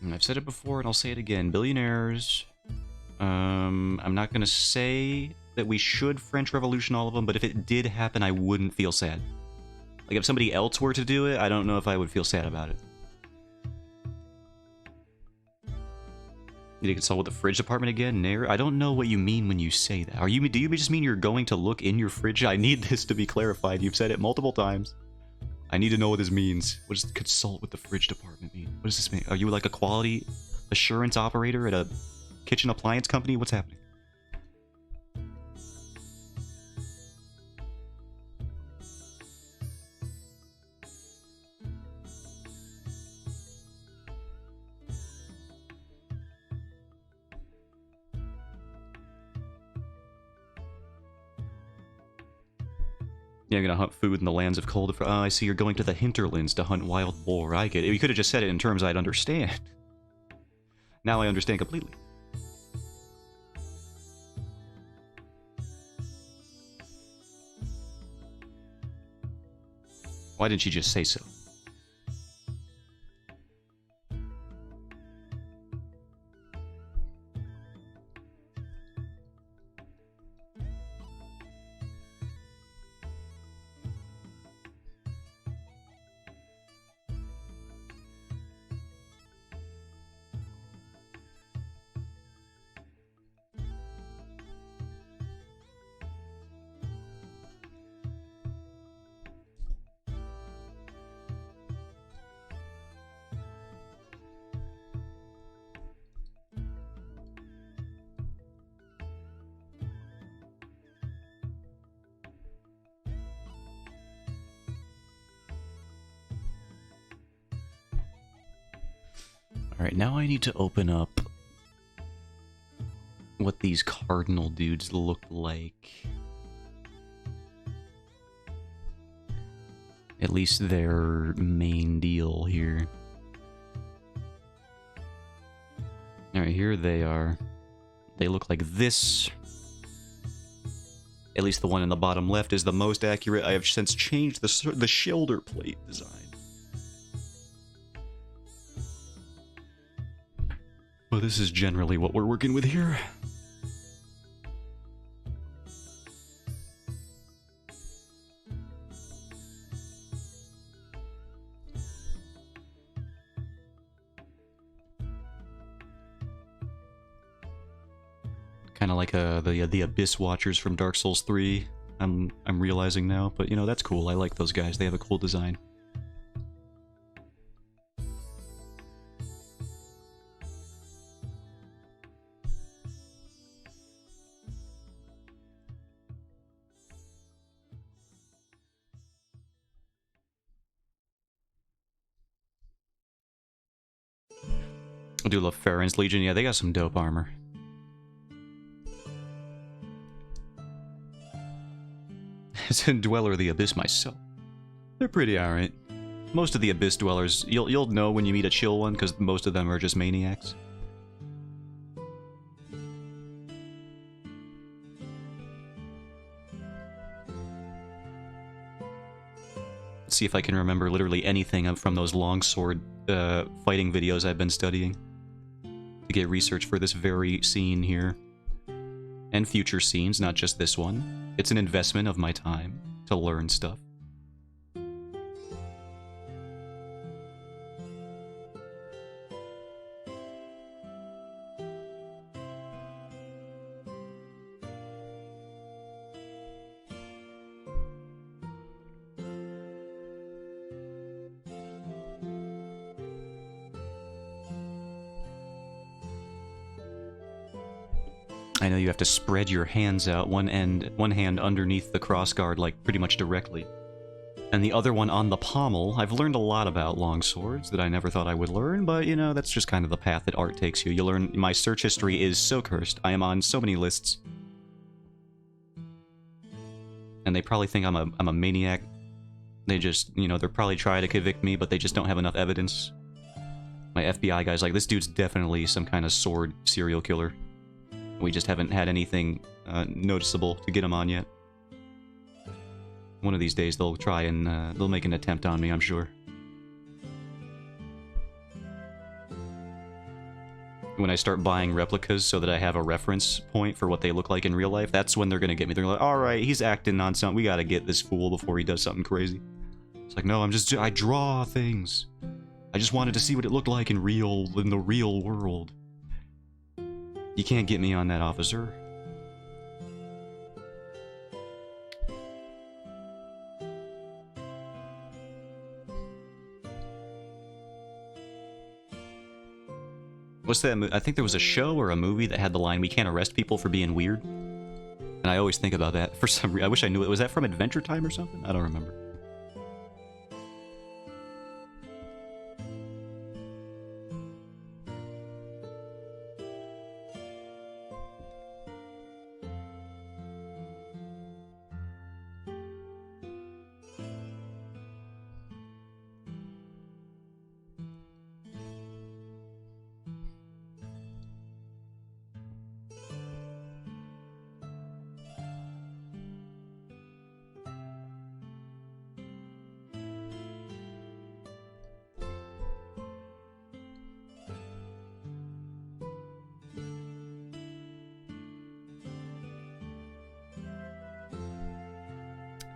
And I've said it before and I'll say it again. Billionaires. I'm not going to say that we should French Revolution all of them, but if it did happen, I wouldn't feel sad. Like, if somebody else were to do it, I don't know if I would feel sad about it. You consult with the fridge department again, Nair? I don't know what you mean when you say that. Do you just mean you're going to look in your fridge? I need this to be clarified. You've said it multiple times. I need to know what this means. What does consult with the fridge department mean? What does this mean? Are you like a quality assurance operator at a kitchen appliance company? What's happening? Yeah, I'm gonna hunt food in the lands of cold. Oh, I see you're going to the hinterlands to hunt wild boar. I get it. You could have just said it in terms I'd understand. Now I understand completely. Why didn't you just say so? Alright, now I need to open up what these cardinal dudes look like. At least their main deal here. Alright, here they are. They look like this. At least the one in the bottom left is the most accurate. I have since changed the shoulder plate design. Well, this is generally what we're working with here. Kind of like the Abyss Watchers from Dark Souls 3. I'm realizing now, but you know, that's cool. I like those guys. They have a cool design. I do love Farron's Legion. Yeah, they got some dope armor. As a Dweller of the Abyss myself, they're pretty alright. Most of the Abyss Dwellers, you'll know when you meet a chill one, because most of them are just maniacs. Let's see if I can remember literally anything from those longsword fighting videos I've been studying to get research for this very scene here. And future scenes, not just this one. It's an investment of my time to learn stuff. I know you have to spread your hands out, one hand underneath the crossguard, like pretty much directly, and the other one on the pommel. I've learned a lot about longswords that I never thought I would learn, but you know, that's just kind of the path that art takes you. You learn. My search history is so cursed. I am on so many lists, and they probably think I'm a maniac. They just, you know, they're probably trying to convict me, but they just don't have enough evidence. My FBI guy's like, this dude's definitely some kind of sword serial killer. We just haven't had anything noticeable to get him on yet. One of these days they'll try and they'll make an attempt on me, I'm sure. When I start buying replicas so that I have a reference point for what they look like in real life, that's when they're gonna get me. They're like, alright, he's acting on something. We gotta get this fool before he does something crazy. It's like, no, I draw things. I just wanted to see what it looked like in the real world. You can't get me on that, officer. What's that? I think there was a show or a movie that had the line, "We can't arrest people for being weird." And I always think about that for some reason. I wish I knew it. Was that from Adventure Time or something? I don't remember.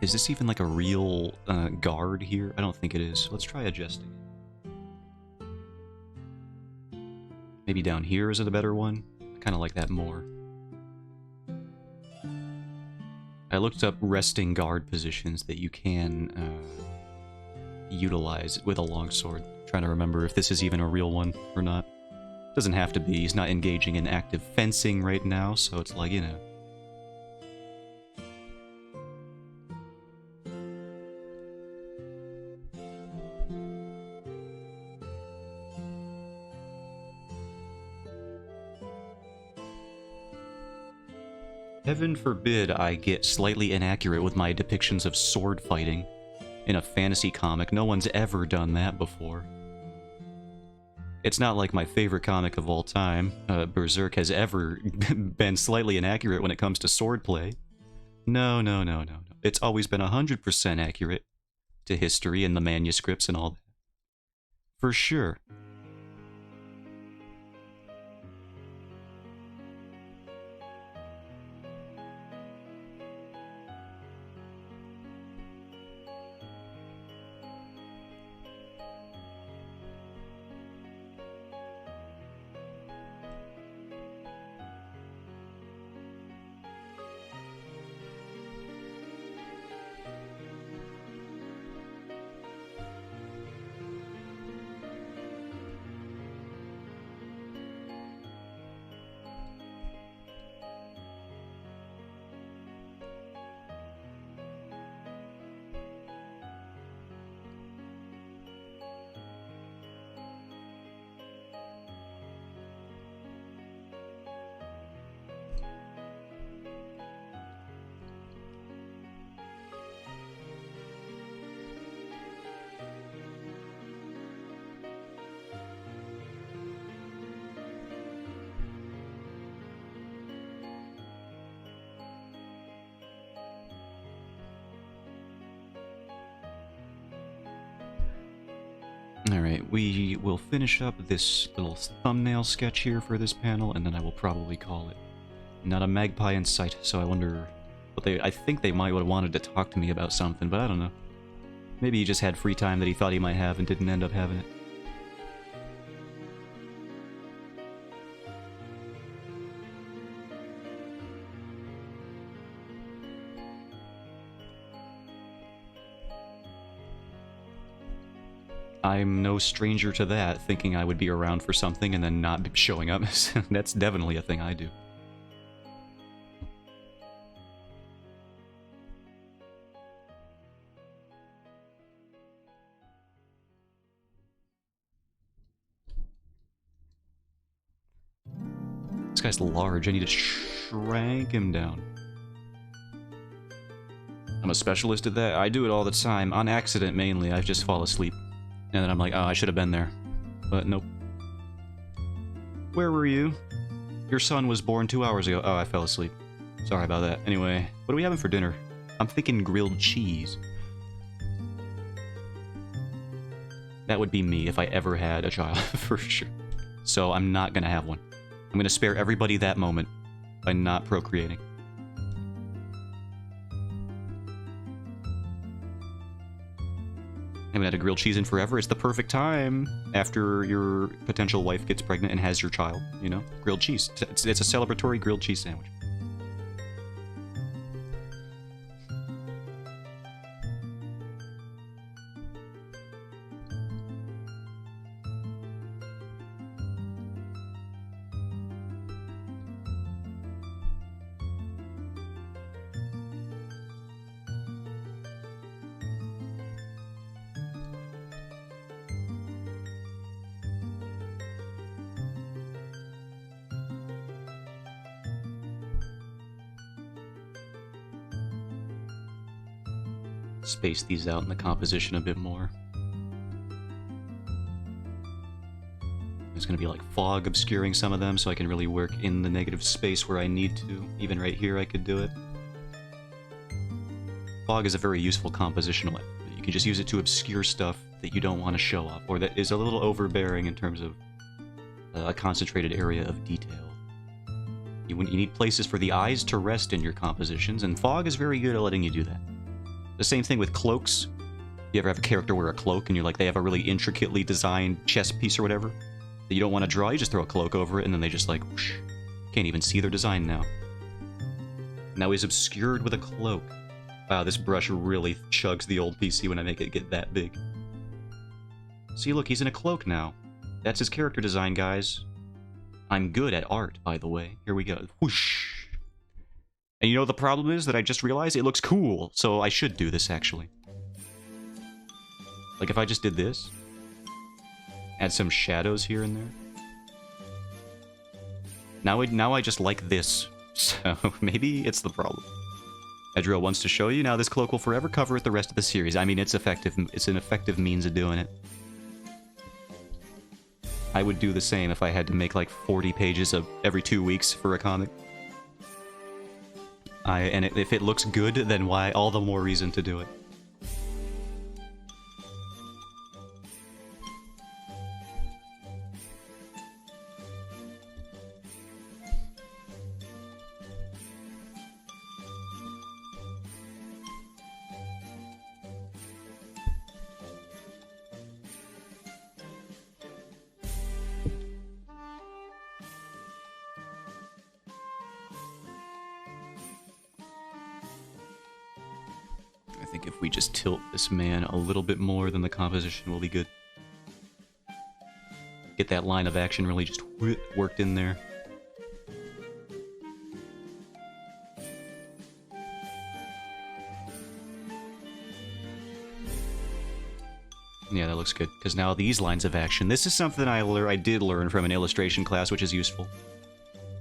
Is this even like a real guard here? I don't think it is. Let's try adjusting it. Maybe down here is it a better one? I kind of like that more. I looked up resting guard positions that you can utilize with a longsword. Trying to remember if this is even a real one or not. Doesn't have to be. He's not engaging in active fencing right now, so it's like, you know. Heaven forbid I get slightly inaccurate with my depictions of sword fighting in a fantasy comic. No one's ever done that before. It's not like my favorite comic of all time, Berserk, has ever been slightly inaccurate when it comes to swordplay. No, no, no, no, no. It's always been 100% accurate to history and the manuscripts and all that. For sure. Alright, we will finish up this little thumbnail sketch here for this panel, and then I will probably call it. Not a magpie in sight, so I wonder what I think they might have wanted to talk to me about something, but I don't know. Maybe he just had free time that he thought he might have and didn't end up having it. I'm no stranger to that, thinking I would be around for something and then not showing up. That's definitely a thing I do. This guy's large. I need to shrink him down. I'm a specialist at that. I do it all the time. On accident, mainly. I just fall asleep. And then I'm like, oh, I should have been there. But nope. Where were you? Your son was born 2 hours ago. Oh, I fell asleep. Sorry about that. Anyway, what are we having for dinner? I'm thinking grilled cheese. That would be me if I ever had a child, for sure. So I'm not gonna have one. I'm gonna spare everybody that moment by not procreating. I haven't had a grilled cheese in forever. It's the perfect time after your potential wife gets pregnant and has your child, you know? Grilled cheese. It's a celebratory grilled cheese sandwich. Space these out in the composition a bit more. There's going to be like fog obscuring some of them so I can really work in the negative space where I need to. Even right here I could do it. Fog is a very useful compositional element. You can just use it to obscure stuff that you don't want to show off, or that is a little overbearing in terms of a concentrated area of detail. You need places for the eyes to rest in your compositions, and fog is very good at letting you do that. The same thing with cloaks. You ever have a character wear a cloak and you're like, they have a really intricately designed chest piece or whatever that you don't want to draw, you just throw a cloak over it and then they just like, whoosh, can't even see their design now. Now he's obscured with a cloak. Wow, this brush really chugs the old PC when I make it get that big. See, look, he's in a cloak now. That's his character design, guys. I'm good at art, by the way. Here we go. Whoosh. And you know the problem is that I just realized it looks cool, so I should do this, actually. Like, if I just did this, add some shadows here and there. Now I just like this, so maybe it's the problem. Edriel wants to show you, now this cloak will forever cover it the rest of the series. I mean, it's effective. It's an effective means of doing it. I would do the same if I had to make like 40 pages of every 2 weeks for a comic. And if it looks good, then why? All the more reason to do it. I think if we just tilt this man a little bit more, then the composition will be good. Get that line of action really just worked in there. Yeah, that looks good. Because now these lines of action, this is something I did learn from an illustration class, which is useful.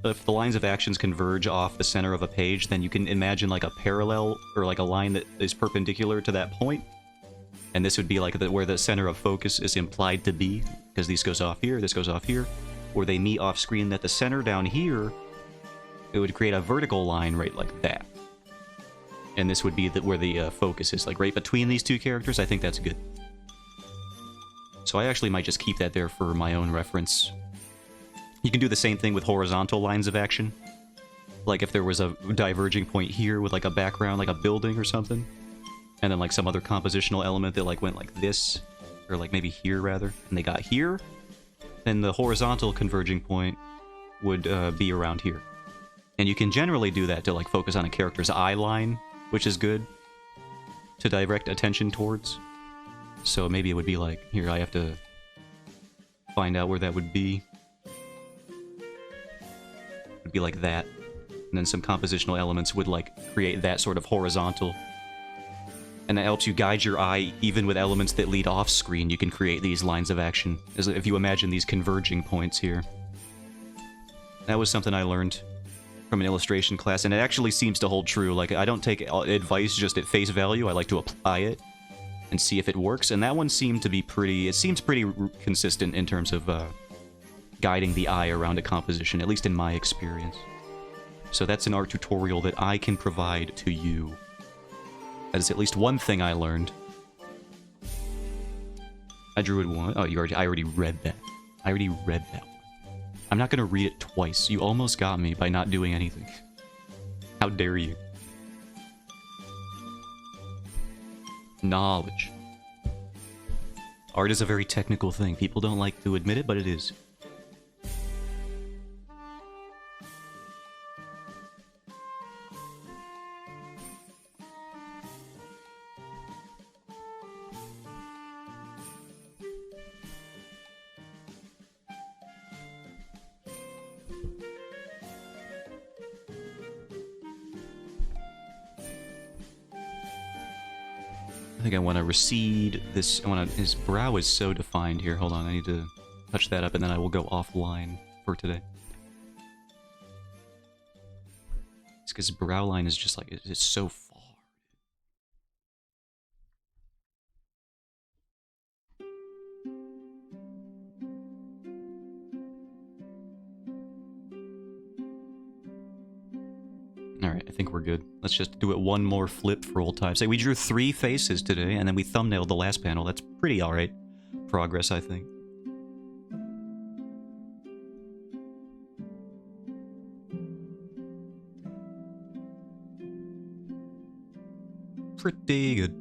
If the lines of actions converge off the center of a page, then you can imagine like a parallel, or like a line that is perpendicular to that point. And this would be like where the center of focus is implied to be, because this goes off here, this goes off here. Or they meet off screen, that the center down here, it would create a vertical line right like that. And this would be where the focus is, like right between these two characters. I think that's good. So I actually might just keep that there for my own reference. You can do the same thing with horizontal lines of action. Like if there was a diverging point here with like a background, like a building or something. And then like some other compositional element that like went like this. Or like maybe here rather. And they got here. Then the horizontal converging point would be around here. And you can generally do that to like focus on a character's eye line, which is good to direct attention towards. So maybe it would be like, here I have to find out where that would be. It would be like that. And then some compositional elements would like create that sort of horizontal. And that helps you guide your eye even with elements that lead off screen. You can create these lines of action. As if you imagine these converging points here. That was something I learned from an illustration class, and it actually seems to hold true. Like, I don't take advice just at face value. I like to apply it and see if it works. And that one seemed to be pretty... It seems pretty consistent in terms of guiding the eye around a composition, at least in my experience. So that's an art tutorial that I can provide to you. That is at least one thing I learned. I drew it once. Oh, I already read that. I already read that one. I'm not gonna read it twice. You almost got me by not doing anything. How dare you? Knowledge. Art is a very technical thing. People don't like to admit it, but it is. I think I want to recede this. His brow is so defined here. Hold on, I need to touch that up, and then I will go offline for today. It's because his brow line is just like, it's so far. Alright, I think we're good. Let's just do it one more flip for old time's sake. We drew 3 faces today, and then we thumbnailed the last panel. That's pretty alright progress, I think. Pretty good.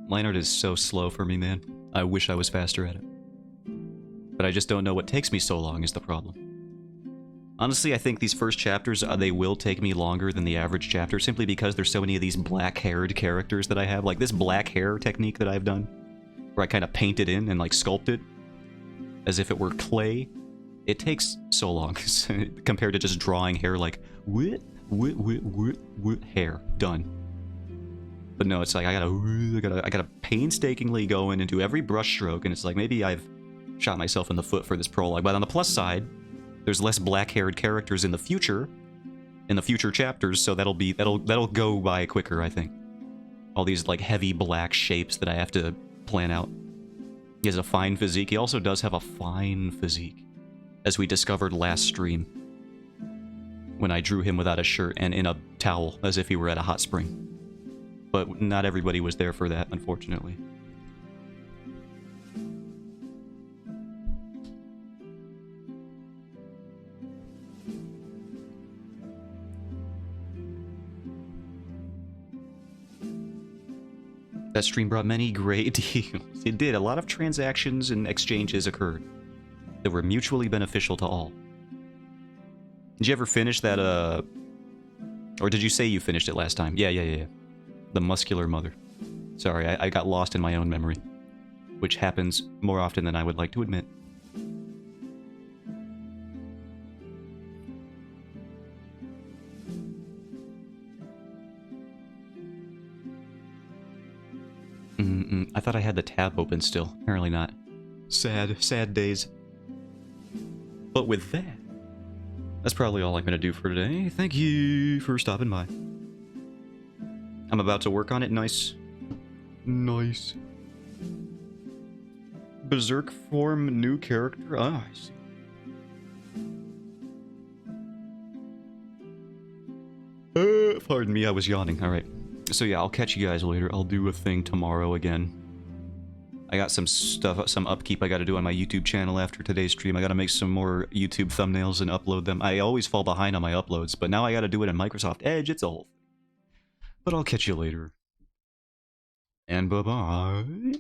Line art is so slow for me, man. I wish I was faster at it. But I just don't know what takes me so long is the problem. Honestly, I think these first chapters, they will take me longer than the average chapter, simply because there's so many of these black-haired characters that I have. Like this black hair technique that I've done, where I kind of paint it in and like sculpt it as if it were clay. It takes so long compared to just drawing hair like, hair, done. But no, it's like I gotta painstakingly go in and do every brush stroke, and it's like maybe I've shot myself in the foot for this prologue. But on the plus side, there's less black-haired characters in the future chapters, so that'll go by quicker, I think. All these like heavy black shapes that I have to plan out. He has a fine physique. He also does have a fine physique, as we discovered last stream, when I drew him without a shirt and in a towel, as if he were at a hot spring. But not everybody was there for that, unfortunately. That stream brought many great deals. It did. A lot of transactions and exchanges occurred that were mutually beneficial to all. Did you ever finish that, or did you say you finished it last time? Yeah. The Muscular Mother. Sorry, I got lost in my own memory, which happens more often than I would like to admit. I thought I had the tab open still. Apparently not. Sad days. But with that, that's probably all I'm going to do for today. Thank you for stopping by. I'm about to work on it. Nice. Berserk form, new character. Ah, I see. Pardon me, I was yawning. Alright. So yeah, I'll catch you guys later. I'll do a thing tomorrow again. I got some stuff, some upkeep I gotta do on my YouTube channel after today's stream. I gotta make some more YouTube thumbnails and upload them. I always fall behind on my uploads, but now I gotta do it in Microsoft Edge. It's a whole thing. But I'll catch you later. And bye-bye.